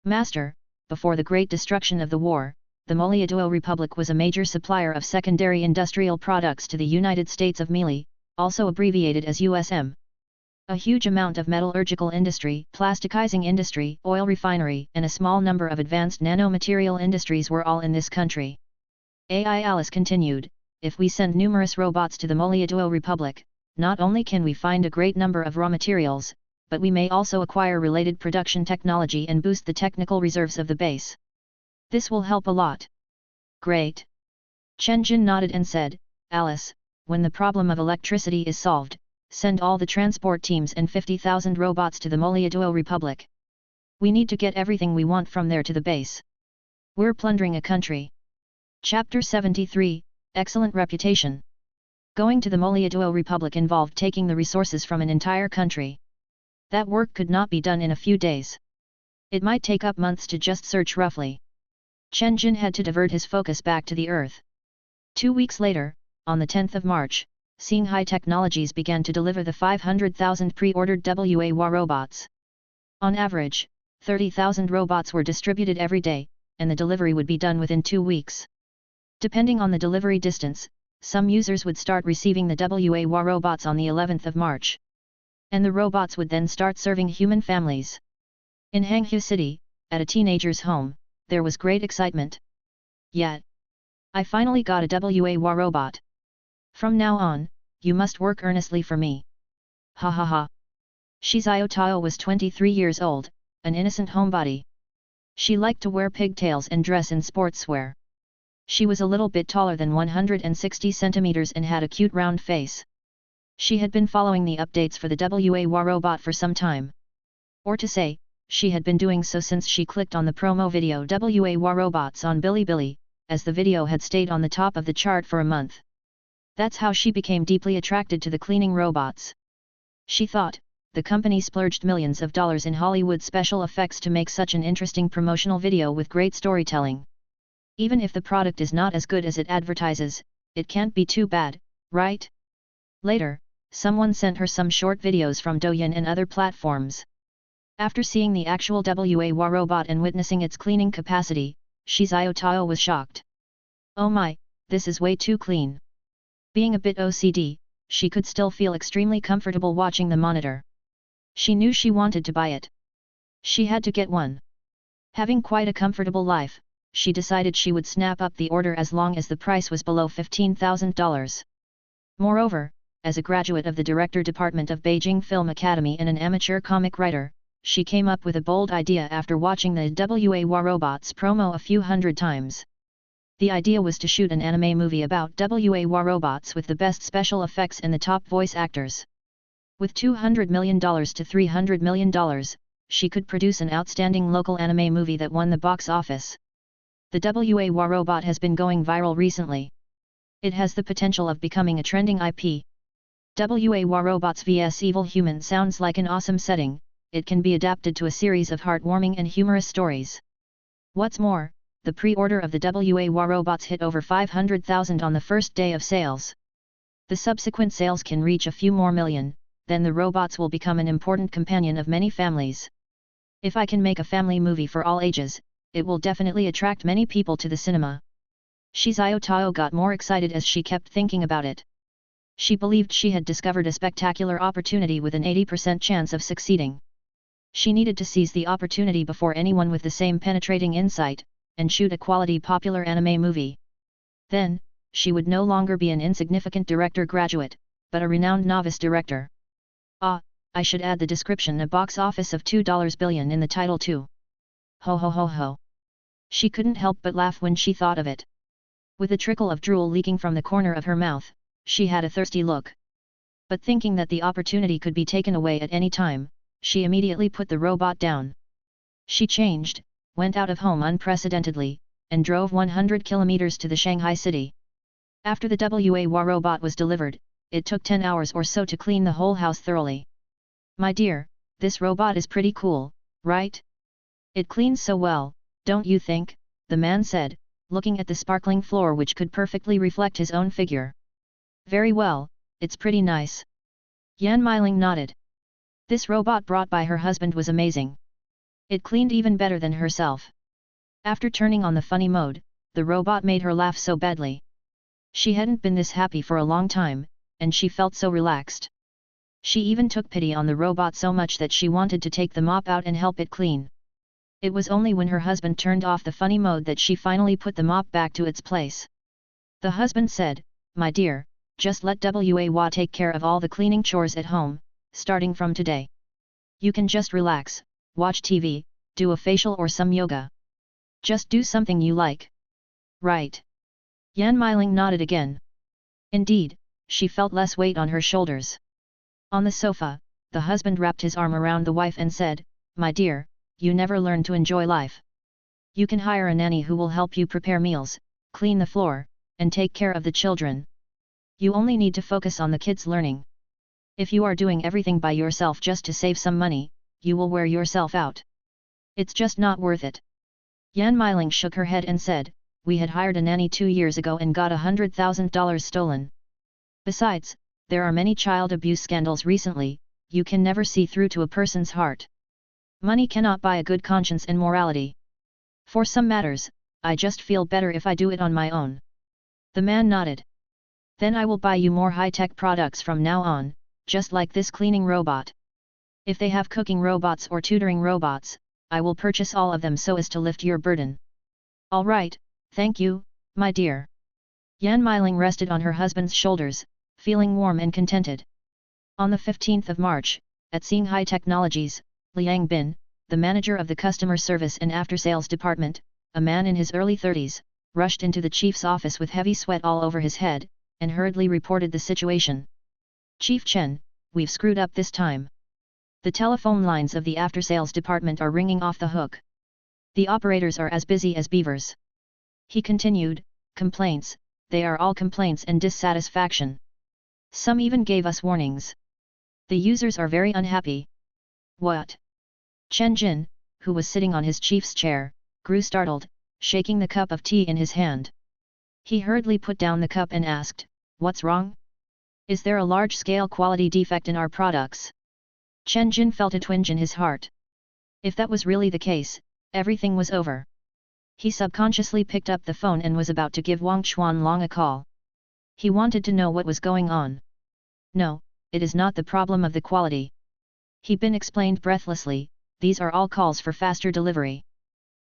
Master, before the Great Destruction of the war, the Moliaduo Republic was a major supplier of secondary industrial products to the United States of Melee, also abbreviated as USM. A huge amount of metallurgical industry, plasticizing industry, oil refinery, and a small number of advanced nanomaterial industries were all in this country. AI Alice continued, if we send numerous robots to the Moliaduo Republic, not only can we find a great number of raw materials, but we may also acquire related production technology and boost the technical reserves of the base. This will help a lot. Great. Chen Jin nodded and said, Alice, when the problem of electricity is solved, send all the transport teams and 50,000 robots to the Moliaduo Republic. We need to get everything we want from there to the base. We're plundering a country. Chapter 73, Excellent Reputation. Going to the Moliaduo Republic involved taking the resources from an entire country. That work could not be done in a few days. It might take up months to just search roughly. Chen Jin had to divert his focus back to the Earth. 2 weeks later, on the 10th of March, Xinghai Technologies began to deliver the 500,000 pre-ordered WA robots. On average, 30,000 robots were distributed every day, and the delivery would be done within 2 weeks. Depending on the delivery distance, some users would start receiving the WA robots on the 11th of March. And the robots would then start serving human families. In Hangzhou City, at a teenager's home, there was great excitement. Yet, I finally got a WA robot. From now on, you must work earnestly for me. Ha ha ha. Shi Xiaotao was 23 years old, an innocent homebody. She liked to wear pigtails and dress in sportswear. She was a little bit taller than 160 centimeters and had a cute round face. She had been following the updates for the WA robot for some time. Or to say, she had been doing so since she clicked on the promo video WA robots on Bilibili, as the video had stayed on the top of the chart for a month. That's how she became deeply attracted to the cleaning robots. She thought, the company splurged millions of dollars in Hollywood special effects to make such an interesting promotional video with great storytelling. Even if the product is not as good as it advertises, it can't be too bad, right? Later, someone sent her some short videos from Douyin and other platforms. After seeing the actual WA robot and witnessing its cleaning capacity, Shi Xiaotao was shocked. Oh my, this is way too clean. Being a bit OCD, she could still feel extremely comfortable watching the monitor. She knew she wanted to buy it. She had to get one. Having quite a comfortable life, she decided she would snap up the order as long as the price was below $15,000. Moreover, as a graduate of the director department of Beijing Film Academy and an amateur comic writer, she came up with a bold idea after watching the WA robots promo a few hundred times. The idea was to shoot an anime movie about WA robots with the best special effects and the top voice actors. With $200 million to $300 million, she could produce an outstanding local anime movie that won the box office. The WA robot has been going viral recently. It has the potential of becoming a trending IP. WA robots vs evil humans sounds like an awesome setting. It can be adapted to a series of heartwarming and humorous stories. What's more, the pre-order of the WA robots hit over 500,000 on the first day of sales. The subsequent sales can reach a few more million, then the robots will become an important companion of many families. If I can make a family movie for all ages, it will definitely attract many people to the cinema. Shizuo Tao got more excited as she kept thinking about it. She believed she had discovered a spectacular opportunity with an 80% chance of succeeding. She needed to seize the opportunity before anyone with the same penetrating insight, and shoot a quality popular anime movie. Then, she would no longer be an insignificant director graduate, but a renowned novice director. I should add the description: a box office of $2 billion in the title too. Ho ho ho ho. She couldn't help but laugh when she thought of it. With a trickle of drool leaking from the corner of her mouth, she had a thirsty look. But thinking that the opportunity could be taken away at any time, she immediately put the robot down. She changed, went out of home unprecedentedly, and drove 100 kilometers to the Shanghai city. After the WA robot was delivered, it took 10 hours or so to clean the whole house thoroughly. My dear, this robot is pretty cool, right? It cleans so well, don't you think? The man said, looking at the sparkling floor which could perfectly reflect his own figure. Very well, it's pretty nice. Yan Meiling nodded. This robot brought by her husband was amazing. It cleaned even better than herself. After turning on the funny mode, the robot made her laugh so badly. She hadn't been this happy for a long time, and she felt so relaxed. She even took pity on the robot so much that she wanted to take the mop out and help it clean. It was only when her husband turned off the funny mode that she finally put the mop back to its place. The husband said, "My dear, just let WA take care of all the cleaning chores at home, starting from today. You can just relax, watch TV, do a facial or some yoga. Just do something you like." Right. Yan Meiling nodded again. Indeed, she felt less weight on her shoulders. On the sofa, the husband wrapped his arm around the wife and said, "My dear, you never learn to enjoy life. You can hire a nanny who will help you prepare meals, clean the floor, and take care of the children. You only need to focus on the kids' learning. If you are doing everything by yourself just to save some money, you will wear yourself out. It's just not worth it." Yan Meiling shook her head and said, "We had hired a nanny 2 years ago and got $100,000 stolen. Besides, there are many child abuse scandals recently. You can never see through to a person's heart. Money cannot buy a good conscience and morality. For some matters, I just feel better if I do it on my own." The man nodded. "Then I will buy you more high-tech products from now on, just like this cleaning robot. If they have cooking robots or tutoring robots, I will purchase all of them so as to lift your burden." "All right, thank you, my dear." Yan Meiling rested on her husband's shoulders, feeling warm and contented. On the 15th of March, at Xinghai Technologies, Liang Bin, the manager of the customer service and after-sales department, a man in his early 30s, rushed into the chief's office with heavy sweat all over his head, and hurriedly reported the situation. "Chief Chen, we've screwed up this time. The telephone lines of the after-sales department are ringing off the hook. The operators are as busy as beavers." He continued, "Complaints, they are all complaints and dissatisfaction. Some even gave us warnings. The users are very unhappy." "What?" Chen Jin, who was sitting on his chief's chair, grew startled, shaking the cup of tea in his hand. He hurriedly put down the cup and asked, "What's wrong? Is there a large-scale quality defect in our products?" Chen Jin felt a twinge in his heart. If that was really the case, everything was over. He subconsciously picked up the phone and was about to give Wang Chuanlong a call. He wanted to know what was going on. "No, it is not the problem of the quality." He Bin explained breathlessly, "These are all calls for faster delivery.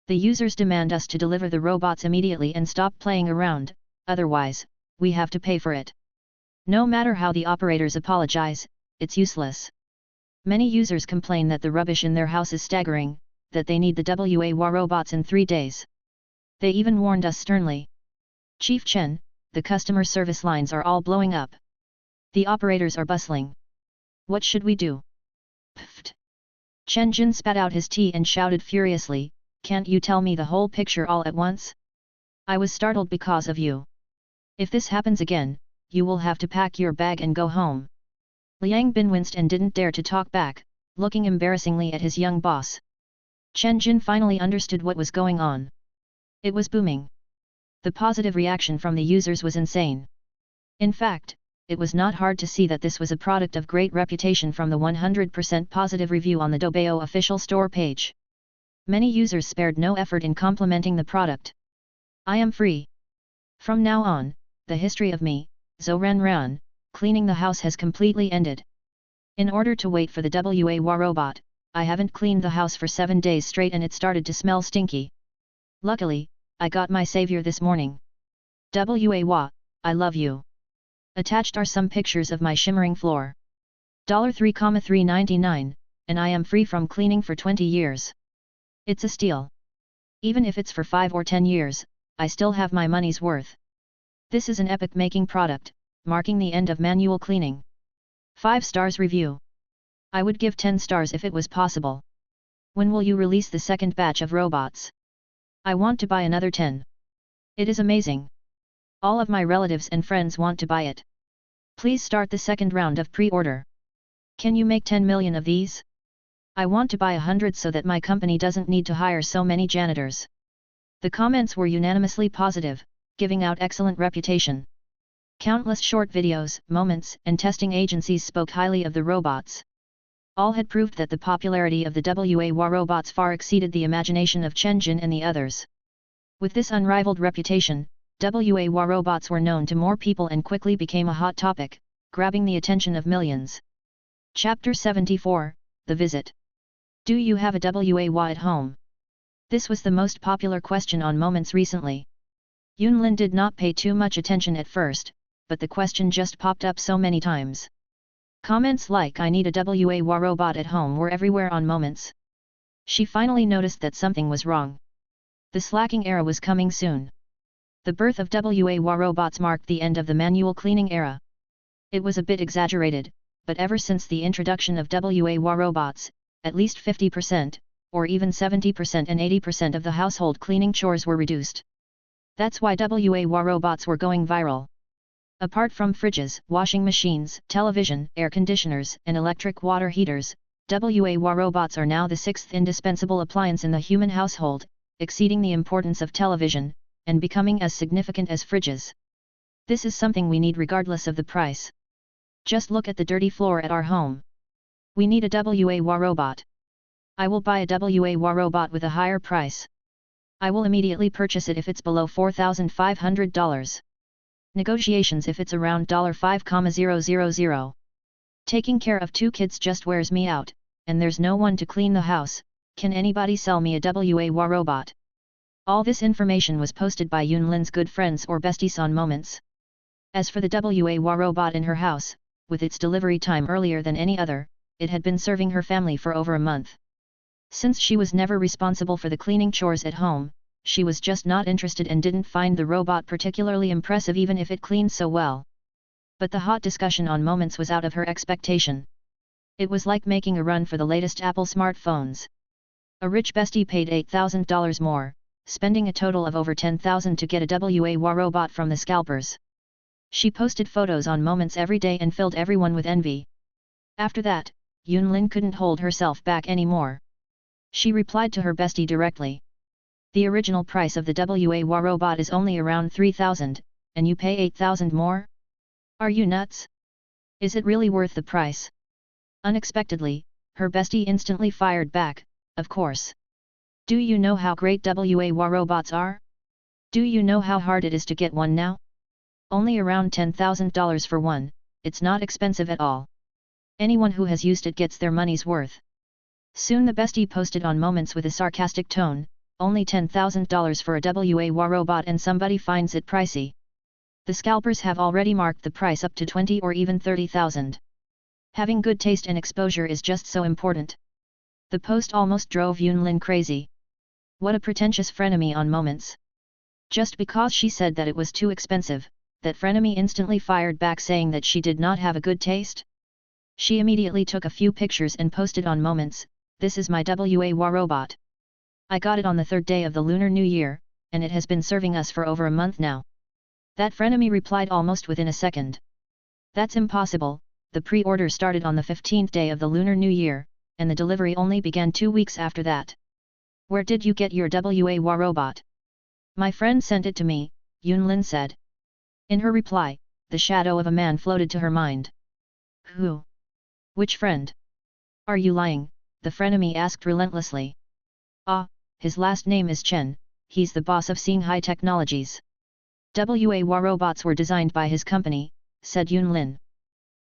The users demand us to deliver the robots immediately and stop playing around, otherwise, we have to pay for it. No matter how the operators apologize, it's useless. Many users complain that the rubbish in their house is staggering, that they need the WA robots in 3 days. They even warned us sternly. Chief Chen, the customer service lines are all blowing up. The operators are bustling. What should we do? Pfft! Chen Jin spat out his tea and shouted furiously, can't you tell me the whole picture all at once? I was startled because of you. If this happens again, you will have to pack your bag and go home. Liang Bin winced and didn't dare to talk back, looking embarrassingly at his young boss. Chen Jin finally understood what was going on. It was booming. The positive reaction from the users was insane. In fact, it was not hard to see that this was a product of great reputation from the 100% positive review on the Doubao official store page. Many users spared no effort in complimenting the product. I am free. From now on, the history of me, Zhou Renran, cleaning the house has completely ended. In order to wait for the WA robot, I haven't cleaned the house for 7 days straight and it started to smell stinky. Luckily, I got my savior this morning. WA, I love you. Attached are some pictures of my shimmering floor. $3,399, and I am free from cleaning for 20 years. It's a steal. Even if it's for 5 or 10 years, I still have my money's worth. This is an epoch-making product, marking the end of manual cleaning. 5 stars review. I would give 10 stars if it was possible. When will you release the second batch of robots? I want to buy another 10. It is amazing. All of my relatives and friends want to buy it. Please start the second round of pre-order. Can you make 10 million of these? I want to buy 100 so that my company doesn't need to hire so many janitors. The comments were unanimously positive, giving out excellent reputation. Countless short videos, moments, and testing agencies spoke highly of the robots. All had proved that the popularity of the WA robots far exceeded the imagination of Chen Jin and the others. With this unrivaled reputation, WA robots were known to more people and quickly became a hot topic, grabbing the attention of millions. Chapter 74, The Visit. Do you have a WA at home? This was the most popular question on Moments recently. Yunlin did not pay too much attention at first, but the question just popped up so many times. Comments like I need a WA robot at home were everywhere on Moments. She finally noticed that something was wrong. The slacking era was coming soon. The birth of WA robots marked the end of the manual cleaning era. It was a bit exaggerated, but ever since the introduction of WA robots, at least 50%, or even 70% and 80% of the household cleaning chores were reduced. That's why WA robots were going viral. Apart from fridges, washing machines, television, air conditioners, and electric water heaters, WA robots are now the 6th indispensable appliance in the human household, exceeding the importance of television, and becoming as significant as fridges. This is something we need regardless of the price. Just look at the dirty floor at our home. We need a WA robot. I will buy a WA robot with a higher price. I will immediately purchase it if it's below $4,500. Negotiations if it's around $5,000. Taking care of 2 kids just wears me out, and there's no one to clean the house. Can anybody sell me a WA robot? All this information was posted by Yunlin's good friends or besties on Moments. As for the WA robot in her house, with its delivery time earlier than any other, it had been serving her family for over a month. Since she was never responsible for the cleaning chores at home, she was just not interested and didn't find the robot particularly impressive even if it cleaned so well. But the hot discussion on Moments was out of her expectation. It was like making a run for the latest Apple smartphones. A rich bestie paid $8,000 more, spending a total of over $10,000 to get a WA robot from the scalpers. She posted photos on Moments every day and filled everyone with envy. After that, Yunlin couldn't hold herself back anymore. She replied to her bestie directly. The original price of the WA robot is only around $3,000, and you pay $8,000 more? Are you nuts? Is it really worth the price? Unexpectedly, her bestie instantly fired back, of course. Do you know how great WA robots are? Do you know how hard it is to get one now? Only around $10,000 for one, it's not expensive at all. Anyone who has used it gets their money's worth. Soon the bestie posted on Moments with a sarcastic tone, only $10,000 for a WA robot and somebody finds it pricey. The scalpers have already marked the price up to $20,000 or even $30,000. Having good taste and exposure is just so important. The post almost drove Yunlin crazy. What a pretentious frenemy on Moments. Just because she said that it was too expensive, that frenemy instantly fired back saying that she did not have a good taste? She immediately took a few pictures and posted on Moments, "This is my WA robot. I got it on the third day of the Lunar New Year, and it has been serving us for over a month now." That frenemy replied almost within a second. "That's impossible, the pre-order started on the 15th day of the Lunar New Year, and the delivery only began 2 weeks after that. Where did you get your WA robot?" "My friend sent it to me," Yunlin said. In her reply, the shadow of a man floated to her mind. "Who? Which friend? Are you lying?" the frenemy asked relentlessly. "Ah, his last name is Chen, he's the boss of Xinghai Technologies. WA robots were designed by his company," said Yunlin.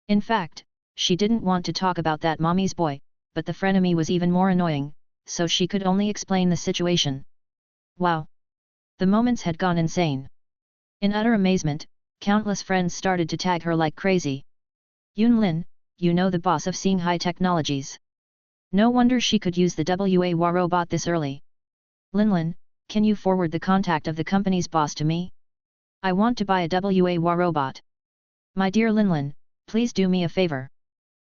In fact, she didn't want to talk about that mommy's boy, but the frenemy was even more annoying, so she could only explain the situation. Wow! The Moments had gone insane. In utter amazement, countless friends started to tag her like crazy. "Yunlin, you know the boss of Xinghai Technologies. No wonder she could use the WA robot this early. Linlin, can you forward the contact of the company's boss to me? I want to buy a WA robot. My dear Linlin, please do me a favor.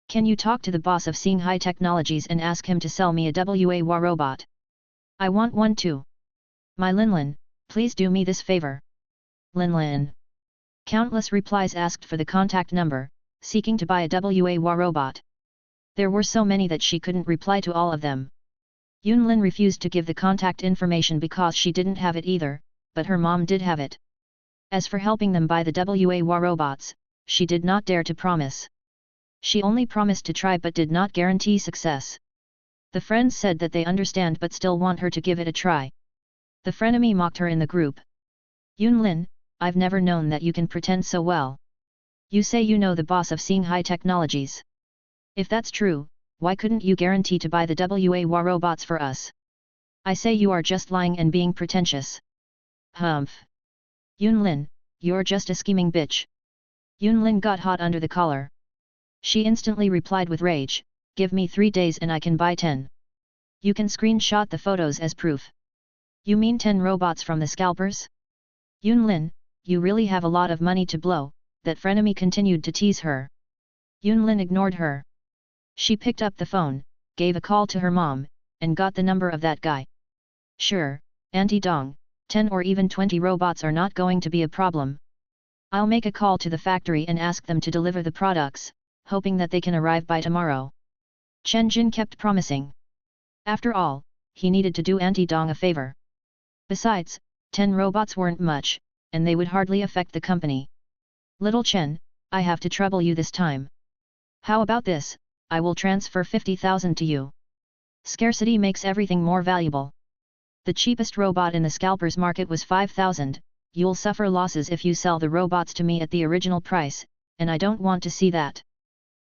Can you talk to the boss of Xinghai Technologies and ask him to sell me a WA robot? I want one too. My Linlin, please do me this favor. Linlin." Countless replies asked for the contact number, seeking to buy a WA robot. There were so many that she couldn't reply to all of them. Yunlin refused to give the contact information because she didn't have it either, but her mom did have it. As for helping them buy the WA robots, she did not dare to promise. She only promised to try but did not guarantee success. The friends said that they understand but still want her to give it a try. The frenemy mocked her in the group. "Yunlin, I've never known that you can pretend so well. You say you know the boss of Xinghai Technologies. If that's true, why couldn't you guarantee to buy the WA robots for us? I say you are just lying and being pretentious." "Humph! Yunlin, you're just a scheming bitch." Yunlin got hot under the collar. She instantly replied with rage, "Give me 3 days and I can buy 10. You can screenshot the photos as proof." "You mean 10 robots from the scalpers? Yunlin, you really have a lot of money to blow," that frenemy continued to tease her. Yunlin ignored her. She picked up the phone, gave a call to her mom, and got the number of that guy. "Sure, Auntie Dong, 10 or even 20 robots are not going to be a problem. I'll make a call to the factory and ask them to deliver the products, hoping that they can arrive by tomorrow." Chen Jin kept promising. After all, he needed to do Auntie Dong a favor. Besides, 10 robots weren't much, and they would hardly affect the company. "Little Chen, I have to trouble you this time. How about this? I will transfer 50,000 to you. Scarcity makes everything more valuable. The cheapest robot in the scalpers market was 5,000, you'll suffer losses if you sell the robots to me at the original price, and I don't want to see that.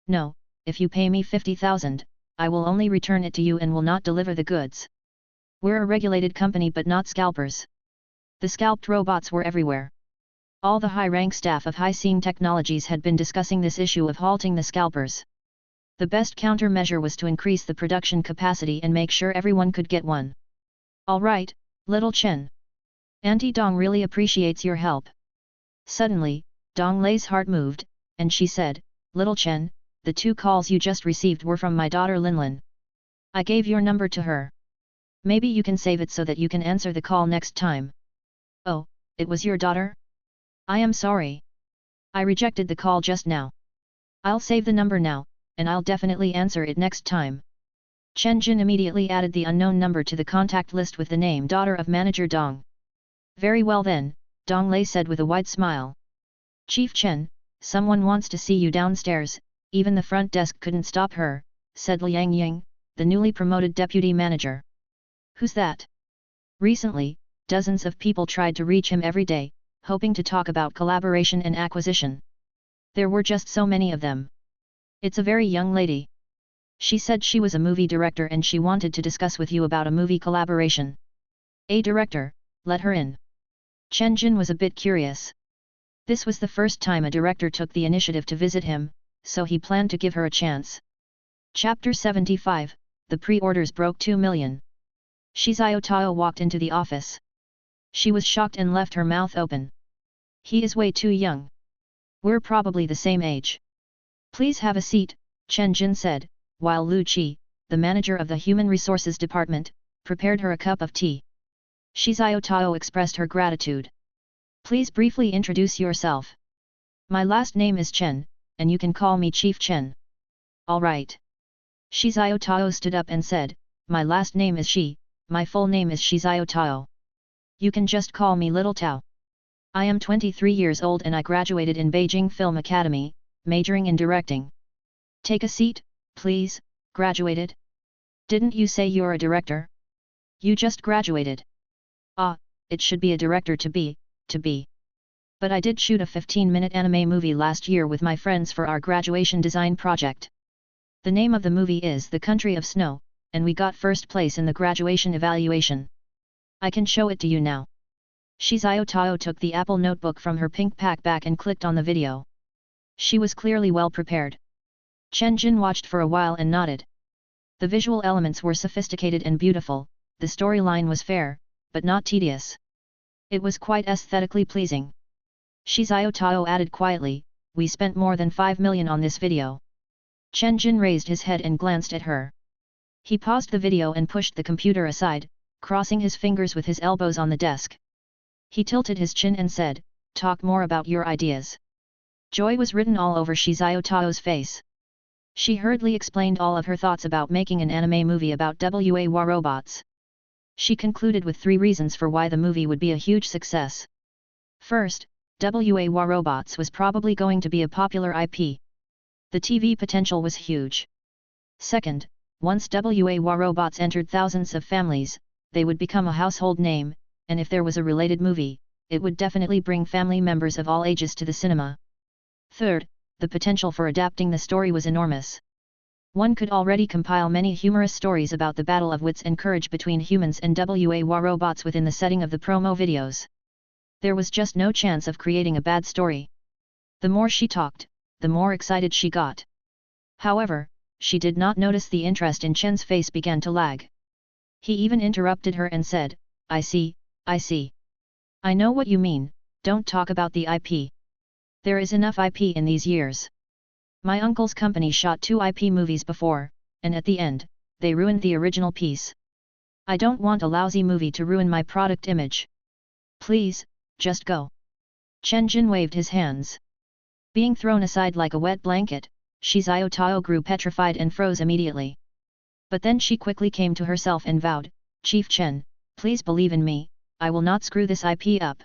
No, if you pay me 50,000, I will only return it to you and will not deliver the goods. We're a regulated company but not scalpers." The scalped robots were everywhere. All the high-rank staff of High-Scene Technologies had been discussing this issue of halting the scalpers. The best countermeasure was to increase the production capacity and make sure everyone could get one. "All right, little Chen. Auntie Dong really appreciates your help." Suddenly, Dong Lei's heart moved, and she said, "Little Chen, the 2 calls you just received were from my daughter Linlin. I gave your number to her. Maybe you can save it so that you can answer the call next time." "Oh, it was your daughter? I am sorry. I rejected the call just now. I'll save the number now, and I'll definitely answer it next time." Chen Jin immediately added the unknown number to the contact list with the name daughter of manager Dong. "Very well then," Dong Lei said with a wide smile. "Chief Chen, someone wants to see you downstairs." Even the front desk couldn't stop her, said Liang Ying, the newly promoted deputy manager. "Who's that?" Recently, dozens of people tried to reach him every day, hoping to talk about collaboration and acquisition. There were just so many of them. "It's a very young lady. She said she was a movie director and she wanted to discuss with you about a movie collaboration." "A director, let her in." Chen Jin was a bit curious. This was the first time a director took the initiative to visit him, so he planned to give her a chance. Chapter 75, The pre-orders broke 2 million. Shizuo Tao walked into the office. She was shocked and left her mouth open. "He is way too young. We're probably the same age. Please have a seat," Chen Jin said, while Lu Qi, the manager of the Human Resources Department, prepared her a cup of tea. Shi Xiaotao expressed her gratitude. Please briefly introduce yourself. My last name is Chen, and you can call me Chief Chen. Alright. Shi Xiaotao stood up and said, my last name is Shi, my full name is Shi Xiaotao. You can just call me Little Tao. I am 23 years old and I graduated in Beijing Film Academy, majoring in directing. Take a seat, please. Graduated? Didn't you say you're a director? You just graduated. Ah, it should be a director to be. But I did shoot a 15-minute anime movie last year with my friends for our graduation design project. The name of the movie is The Country of Snow, and we got first place in the graduation evaluation. I can show it to you now. Shi Xiaotao took the Apple notebook from her pink packbag and clicked on the video. She was clearly well prepared. Chen Jin watched for a while and nodded. The visual elements were sophisticated and beautiful, the storyline was fair, but not tedious. It was quite aesthetically pleasing. Shi Xiaotao added quietly, we spent more than 5 million on this video. Chen Jin raised his head and glanced at her. He paused the video and pushed the computer aside, crossing his fingers with his elbows on the desk. He tilted his chin and said, talk more about your ideas. Joy was written all over Shi Xiaotao's face. She hurriedly explained all of her thoughts about making an anime movie about WA robots. She concluded with 3 reasons for why the movie would be a huge success. First, WA robots was probably going to be a popular IP. The TV potential was huge. Second, once WA robots entered thousands of families, they would become a household name, and if there was a related movie, it would definitely bring family members of all ages to the cinema. Third, the potential for adapting the story was enormous. One could already compile many humorous stories about the battle of wits and courage between humans and WA robots within the setting of the promo videos. There was just no chance of creating a bad story. The more she talked, the more excited she got. However, she did not notice the interest in Chen's face began to lag. He even interrupted her and said, I see. I know what you mean, don't talk about the IP. There is enough IP in these years. My uncle's company shot 2 IP movies before, and at the end, they ruined the original piece. I don't want a lousy movie to ruin my product image. Please, just go. Chen Jin waved his hands. Being thrown aside like a wet blanket, Shi Xiaotao grew petrified and froze immediately. But then she quickly came to herself and vowed, Chief Chen, please believe in me, I will not screw this IP up.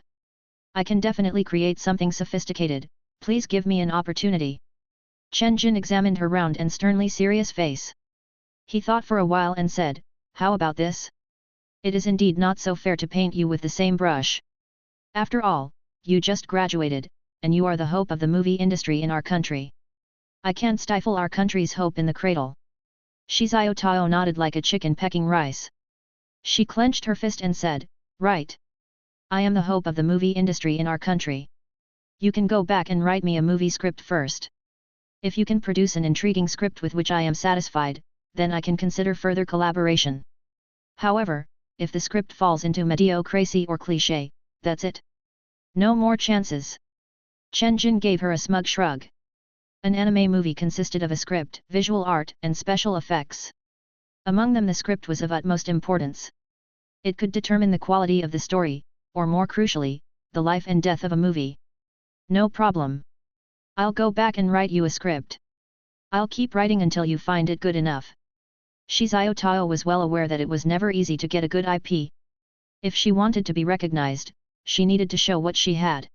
I can definitely create something sophisticated, please give me an opportunity. Chen Jin examined her round and sternly serious face. He thought for a while and said, how about this? It is indeed not so fair to paint you with the same brush. After all, you just graduated, and you are the hope of the movie industry in our country. I can't stifle our country's hope in the cradle. Shi Xiaotao nodded like a chicken pecking rice. She clenched her fist and said, right. I am the hope of the movie industry in our country. You can go back and write me a movie script first. If you can produce an intriguing script with which I am satisfied, then I can consider further collaboration. However, if the script falls into mediocrity or cliché, that's it. No more chances. Chen Jin gave her a smug shrug. An anime movie consisted of a script, visual art, and special effects. Among them the script was of utmost importance. It could determine the quality of the story, or more crucially, the life and death of a movie. No problem. I'll go back and write you a script. I'll keep writing until you find it good enough. Shi Xiaotao was well aware that it was never easy to get a good IP. If she wanted to be recognized, she needed to show what she had.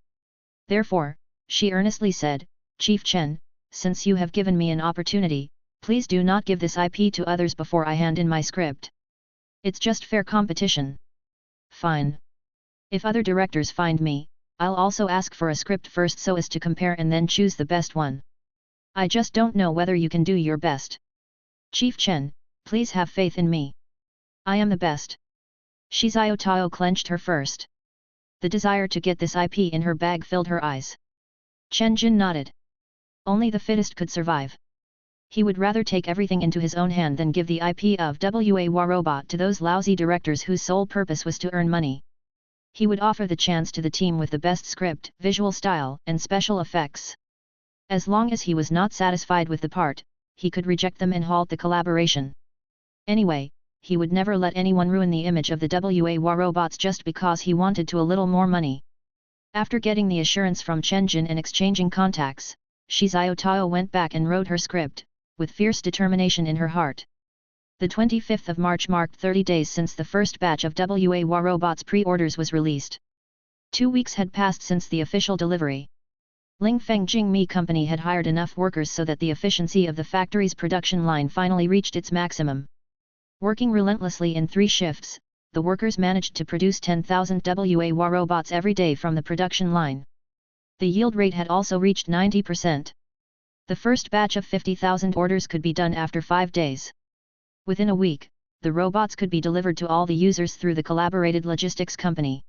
Therefore, she earnestly said, Chief Chen, since you have given me an opportunity, please do not give this IP to others before I hand in my script. It's just fair competition. Fine. If other directors find me, I'll also ask for a script first so as to compare and then choose the best one. I just don't know whether you can do your best. Chief Chen, please have faith in me. I am the best. Shi Xiaotao clenched her fist. The desire to get this IP in her bag filled her eyes. Chen Jin nodded. Only the fittest could survive. He would rather take everything into his own hand than give the IP of WA Robot to those lousy directors whose sole purpose was to earn money. He would offer the chance to the team with the best script, visual style, and special effects. As long as he was not satisfied with the part, he could reject them and halt the collaboration. Anyway, he would never let anyone ruin the image of the WA robots just because he wanted to a little more money. After getting the assurance from Chen Jin and exchanging contacts, Shizuo Tao went back and wrote her script, with fierce determination in her heart. The 25th of March marked 30 days since the first batch of WA robots pre-orders was released. 2 weeks had passed since the official delivery. Lingfeng Jingmi Company had hired enough workers so that the efficiency of the factory's production line finally reached its maximum. Working relentlessly in 3 shifts, the workers managed to produce 10,000 WA robots every day from the production line. The yield rate had also reached 90%. The first batch of 50,000 orders could be done after 5 days. Within a week, the robots could be delivered to all the users through the collaborated logistics company.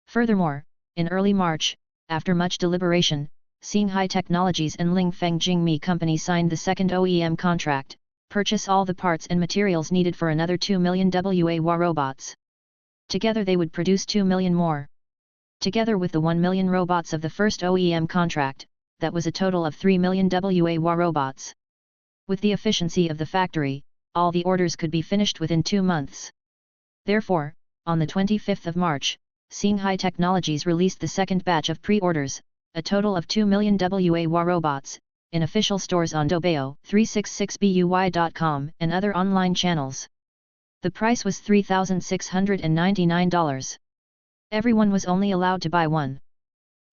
Furthermore, in early March, after much deliberation, Xinghai Technologies and Lingfeng Jingmi Company signed the second OEM contract, purchase all the parts and materials needed for another 2 million WA robots. Together they would produce 2 million more. Together with the 1 million robots of the first OEM contract, that was a total of 3 million WA robots. With the efficiency of the factory, all the orders could be finished within 2 months. Therefore, on the 25th of March, Xinghai Technologies released the second batch of pre-orders, a total of 2 million WA robots, in official stores on Doubao, 366bui.com and other online channels. The price was $3,699. Everyone was only allowed to buy one.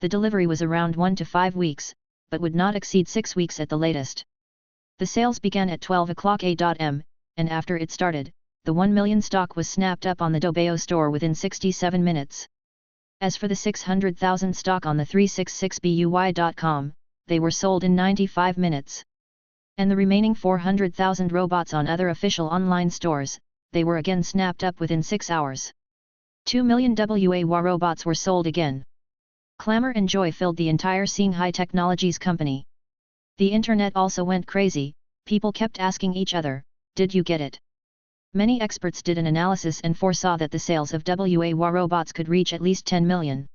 The delivery was around 1 to 5 weeks, but would not exceed 6 weeks at the latest. The sales began at 12 o'clock a.m., and after it started, the 1 million stock was snapped up on the Doubao store within 67 minutes. As for the 600,000 stock on the 366bui.com, they were sold in 95 minutes. And the remaining 400,000 robots on other official online stores, they were again snapped up within 6 hours. 2 million WA robots were sold again. Clamor and joy filled the entire Xinghai Technologies company. The internet also went crazy, people kept asking each other, "Did you get it?" Many experts did an analysis and foresaw that the sales of WA robots could reach at least 10 million.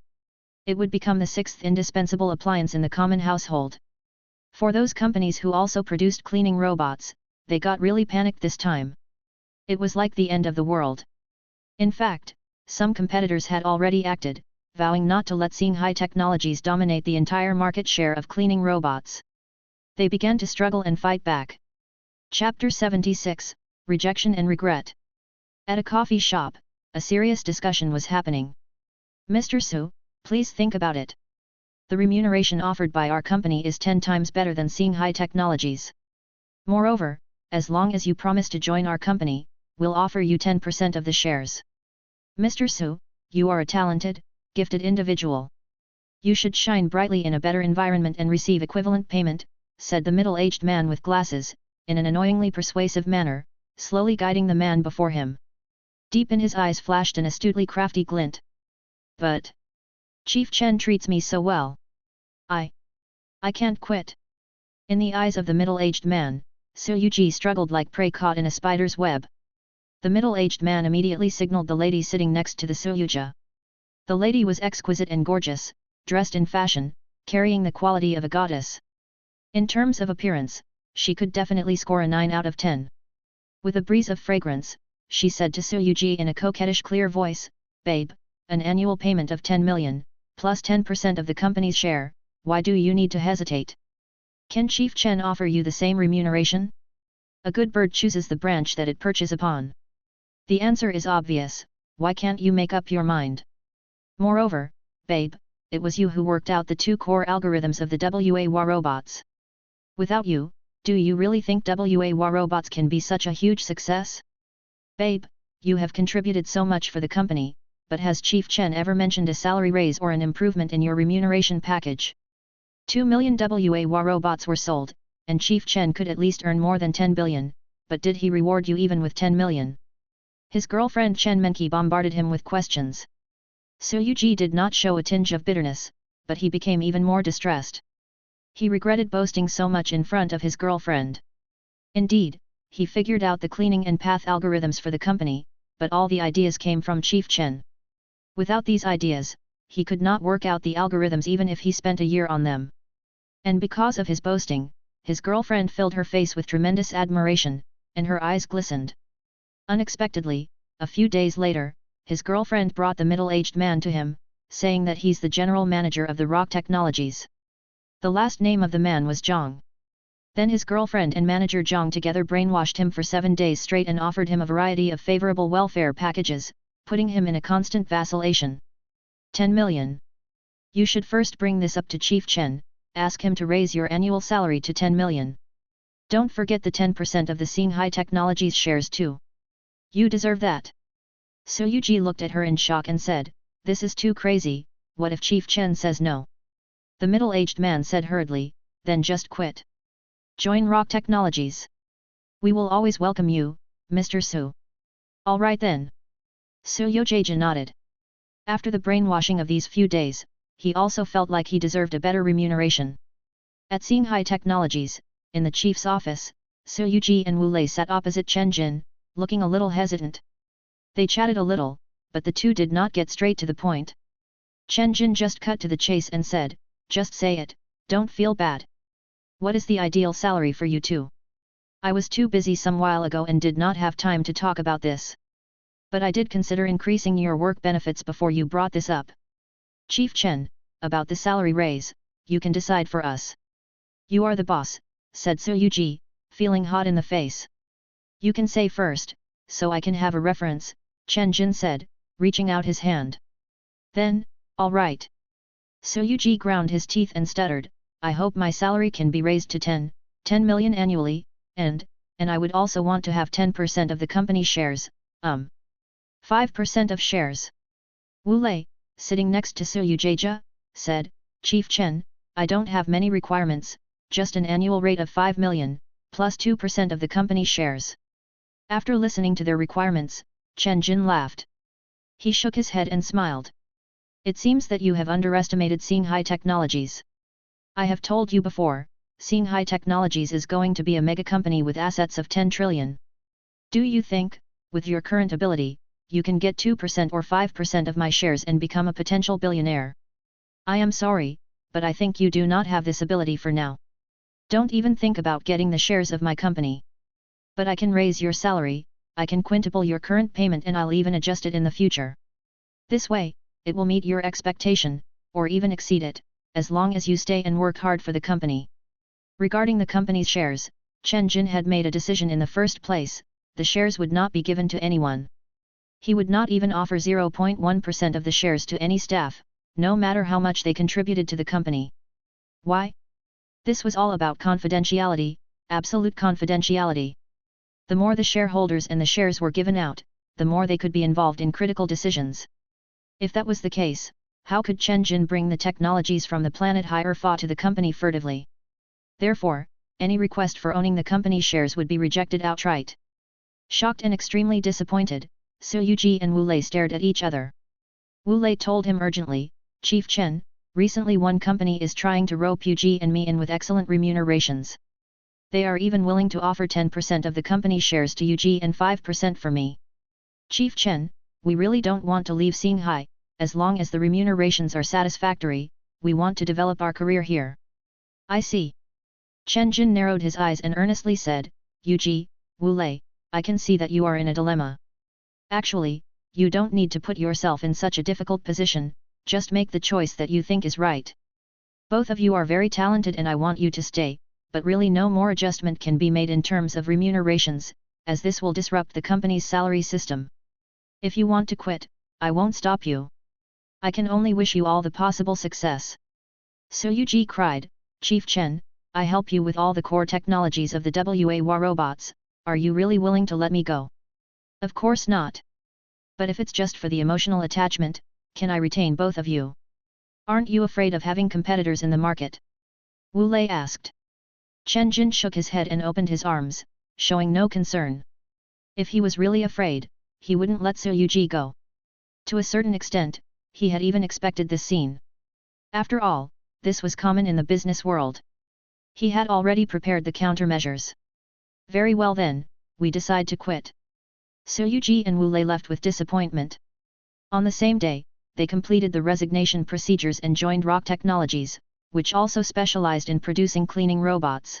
It would become the 6th indispensable appliance in the common household. For those companies who also produced cleaning robots, they got really panicked this time. It was like the end of the world. In fact, some competitors had already acted, vowing not to let Xinghai Technologies dominate the entire market share of cleaning robots. They began to struggle and fight back. Chapter 76, Rejection and Regret. At a coffee shop, a serious discussion was happening. "Mr. Su, please think about it. The remuneration offered by our company is 10 times better than Xinghai Technologies. Moreover, as long as you promise to join our company, we'll offer you 10% of the shares. Mr. Su, you are a talented, gifted individual. You should shine brightly in a better environment and receive equivalent payment," said the middle-aged man with glasses, in an annoyingly persuasive manner, slowly guiding the man before him. Deep in his eyes flashed an astutely crafty glint. "But Chief Chen treats me so well. I can't quit." In the eyes of the middle-aged man, Su Yuji struggled like prey caught in a spider's web. The middle-aged man immediately signaled the lady sitting next to the Suyuja. The lady was exquisite and gorgeous, dressed in fashion, carrying the quality of a goddess. In terms of appearance, she could definitely score a 9 out of 10. With a breeze of fragrance, she said to Suyuji in a coquettish clear voice, "Babe, an annual payment of 10 million, plus 10% of the company's share, why do you need to hesitate? Can Chief Chen offer you the same remuneration? A good bird chooses the branch that it perches upon. The answer is obvious, why can't you make up your mind? Moreover, babe, it was you who worked out the 2 core algorithms of the WA robots. Without you, do you really think WA robots can be such a huge success? Babe, you have contributed so much for the company, but has Chief Chen ever mentioned a salary raise or an improvement in your remuneration package? 2 million WA robots were sold, and Chief Chen could at least earn more than 10 billion, but did he reward you even with 10 million? His girlfriend Chen Menqi bombarded him with questions. Suyuji did not show a tinge of bitterness, but he became even more distressed. He regretted boasting so much in front of his girlfriend. Indeed, he figured out the cleaning and path algorithms for the company, but all the ideas came from Chief Chen. Without these ideas, he could not work out the algorithms even if he spent a year on them. And because of his boasting, his girlfriend filled her face with tremendous admiration, and her eyes glistened. Unexpectedly, a few days later, his girlfriend brought the middle-aged man to him, saying that he's the general manager of the rock technologies. The last name of the man was Zhang. Then his girlfriend and manager Zhang together brainwashed him for 7 days straight and offered him a variety of favorable welfare packages, putting him in a constant vacillation. 10 million. You should first bring this up to Chief Chen, ask him to raise your annual salary to 10 million. Don't forget the 10% of the Xinghai Technologies shares too. You deserve that. So Yuji looked at her in shock and said, this is too crazy, what if Chief Chen says no? The middle-aged man said hurriedly, then just quit. Join Rock Technologies. We will always welcome you, Mr. Su. Alright then. Su Yojaja nodded. After the brainwashing of these few days, he also felt like he deserved a better remuneration. At Xinghai Technologies, in the chief's office, Su Yuji and Wu Lei sat opposite Chen Jin, looking a little hesitant. They chatted a little, but the two did not get straight to the point. Chen Jin just cut to the chase and said, just say it, don't feel bad. What is the ideal salary for you two? I was too busy some while ago and did not have time to talk about this. But I did consider increasing your work benefits before you brought this up. Chief Chen, about the salary raise, you can decide for us. You are the boss, said Su Yuji, feeling hot in the face. You can say first, so I can have a reference, Chen Jin said, reaching out his hand. Then, all right. Su Yuji ground his teeth and stuttered, I hope my salary can be raised to 10 million annually, and I would also want to have 10% of the company shares, 5% of shares. Wu Lei, sitting next to Su Yujaja, said, Chief Chen, I don't have many requirements, just an annual rate of 5 million, plus 2% of the company shares. After listening to their requirements, Chen Jin laughed. He shook his head and smiled. It seems that you have underestimated Xinghai Technologies. I have told you before, Xinghai Technologies is going to be a mega company with assets of 10 trillion. Do you think, with your current ability, you can get 2% or 5% of my shares and become a potential billionaire? I am sorry, but I think you do not have this ability for now. Don't even think about getting the shares of my company. But I can raise your salary, I can quintuple your current payment and I'll even adjust it in the future. This way, it will meet your expectation, or even exceed it, as long as you stay and work hard for the company. Regarding the company's shares, Chen Jin had made a decision in the first place, the shares would not be given to anyone. He would not even offer 0.1% of the shares to any staff, no matter how much they contributed to the company. Why? This was all about confidentiality, absolute confidentiality. The more the shareholders and the shares were given out, the more they could be involved in critical decisions. If that was the case, how could Chen Jin bring the technologies from the planet Hierophant to the company furtively? Therefore, any request for owning the company's shares would be rejected outright. Shocked and extremely disappointed, Su Yuji and Wu Lei stared at each other. Wu Lei told him urgently, Chief Chen, recently one company is trying to rope Yuji and me in with excellent remunerations. They are even willing to offer 10% of the company's shares to Yuji and 5% for me. Chief Chen, we really don't want to leave Xinghai, as long as the remunerations are satisfactory, we want to develop our career here. I see. Chen Jin narrowed his eyes and earnestly said, Yuji, Wu Lei, I can see that you are in a dilemma. Actually, you don't need to put yourself in such a difficult position, just make the choice that you think is right. Both of you are very talented and I want you to stay, but really no more adjustment can be made in terms of remunerations, as this will disrupt the company's salary system. If you want to quit, I won't stop you. I can only wish you all the possible success. Su Yuji cried, Chief Chen, I help you with all the core technologies of the WA robots, are you really willing to let me go? Of course not. But if it's just for the emotional attachment, can I retain both of you? Aren't you afraid of having competitors in the market? Wu Lei asked. Chen Jin shook his head and opened his arms, showing no concern. If he was really afraid, he wouldn't let Su Yuji go. To a certain extent, he had even expected this scene. After all, this was common in the business world. He had already prepared the countermeasures. Very well then, we decide to quit. Su Yuji and Wu Lei left with disappointment. On the same day, they completed the resignation procedures and joined Rock Technologies, which also specialized in producing cleaning robots.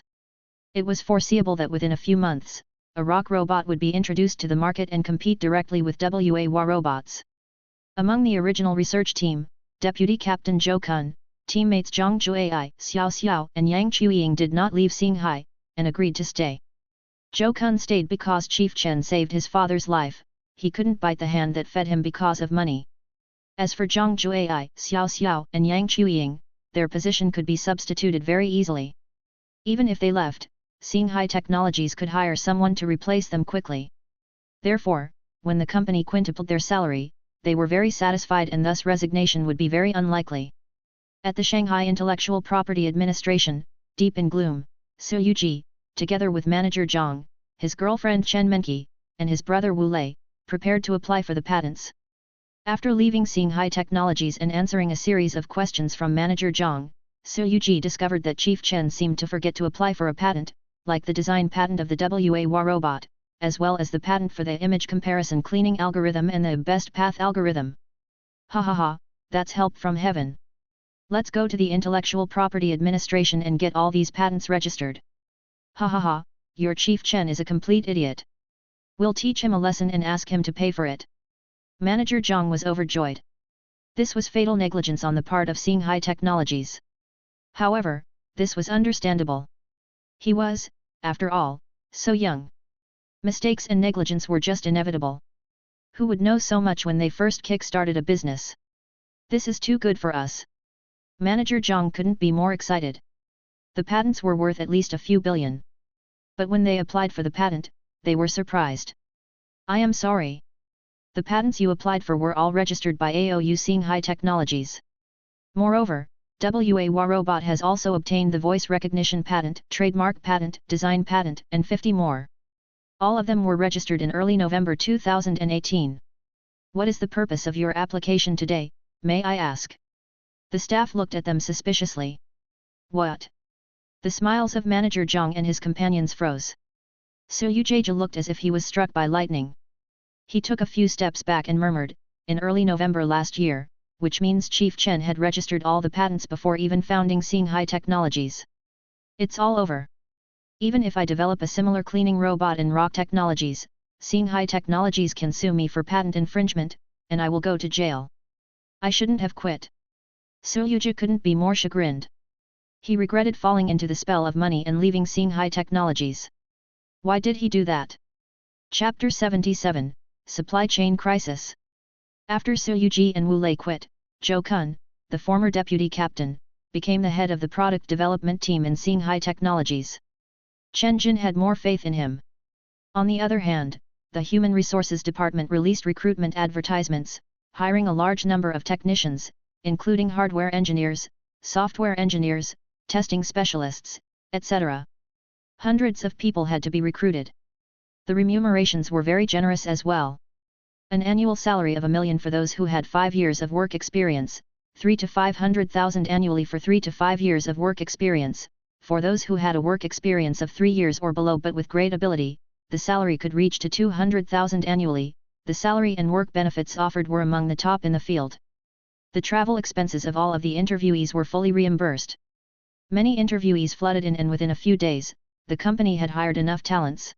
It was foreseeable that within a few months, a rock robot would be introduced to the market and compete directly with WA robots. Among the original research team, Deputy Captain Zhou Kun, teammates Zhang Juai, Xiao Xiao and Yang Chuying did not leave Xinghai, and agreed to stay. Zhou Kun stayed because Chief Chen saved his father's life. He couldn't bite the hand that fed him because of money. As for Zhang Juai, Xiao Xiao and Yang Chuying, their position could be substituted very easily. Even if they left, Xinghai Technologies could hire someone to replace them quickly. Therefore, when the company quintupled their salary, they were very satisfied and thus resignation would be very unlikely. At the Shanghai Intellectual Property Administration, deep in gloom, Su Yuji, together with manager Zhang, his girlfriend Chen Menqi, and his brother Wu Lei, prepared to apply for the patents. After leaving Xinghai Technologies and answering a series of questions from manager Zhang, Su Yuji discovered that Chief Chen seemed to forget to apply for a patent, like the design patent of the WA robot, as well as the patent for the image comparison cleaning algorithm and the best path algorithm. Ha ha ha, that's help from heaven. Let's go to the Intellectual Property Administration and get all these patents registered. Ha ha ha, your Chief Chen is a complete idiot. We'll teach him a lesson and ask him to pay for it. Manager Zhang was overjoyed. This was fatal negligence on the part of Xinghai Technologies. However, this was understandable. He was, after all, so young. Mistakes and negligence were just inevitable. Who would know so much when they first kick-started a business? This is too good for us. Manager Zhang couldn't be more excited. The patents were worth at least a few billion. But when they applied for the patent, they were surprised. I am sorry. The patents you applied for were all registered by AOU Xinghai Technologies. Moreover, WA Robot has also obtained the voice recognition patent, trademark patent, design patent, and 50 more. All of them were registered in early November 2018. What is the purpose of your application today, may I ask? The staff looked at them suspiciously. What? The smiles of manager Zhang and his companions froze. Su Yuji looked as if he was struck by lightning. He took a few steps back and murmured, in early November last year, which means Chief Chen had registered all the patents before even founding Xinghai Technologies. It's all over. Even if I develop a similar cleaning robot in Rock Technologies, Xinghai Technologies can sue me for patent infringement, and I will go to jail. I shouldn't have quit. Su Yuji couldn't be more chagrined. He regretted falling into the spell of money and leaving Xinghai Technologies. Why did he do that? Chapter 77, Supply Chain Crisis. After Su Yuji and Wu Lei quit, Zhou Kun, the former deputy captain, became the head of the product development team in Xinghai Technologies. Chen Jin had more faith in him. On the other hand, the Human Resources Department released recruitment advertisements, hiring a large number of technicians, including hardware engineers, software engineers, testing specialists, etc. Hundreds of people had to be recruited. The remunerations were very generous as well. An annual salary of $1 million for those who had 5 years of work experience, 3 to 500,000 annually for 3 to 5 years of work experience. For those who had a work experience of 3 years or below but with great ability, the salary could reach to 200,000 annually. The salary and work benefits offered were among the top in the field. The travel expenses of all of the interviewees were fully reimbursed. Many interviewees flooded in and within a few days, the company had hired enough talents.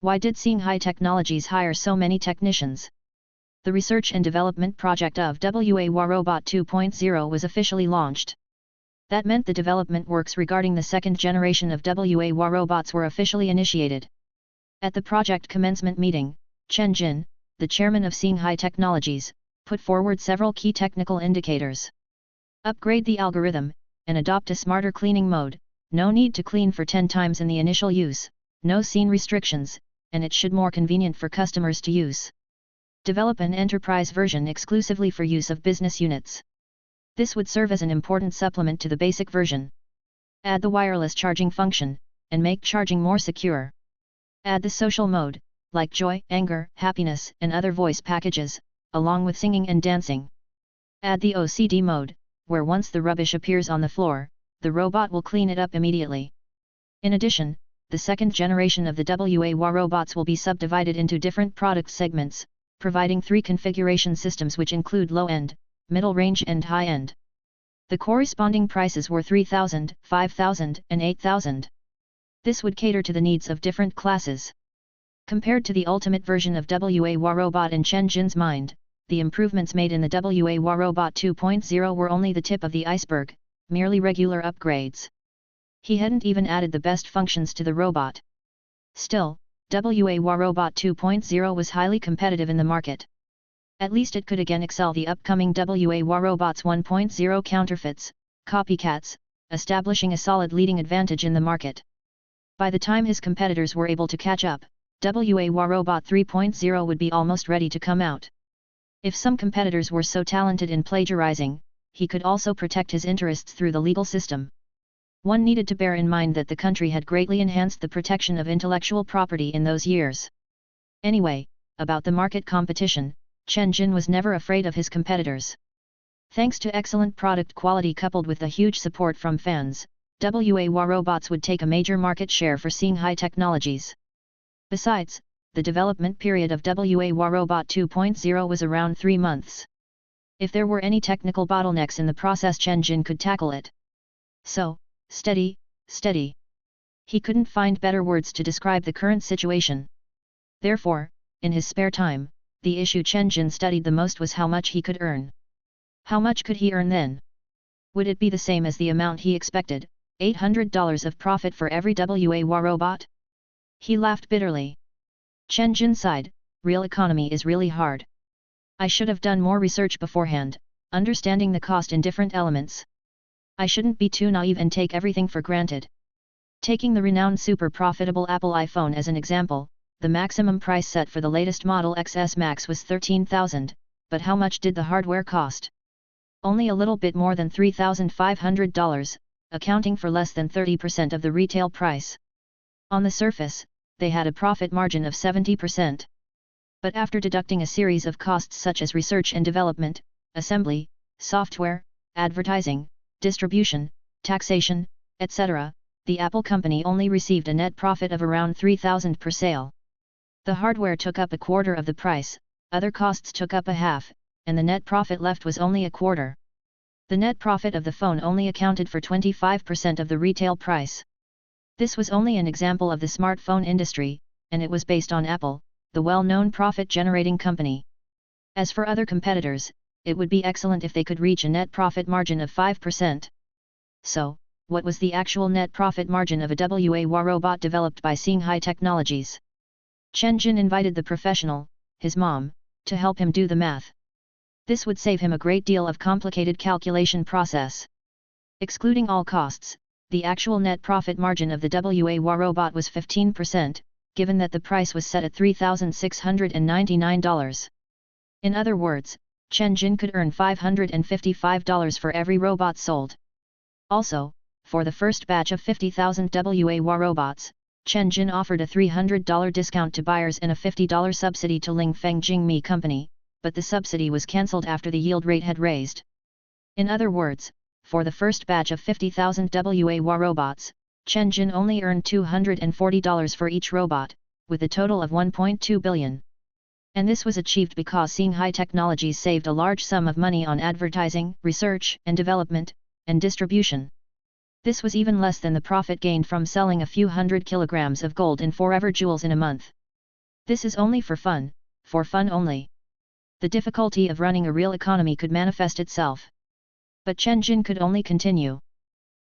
Why did Xinghai Technologies hire so many technicians? The research and development project of WA Robot 2.0 was officially launched. That meant the development works regarding the second generation of WA robots were officially initiated. At the project commencement meeting, Chen Jin, the chairman of Xinghai Technologies, put forward several key technical indicators. Upgrade the algorithm, and adopt a smarter cleaning mode, no need to clean for 10 times in the initial use, no scene restrictions, and it should more convenient for customers to use. Develop an enterprise version exclusively for use of business units. This would serve as an important supplement to the basic version. Add the wireless charging function, and make charging more secure. Add the social mode, like joy, anger, happiness, and other voice packages, along with singing and dancing. Add the OCD mode, where once the rubbish appears on the floor, the robot will clean it up immediately. In addition, the second generation of the WA robots will be subdivided into different product segments, providing 3 configuration systems which include low-end, middle range and high-end. The corresponding prices were 3,000, 5,000 and 8,000. This would cater to the needs of different classes. Compared to the ultimate version of WA Robot in Chen Jin's mind, the improvements made in the WA Robot 2.0 were only the tip of the iceberg, merely regular upgrades. He hadn't even added the best functions to the robot. Still, WA Robot 2.0 was highly competitive in the market. At least it could again excel the upcoming WA Robots 1.0 counterfeits, copycats, establishing a solid leading advantage in the market. By the time his competitors were able to catch up, WA Robot 3.0 would be almost ready to come out. If some competitors were so talented in plagiarizing, he could also protect his interests through the legal system. One needed to bear in mind that the country had greatly enhanced the protection of intellectual property in those years. Anyway, about the market competition, Chen Jin was never afraid of his competitors. Thanks to excellent product quality coupled with the huge support from fans, WA Robots would take a major market share for Shanghai Technologies. Besides, the development period of WA Robot 2.0 was around 3 months. If there were any technical bottlenecks in the process, Chen Jin could tackle it. So, steady, steady. He couldn't find better words to describe the current situation. Therefore, in his spare time, the issue Chen Jin studied the most was how much he could earn. How much could he earn then? Would it be the same as the amount he expected, $800 of profit for every WA robot? He laughed bitterly. Chen Jin sighed, real economy is really hard. I should have done more research beforehand, understanding the cost in different elements. I shouldn't be too naive and take everything for granted. Taking the renowned super profitable Apple iPhone as an example, the maximum price set for the latest model XS Max was $13,000, but how much did the hardware cost? Only a little bit more than $3,500, accounting for less than 30% of the retail price. On the surface, they had a profit margin of 70%. But after deducting a series of costs such as research and development, assembly, software, advertising, distribution, taxation, etc., the Apple company only received a net profit of around $3,000 per sale. The hardware took up a quarter of the price, other costs took up a half, and the net profit left was only a quarter. The net profit of the phone only accounted for 25% of the retail price. This was only an example of the smartphone industry, and it was based on Apple, the well-known profit-generating company. As for other competitors, it would be excellent if they could reach a net profit margin of 5%. So, what was the actual net profit margin of a WA robot developed by Shanghai Technologies? Chen Jin invited the professional, his mom, to help him do the math. This would save him a great deal of complicated calculation process. Excluding all costs, the actual net profit margin of the WA robot was 15%, given that the price was set at $3,699. In other words, Chen Jin could earn $555 for every robot sold. Also, for the first batch of 50,000 WA robots, Chen Jin offered a $300 discount to buyers and a $50 subsidy to Lingfeng Jingmi Company, but the subsidy was cancelled after the yield rate had raised. In other words, for the first batch of 50,000 WA robots, Chen Jin only earned $240 for each robot, with a total of $1.2 billion. And this was achieved because Shanghai Technologies saved a large sum of money on advertising, research and development, and distribution. This was even less than the profit gained from selling a few hundred kilograms of gold and forever jewels in a month. This is only for fun only. The difficulty of running a real economy could manifest itself. But Chen Jin could only continue.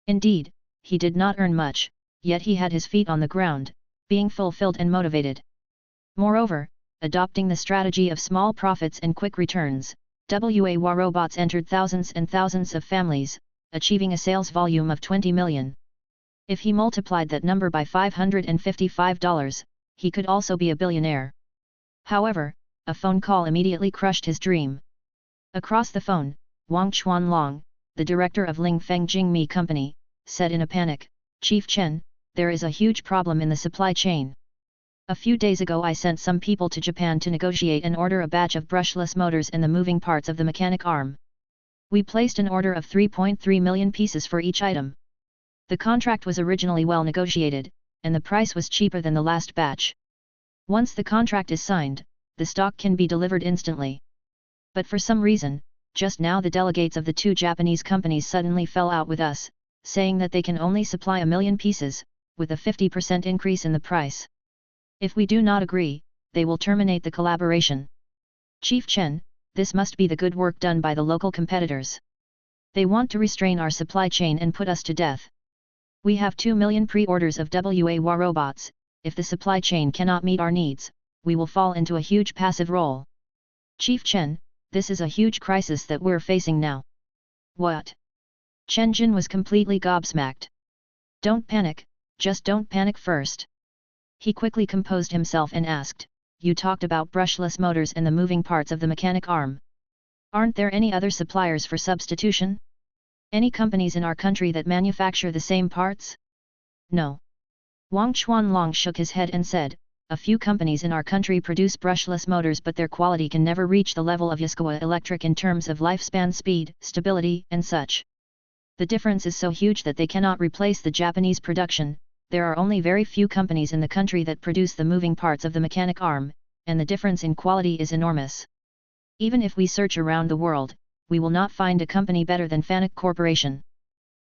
Indeed, he did not earn much, yet he had his feet on the ground, being fulfilled and motivated. Moreover, adopting the strategy of small profits and quick returns, WA robots entered thousands and thousands of families, achieving a sales volume of 20 million. If he multiplied that number by $555, he could also be a billionaire. However, a phone call immediately crushed his dream. Across the phone, Wang Chuanlong, the director of Lingfeng Jingmi Company, said in a panic, "Chief Chen, there is a huge problem in the supply chain. A few days ago I sent some people to Japan to negotiate and order a batch of brushless motors and the moving parts of the mechanic arm. We placed an order of 3.3 million pieces for each item. The contract was originally well negotiated, and the price was cheaper than the last batch. Once the contract is signed, the stock can be delivered instantly. But for some reason, just now the delegates of the two Japanese companies suddenly fell out with us, saying that they can only supply 1 million pieces, with a 50% increase in the price. If we do not agree, they will terminate the collaboration. Chief Chen, this must be the good work done by the local competitors. They want to restrain our supply chain and put us to death. We have 2 million pre-orders of WA robots. If the supply chain cannot meet our needs, we will fall into a huge passive role. Chief Chen, this is a huge crisis that we're facing now. What? Chen Jin was completely gobsmacked. Don't panic, just don't panic first. He quickly composed himself and asked, you talked about brushless motors and the moving parts of the mechanic arm. Aren't there any other suppliers for substitution? Any companies in our country that manufacture the same parts? No. Wang Chuanlong shook his head and said, a few companies in our country produce brushless motors, but their quality can never reach the level of Yaskawa Electric in terms of lifespan, speed, stability, and such. The difference is so huge that they cannot replace the Japanese production. There are only very few companies in the country that produce the moving parts of the mechanic arm, and the difference in quality is enormous. Even if we search around the world, we will not find a company better than Fanuc Corporation.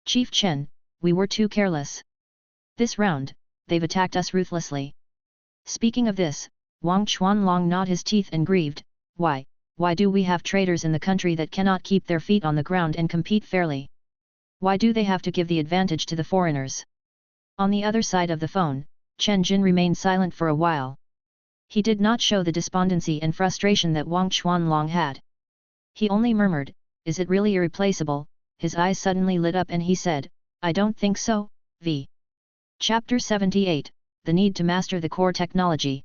Chief Chen, we were too careless. This round, they've attacked us ruthlessly. Speaking of this, Wang Chuanlong gnawed his teeth and grieved, why do we have traders in the country that cannot keep their feet on the ground and compete fairly? Why do they have to give the advantage to the foreigners? On the other side of the phone, Chen Jin remained silent for a while. He did not show the despondency and frustration that Wang Chuanlong had. He only murmured, is it really irreplaceable? His eyes suddenly lit up and he said, I don't think so, v. Chapter 78, The Need to Master the Core Technology.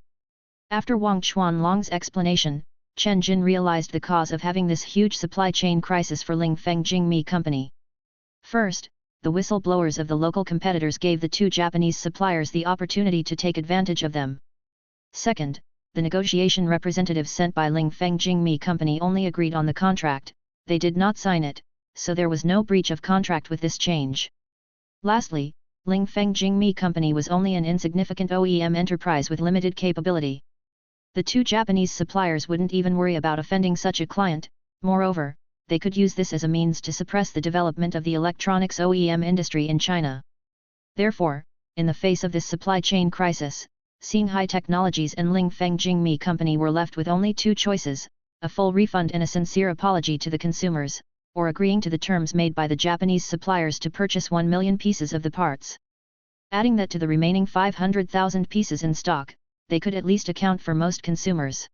After Wang Chuanlong's explanation, Chen Jin realized the cause of having this huge supply chain crisis for Lingfeng Jingmi Company. First, the whistleblowers of the local competitors gave the two Japanese suppliers the opportunity to take advantage of them. Second, the negotiation representatives sent by Lingfeng Jingmi Company only agreed on the contract, they did not sign it, so there was no breach of contract with this change. Lastly, Lingfeng Jingmi Company was only an insignificant OEM enterprise with limited capability. The two Japanese suppliers wouldn't even worry about offending such a client, moreover, they could use this as a means to suppress the development of the electronics OEM industry in China. Therefore, in the face of this supply chain crisis, Xinghai Technologies and Lingfeng Jingmi Company were left with only two choices, a full refund and a sincere apology to the consumers, or agreeing to the terms made by the Japanese suppliers to purchase 1 million pieces of the parts. Adding that to the remaining 500,000 pieces in stock, they could at least account for most consumers.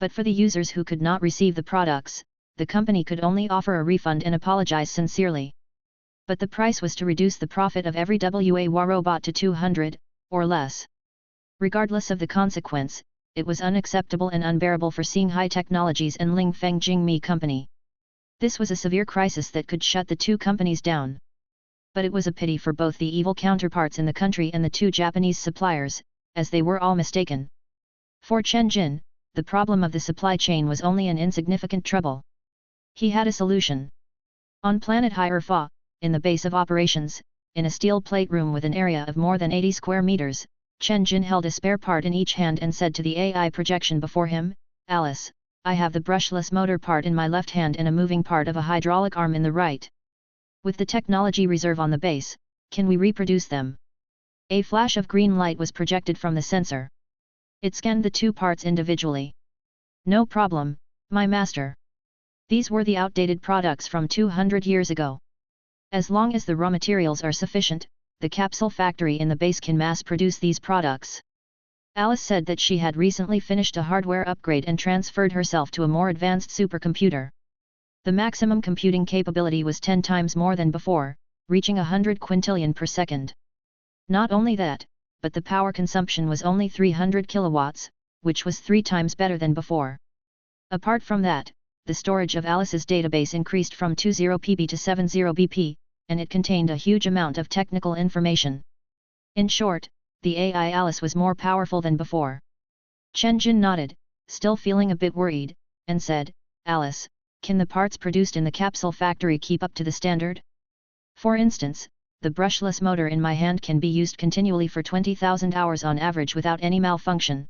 But for the users who could not receive the products, the company could only offer a refund and apologize sincerely. But the price was to reduce the profit of every WA robot to 200, or less. Regardless of the consequence, it was unacceptable and unbearable for Xinghai Technologies and Lingfeng Jingmi Company. This was a severe crisis that could shut the two companies down. But it was a pity for both the evil counterparts in the country and the two Japanese suppliers, as they were all mistaken. For Chen Jin, the problem of the supply chain was only an insignificant trouble. He had a solution. On planet Hierophant, in the base of operations, in a steel plate room with an area of more than 80 square meters, Chen Jin held a spare part in each hand and said to the AI projection before him, Alice, I have the brushless motor part in my left hand and a moving part of a hydraulic arm in the right. With the technology reserve on the base, can we reproduce them? A flash of green light was projected from the sensor. It scanned the two parts individually. No problem, my master. These were the outdated products from 200 years ago. As long as the raw materials are sufficient, the capsule factory in the base can mass-produce these products. Alice said that she had recently finished a hardware upgrade and transferred herself to a more advanced supercomputer. The maximum computing capability was 10 times more than before, reaching 100 quintillion per second. Not only that, but the power consumption was only 300 kilowatts, which was 3 times better than before. Apart from that, the storage of Alice's database increased from 20 PB to 70 BP, and it contained a huge amount of technical information. In short, the AI Alice was more powerful than before. Chen Jin nodded, still feeling a bit worried, and said, Alice, can the parts produced in the capsule factory keep up to the standard? For instance, the brushless motor in my hand can be used continually for 20,000 hours on average without any malfunction.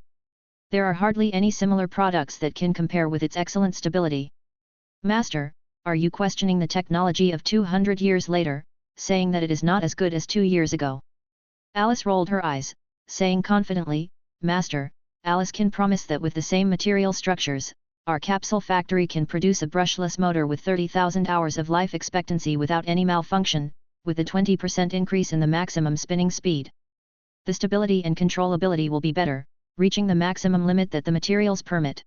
There are hardly any similar products that can compare with its excellent stability. Master, are you questioning the technology of 200 years later, saying that it is not as good as 2 years ago? Alice rolled her eyes, saying confidently, Master, Alice can promise that with the same material structures, our capsule factory can produce a brushless motor with 30,000 hours of life expectancy without any malfunction, with a 20% increase in the maximum spinning speed. The stability and controllability will be better, reaching the maximum limit that the materials permit.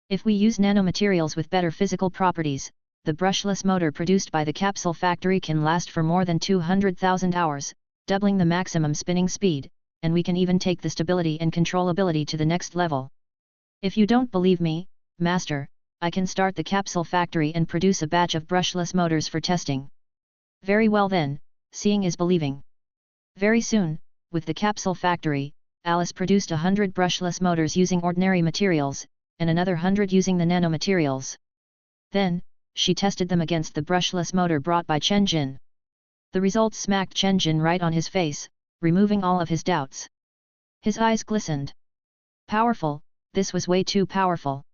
If we use nanomaterials with better physical properties, the brushless motor produced by the capsule factory can last for more than 200,000 hours, doubling the maximum spinning speed, and we can even take the stability and controllability to the next level. If you don't believe me, Master, I can start the capsule factory and produce a batch of brushless motors for testing. Very well then, seeing is believing. Very soon, with the capsule factory, Alice produced 100 brushless motors using ordinary materials, and another 100 using the nanomaterials. Then, she tested them against the brushless motor brought by Chen Jin. The results smacked Chen Jin right on his face, removing all of his doubts. His eyes glistened. Powerful, this was way too powerful.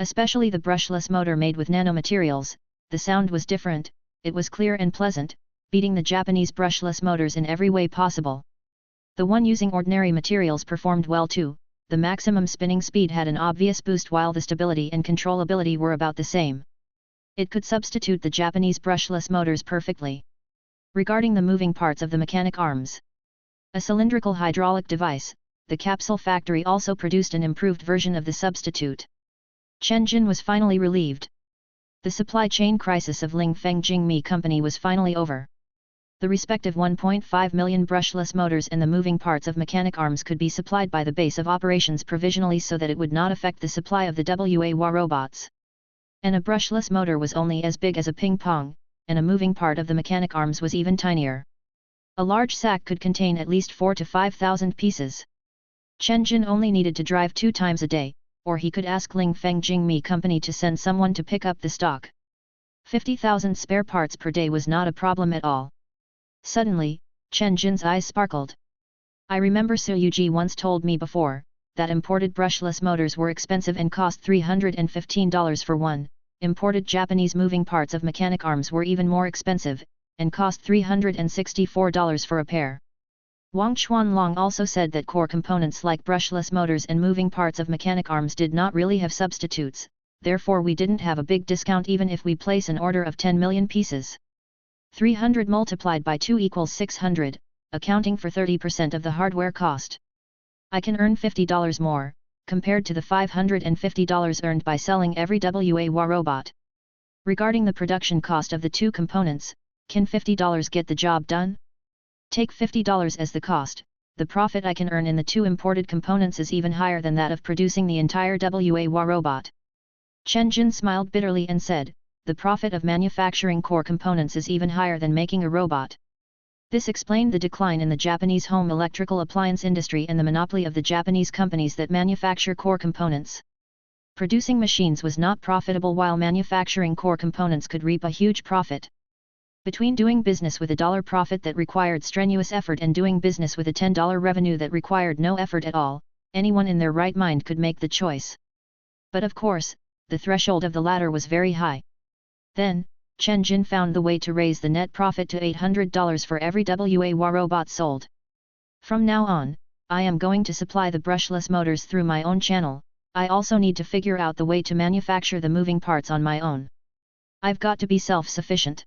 Especially the brushless motor made with nanomaterials, the sound was different, it was clear and pleasant, beating the Japanese brushless motors in every way possible. The one using ordinary materials performed well too, the maximum spinning speed had an obvious boost while the stability and controllability were about the same. It could substitute the Japanese brushless motors perfectly. Regarding the moving parts of the mechanic arms, a cylindrical hydraulic device, the capsule factory also produced an improved version of the substitute. Chen Jin was finally relieved. The supply chain crisis of Lingfeng Jingmi Company was finally over. The respective 1.5 million brushless motors and the moving parts of mechanic arms could be supplied by the base of operations provisionally so that it would not affect the supply of the WA robots. And a brushless motor was only as big as a ping pong, and a moving part of the mechanic arms was even tinier. A large sack could contain at least 4,000 to 5,000 pieces. Chen Jin only needed to drive 2 times a day, or he could ask Lingfeng Jingmi Company to send someone to pick up the stock. 50,000 spare parts per day was not a problem at all. Suddenly, Chen Jin's eyes sparkled. I remember Su Yuji once told me before, that imported brushless motors were expensive and cost $315 for one. Imported Japanese moving parts of mechanic arms were even more expensive, and cost $364 for a pair. Wang Chuanlong also said that core components like brushless motors and moving parts of mechanic arms did not really have substitutes, therefore we didn't have a big discount even if we place an order of 10 million pieces. 300 multiplied by 2 equals 600, accounting for 30% of the hardware cost. I can earn $50 more, compared to the $550 earned by selling every WA robot. Regarding the production cost of the two components, can $50 get the job done? Take $50 as the cost, the profit I can earn in the two imported components is even higher than that of producing the entire WA robot. Chen Jin smiled bitterly and said, the profit of manufacturing core components is even higher than making a robot. This explained the decline in the Japanese home electrical appliance industry and the monopoly of the Japanese companies that manufacture core components. Producing machines was not profitable while manufacturing core components could reap a huge profit. Between doing business with a $1 profit that required strenuous effort and doing business with a $10 revenue that required no effort at all, anyone in their right mind could make the choice. But of course, the threshold of the latter was very high. Then, Chen Jin found the way to raise the net profit to $800 for every WA robot sold. From now on, I am going to supply the brushless motors through my own channel. I also need to figure out the way to manufacture the moving parts on my own. I've got to be self-sufficient.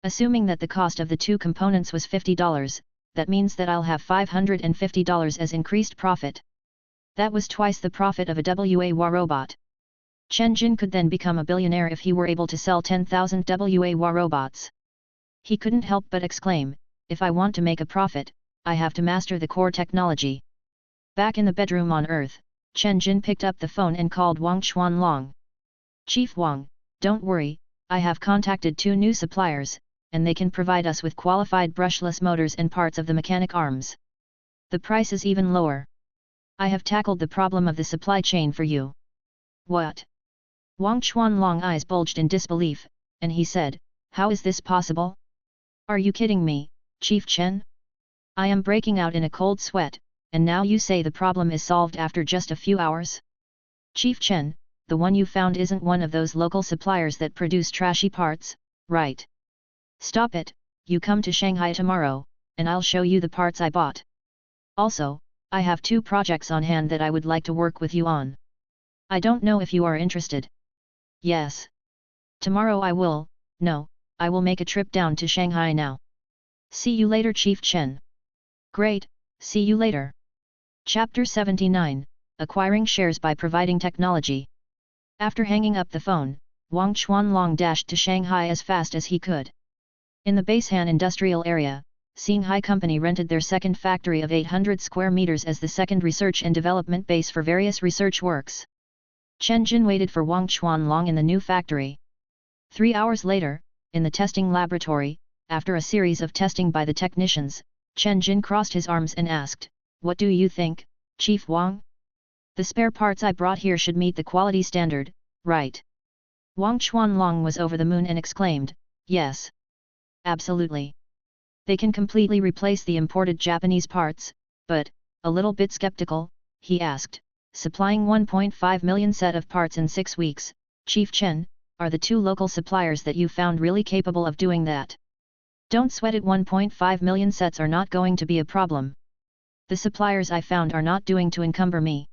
Assuming that the cost of the two components was $50, that means that I'll have $550 as increased profit. That was twice the profit of a WA robot. Chen Jin could then become a billionaire if he were able to sell 10,000 WA robots. He couldn't help but exclaim, if I want to make a profit, I have to master the core technology. Back in the bedroom on Earth, Chen Jin picked up the phone and called Wang Chuanlong. Chief Wang, don't worry, I have contacted 2 new suppliers, and they can provide us with qualified brushless motors and parts of the mechanic arms. The price is even lower. I have tackled the problem of the supply chain for you. What? Wang Chuanlong eyes bulged in disbelief, and he said, how is this possible? Are you kidding me, Chief Chen? I am breaking out in a cold sweat, and now you say the problem is solved after just a few hours? Chief Chen, the one you found isn't one of those local suppliers that produce trashy parts, right? Stop it, you come to Shanghai tomorrow, and I'll show you the parts I bought. Also, I have 2 projects on hand that I would like to work with you on. I don't know if you are interested. Yes. Tomorrow I will make a trip down to Shanghai now. See you later, Chief Chen. Great, see you later. Chapter 79, Acquiring Shares by Providing Technology. After hanging up the phone, Wang Chuanlong dashed to Shanghai as fast as he could. In the Beishan industrial area, Shanghai Company rented their second factory of 800 square meters as the second research and development base for various research works. Chen Jin waited for Wang Chuanlong in the new factory. 3 hours later, in the testing laboratory, after a series of testing by the technicians, Chen Jin crossed his arms and asked, "What do you think, Chief Wang? The spare parts I brought here should meet the quality standard, right?" Wang Chuanlong was over the moon and exclaimed, "Yes. Absolutely. They can completely replace the imported Japanese parts, but, a little bit skeptical," he asked, "supplying 1.5 million set of parts in 6 weeks, Chief Chen, are the 2 local suppliers that you found really capable of doing that? Don't sweat it, 1.5 million sets are not going to be a problem. The suppliers I found are not doing to encumber me."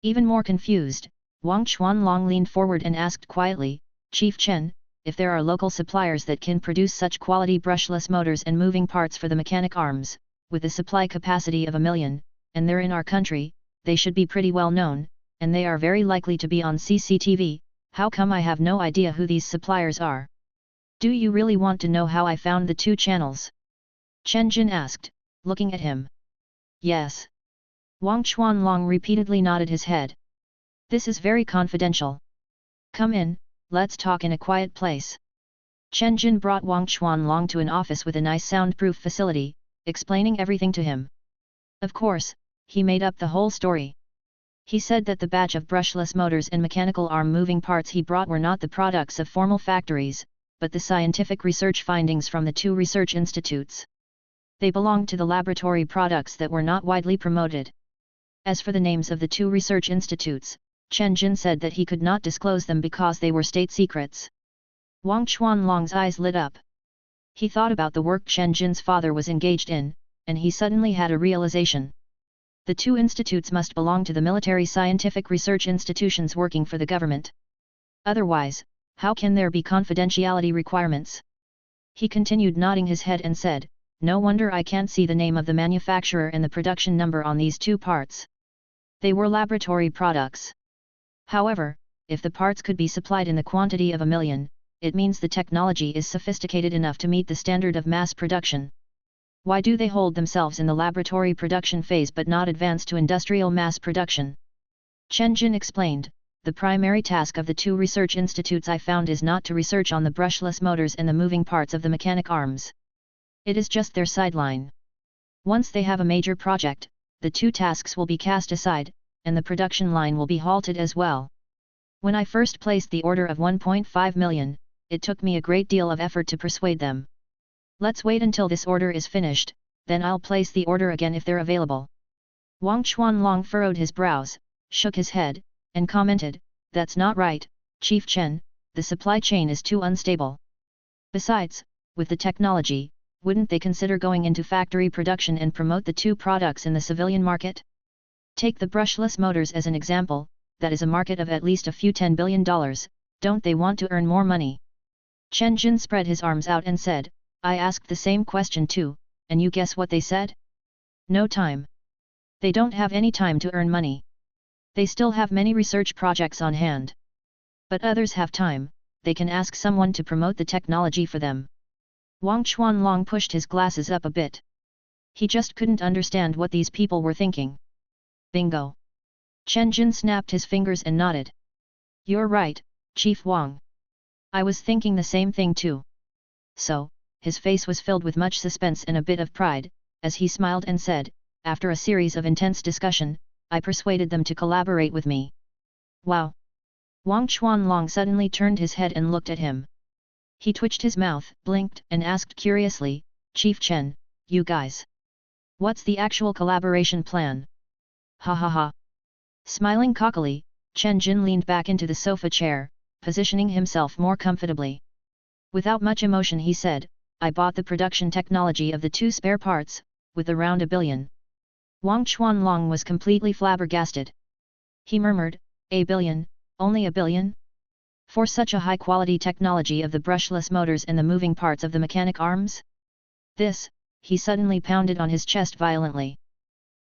Even more confused, Wang Chuanlong leaned forward and asked quietly, "Chief Chen, if there are local suppliers that can produce such quality brushless motors and moving parts for the mechanic arms, with a supply capacity of 1 million, and they're in our country, they should be pretty well known, and they are very likely to be on CCTV, how come I have no idea who these suppliers are? Do you really want to know how I found the 2 channels?" Chen Jin asked, looking at him. "Yes." Wang Chuanlong repeatedly nodded his head. "This is very confidential. Come in, let's talk in a quiet place." Chen Jin brought Wang Chuanlong to an office with a nice soundproof facility, explaining everything to him. Of course, he made up the whole story. He said that the batch of brushless motors and mechanical arm moving parts he brought were not the products of formal factories, but the scientific research findings from the 2 research institutes. They belonged to the laboratory products that were not widely promoted. As for the names of the 2 research institutes, Chen Jin said that he could not disclose them because they were state secrets. Wang Chuanlong's eyes lit up. He thought about the work Chen Jin's father was engaged in, and he suddenly had a realization. The 2 institutes must belong to the military scientific research institutions working for the government. Otherwise, how can there be confidentiality requirements? He continued nodding his head and said, "No wonder I can't see the name of the manufacturer and the production number on these 2 parts. They were laboratory products. However, if the parts could be supplied in the quantity of 1 million, it means the technology is sophisticated enough to meet the standard of mass production. Why do they hold themselves in the laboratory production phase but not advance to industrial mass production?" Chen Jin explained, "The primary task of the 2 research institutes I found is not to research on the brushless motors and the moving parts of the mechanic arms. It is just their sideline. Once they have a major project, the 2 tasks will be cast aside, and the production line will be halted as well. When I first placed the order of 1.5 million, it took me a great deal of effort to persuade them. Let's wait until this order is finished, then I'll place the order again if they're available." Wang Chuanlong furrowed his brows, shook his head, and commented, "That's not right, Chief Chen, the supply chain is too unstable. Besides, with the technology, wouldn't they consider going into factory production and promote the 2 products in the civilian market? Take the brushless motors as an example, that is a market of at least a few $10 billion, don't they want to earn more money?" Chen Jin spread his arms out and said, "I asked the same question too, and you guess what they said? No time. They don't have any time to earn money. They still have many research projects on hand. But others have time, they can ask someone to promote the technology for them." Wang Chuanlong pushed his glasses up a bit. He just couldn't understand what these people were thinking. Bingo! Chen Jin snapped his fingers and nodded. "You're right, Chief Wang. I was thinking the same thing too." So, his face was filled with much suspense and a bit of pride, as he smiled and said, "After a series of intense discussion, I persuaded them to collaborate with me." "Wow!" Wang Chuanlong suddenly turned his head and looked at him. He twitched his mouth, blinked, and asked curiously, "Chief Chen, you guys. What's the actual collaboration plan?" "Ha ha ha." Smiling cockily, Chen Jin leaned back into the sofa chair, positioning himself more comfortably. Without much emotion he said, I bought the production technology of the two spare parts, with around 1 billion. Wang Chuanlong was completely flabbergasted. He murmured, 1 billion, only 1 billion? For such a high-quality technology of the brushless motors and the moving parts of the mechanic arms? This, he suddenly pounded on his chest violently.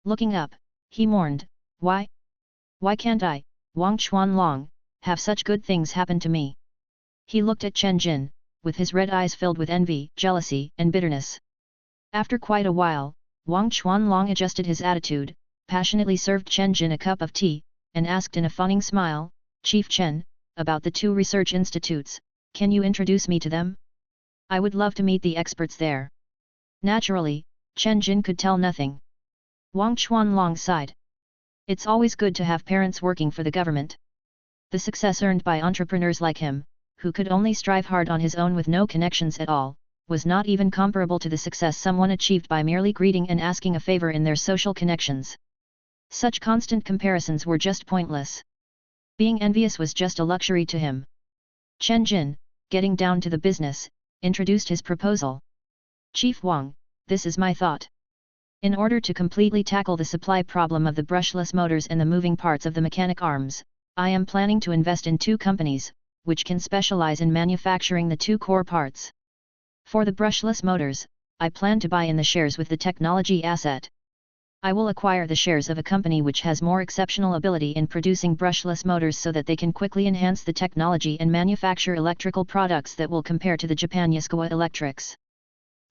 Looking up, he mourned, why? Why can't I, Wang Chuanlong, have such good things happen to me? He looked at Chen Jin, with his red eyes filled with envy, jealousy, and bitterness. After quite a while, Wang Chuanlong adjusted his attitude, passionately served Chen Jin a cup of tea, and asked in a fawning smile, Chief Chen, about the two research institutes, can you introduce me to them? I would love to meet the experts there. Naturally, Chen Jin could tell nothing. Wang Chuanlong sighed. It's always good to have parents working for the government. The success earned by entrepreneurs like him, who could only strive hard on his own with no connections at all, was not even comparable to the success someone achieved by merely greeting and asking a favor in their social connections. Such constant comparisons were just pointless. Being envious was just a luxury to him. Chen Jin, getting down to the business, introduced his proposal. Chief Wang, this is my thought. In order to completely tackle the supply problem of the brushless motors and the moving parts of the mechanic arms, I am planning to invest in 2 companies, which can specialize in manufacturing the 2 core parts. For the brushless motors, I plan to buy in the shares with the technology asset. I will acquire the shares of a company which has more exceptional ability in producing brushless motors so that they can quickly enhance the technology and manufacture electrical products that will compare to the Japan Yaskawa Electrics.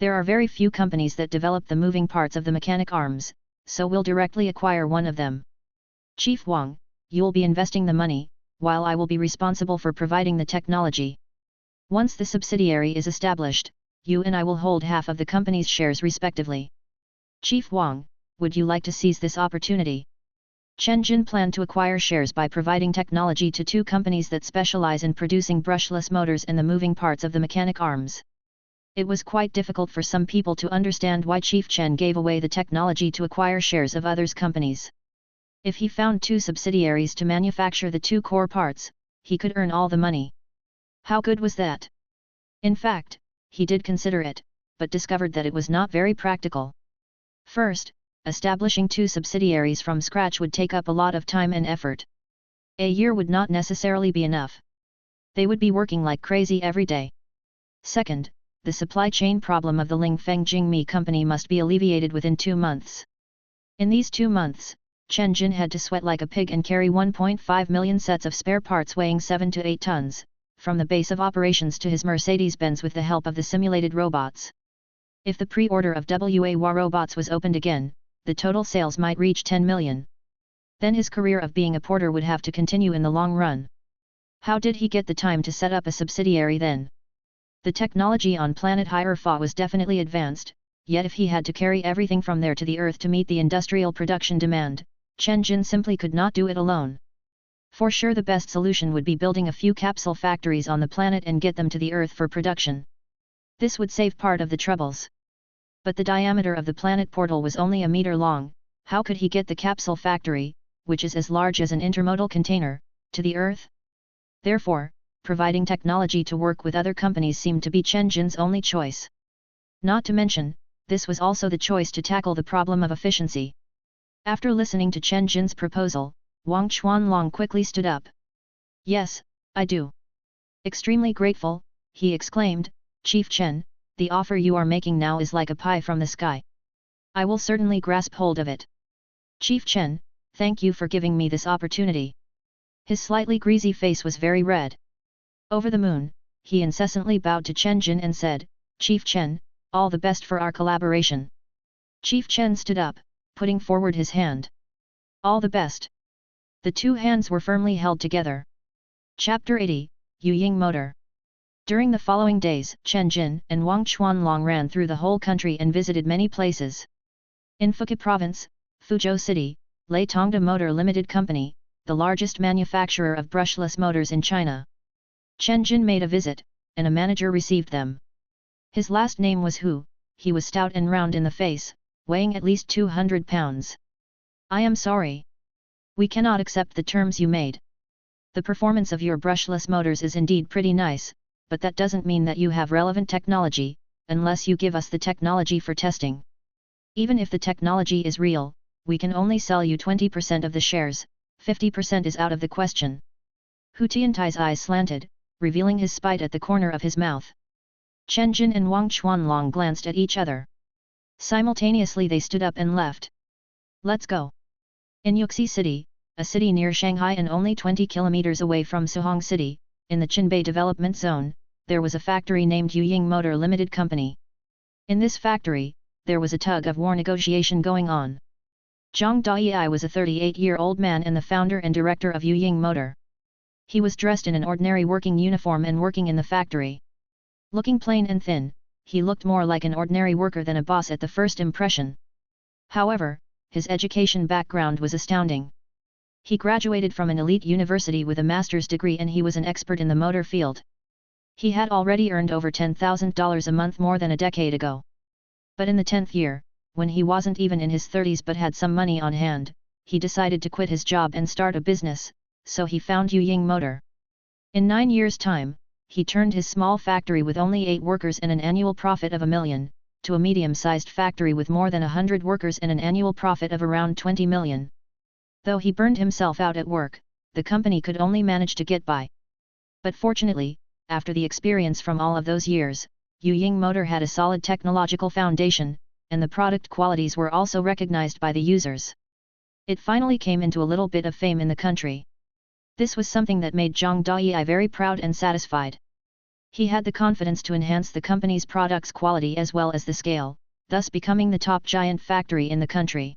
There are very few companies that develop the moving parts of the mechanic arms, so we'll directly acquire one of them. Chief Wang, you'll be investing the money, while I will be responsible for providing the technology. Once the subsidiary is established, you and I will hold half of the company's shares respectively. Chief Wang, would you like to seize this opportunity? Chen Jin planned to acquire shares by providing technology to 2 companies that specialize in producing brushless motors and the moving parts of the mechanic arms. It was quite difficult for some people to understand why Chief Chen gave away the technology to acquire shares of others' companies. If he found 2 subsidiaries to manufacture the 2 core parts, he could earn all the money. How good was that? In fact, he did consider it, but discovered that it was not very practical. First, establishing 2 subsidiaries from scratch would take up a lot of time and effort. A year would not necessarily be enough. They would be working like crazy every day. Second, the supply chain problem of the Lingfeng Jingmi company must be alleviated within 2 months. In these 2 months, Chen Jin had to sweat like a pig and carry 1.5 million sets of spare parts weighing 7 to 8 tons, from the base of operations to his Mercedes-Benz with the help of the simulated robots. If the pre-order of WAWA robots was opened again, the total sales might reach 10 million. Then his career of being a porter would have to continue in the long run. How did he get the time to set up a subsidiary then? The technology on planet Hierophant was definitely advanced, yet if he had to carry everything from there to the Earth to meet the industrial production demand, Chen Jin simply could not do it alone. For sure the best solution would be building a few capsule factories on the planet and get them to the Earth for production. This would save part of the troubles. But the diameter of the planet portal was only a meter long. How could he get the capsule factory, which is as large as an intermodal container, to the Earth? Therefore, providing technology to work with other companies seemed to be Chen Jin's only choice. Not to mention, this was also the choice to tackle the problem of efficiency. After listening to Chen Jin's proposal, Wang Chuanlong quickly stood up. Yes, I do. Extremely grateful, he exclaimed, Chief Chen, the offer you are making now is like a pie from the sky. I will certainly grasp hold of it. Chief Chen, thank you for giving me this opportunity. His slightly greasy face was very red. Over the moon, he incessantly bowed to Chen Jin and said, Chief Chen, all the best for our collaboration. Chief Chen stood up, putting forward his hand. All the best. The 2 hands were firmly held together. Chapter 80, Yu Ying Motor. During the following days, Chen Jin and Wang Chuanlong ran through the whole country and visited many places. In Fuke Province, Fuzhou City, Lei Tongda Motor Limited Company, the largest manufacturer of brushless motors in China. Chen Jin made a visit, and a manager received them. His last name was Hu, he was stout and round in the face, weighing at least 200 pounds. I am sorry. We cannot accept the terms you made. The performance of your brushless motors is indeed pretty nice, but that doesn't mean that you have relevant technology, unless you give us the technology for testing. Even if the technology is real, we can only sell you 20% of the shares, 50% is out of the question. Hu Tiantai's eyes slanted, revealing his spite at the corner of his mouth. Chen Jin and Wang Chuanlong glanced at each other. Simultaneously they stood up and left. Let's go. In Yuxi City, a city near Shanghai and only 20 kilometers away from Suhong City, in the Qinbei Development Zone, there was a factory named Yuying Motor Limited Company. In this factory, there was a tug-of-war negotiation going on. Zhang Daiyai was a 38-year-old man and the founder and director of Yuying Motor. He was dressed in an ordinary working uniform and working in the factory. Looking plain and thin, he looked more like an ordinary worker than a boss at the first impression. However, his education background was astounding. He graduated from an elite university with a master's degree and he was an expert in the motor field. He had already earned over $10,000 a month more than a decade ago. But in the 10th year, when he wasn't even in his 30s but had some money on hand, he decided to quit his job and start a business, so he found Yuying Motor. In 9 years' time, he turned his small factory with only 8 workers and an annual profit of $1 million, to a medium-sized factory with more than 100 workers and an annual profit of around $20 million. Though he burned himself out at work, the company could only manage to get by. But fortunately, after the experience from all of those years, Yuying Motor had a solid technological foundation, and the product qualities were also recognized by the users. It finally came into a little bit of fame in the country. This was something that made Zhang Daiyai very proud and satisfied. He had the confidence to enhance the company's products' quality as well as the scale, thus becoming the top giant factory in the country.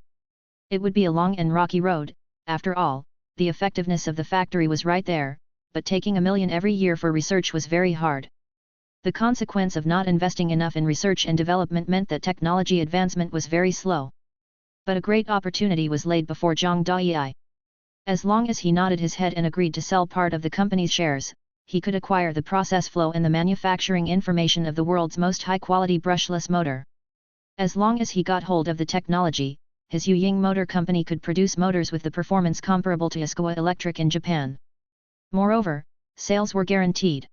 It would be a long and rocky road, after all, the effectiveness of the factory was right there, but taking $1 million every year for research was very hard. The consequence of not investing enough in research and development meant that technology advancement was very slow. But a great opportunity was laid before Zhang Daiyai. As long as he nodded his head and agreed to sell part of the company's shares, he could acquire the process flow and the manufacturing information of the world's most high-quality brushless motor. As long as he got hold of the technology, his Yuying Motor Company could produce motors with the performance comparable to Yaskawa Electric in Japan. Moreover, sales were guaranteed.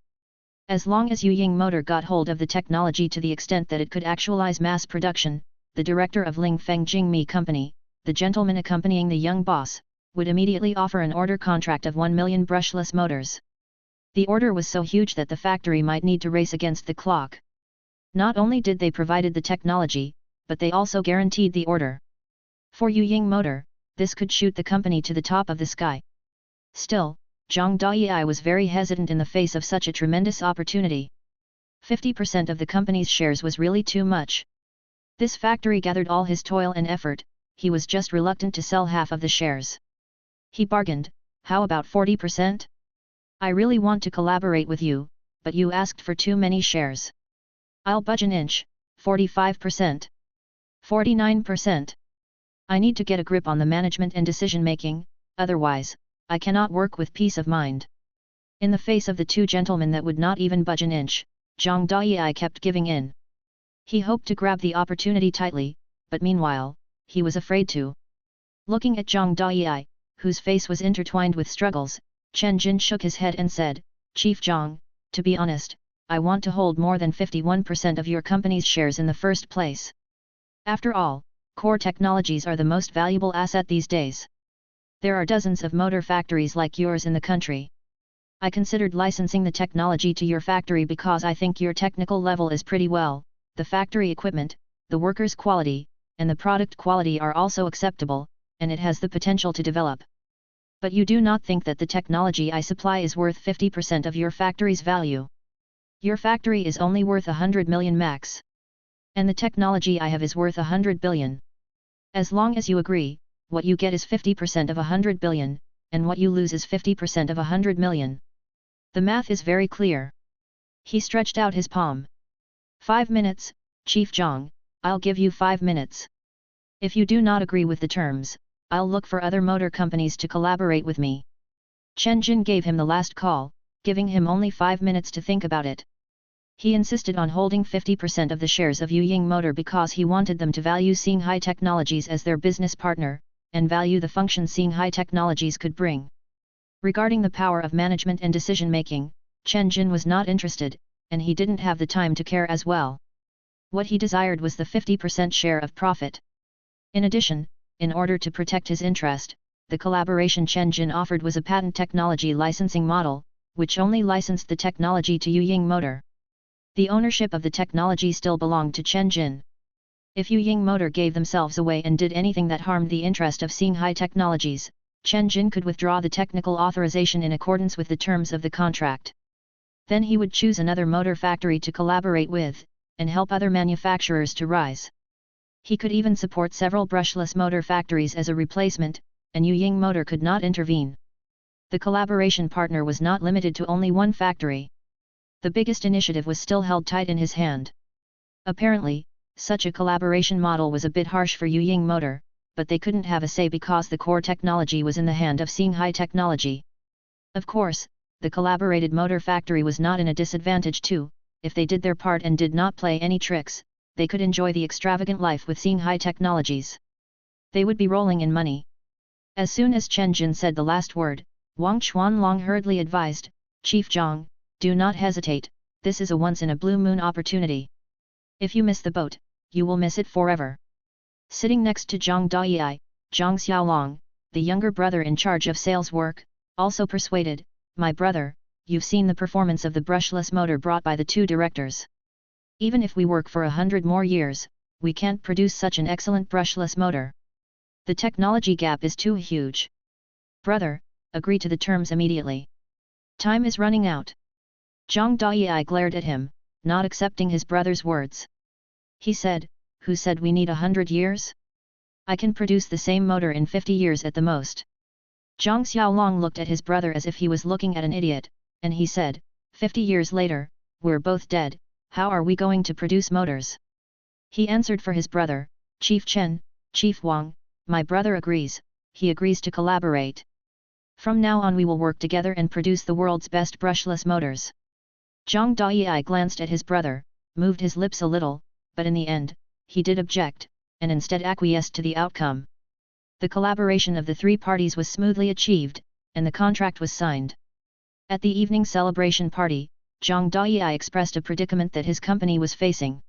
As long as Yuying Motor got hold of the technology to the extent that it could actualize mass production, the director of Lingfeng Jingmi Company, the gentleman accompanying the young boss, would immediately offer an order contract of 1 million brushless motors. The order was so huge that the factory might need to race against the clock. Not only did they provided the technology, but they also guaranteed the order. For Yuying Motor, this could shoot the company to the top of the sky. Still, Zhang Daiyai was very hesitant in the face of such a tremendous opportunity. 50% of the company's shares was really too much. This factory gathered all his toil and effort, he was just reluctant to sell half of the shares. He bargained, how about 40%? I really want to collaborate with you, but you asked for too many shares. I'll budge an inch, 45%. 49%. I need to get a grip on the management and decision-making, otherwise, I cannot work with peace of mind. In the face of the two gentlemen that would not even budge an inch, Zhang Daiyai kept giving in. He hoped to grab the opportunity tightly, but meanwhile, he was afraid to. Looking at Zhang Daiyai, whose face was intertwined with struggles, Chen Jin shook his head and said, Chief Zhang, to be honest, I want to hold more than 51% of your company's shares in the first place. After all, core technologies are the most valuable asset these days. There are dozens of motor factories like yours in the country. I considered licensing the technology to your factory because I think your technical level is pretty well, the factory equipment, the workers' quality, and the product quality are also acceptable, and it has the potential to develop. But you do not think that the technology I supply is worth 50% of your factory's value. Your factory is only worth 100 million max. And the technology I have is worth 100 billion. As long as you agree, what you get is 50% of 100 billion, and what you lose is 50% of 100 million. The math is very clear. He stretched out his palm. 5 minutes, Chief Zhang, I'll give you 5 minutes. If you do not agree with the terms, I'll look for other motor companies to collaborate with me. Chen Jin gave him the last call, giving him only 5 minutes to think about it. He insisted on holding 50% of the shares of Yuying Motor because he wanted them to value Xinghai Technologies as their business partner, and value the function Xinghai Technologies could bring. Regarding the power of management and decision-making, Chen Jin was not interested, and he didn't have the time to care as well. What he desired was the 50% share of profit. In addition, in order to protect his interest, the collaboration Chen Jin offered was a patent technology licensing model, which only licensed the technology to Yu Ying Motor. The ownership of the technology still belonged to Chen Jin. If Yu Ying Motor gave themselves away and did anything that harmed the interest of Xinghai Technologies, Chen Jin could withdraw the technical authorization in accordance with the terms of the contract. Then he would choose another motor factory to collaborate with, and help other manufacturers to rise. He could even support several brushless motor factories as a replacement, and Yu Ying Motor could not intervene. The collaboration partner was not limited to only one factory. The biggest initiative was still held tight in his hand. Apparently, such a collaboration model was a bit harsh for Yu Ying Motor, but they couldn't have a say because the core technology was in the hand of Xinghai Technology. Of course, the collaborated motor factory was not in a disadvantage too. If they did their part and did not play any tricks, they could enjoy the extravagant life with Xinghai Technologies. They would be rolling in money. As soon as Chen Jin said the last word, Wang Chuanlong hurriedly advised, "Chief Zhang, do not hesitate, this is a once-in-a-blue-moon opportunity. If you miss the boat, you will miss it forever." Sitting next to Zhang Daiyai, Zhang Xiaolong, the younger brother in charge of sales work, also persuaded, "My brother, you've seen the performance of the brushless motor brought by the two directors. Even if we work for 100 more years, we can't produce such an excellent brushless motor. The technology gap is too huge. Brother, agree to the terms immediately. Time is running out." Zhang Daiyai glared at him, not accepting his brother's words. He said, "Who said we need 100 years? I can produce the same motor in 50 years at the most." Zhang Xiaolong looked at his brother as if he was looking at an idiot, and he said, "50 years later, we're both dead, how are we going to produce motors?" He answered for his brother, "Chief Chen, Chief Wang, my brother agrees, he agrees to collaborate. From now on we will work together and produce the world's best brushless motors." Zhang Daiyai glanced at his brother, moved his lips a little, but in the end, he did object, and instead acquiesced to the outcome. The collaboration of the three parties was smoothly achieved, and the contract was signed. At the evening celebration party, Zhang Daiyai expressed a predicament that his company was facing.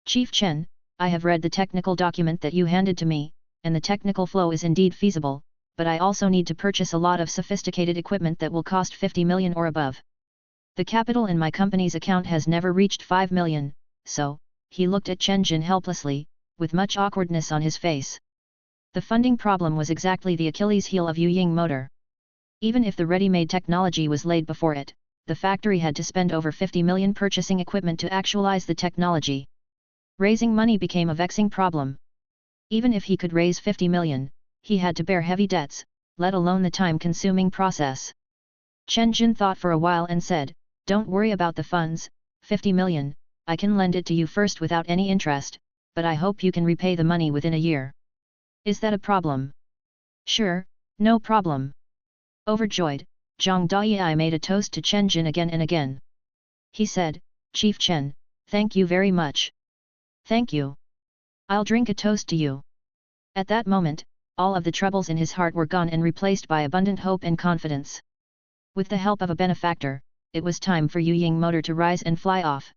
"Chief Chen, I have read the technical document that you handed to me, and the technical flow is indeed feasible, but I also need to purchase a lot of sophisticated equipment that will cost 50 million or above. The capital in my company's account has never reached 5 million, so," he looked at Chen Jin helplessly, with much awkwardness on his face. The funding problem was exactly the Achilles heel of Yu Ying Motor. Even if the ready-made technology was laid before it, the factory had to spend over 50 million purchasing equipment to actualize the technology. Raising money became a vexing problem. Even if he could raise 50 million, he had to bear heavy debts, let alone the time-consuming process. Chen Jin thought for a while and said, "Don't worry about the funds, 50 million, I can lend it to you first without any interest, but I hope you can repay the money within a year. Is that a problem?" "Sure, no problem." Overjoyed, Zhang Daiyai made a toast to Chen Jin again and again. He said, "Chief Chen, thank you very much." "Thank you. I'll drink a toast to you." At that moment, all of the troubles in his heart were gone and replaced by abundant hope and confidence. With the help of a benefactor, it was time for Yu Ying Motor to rise and fly off.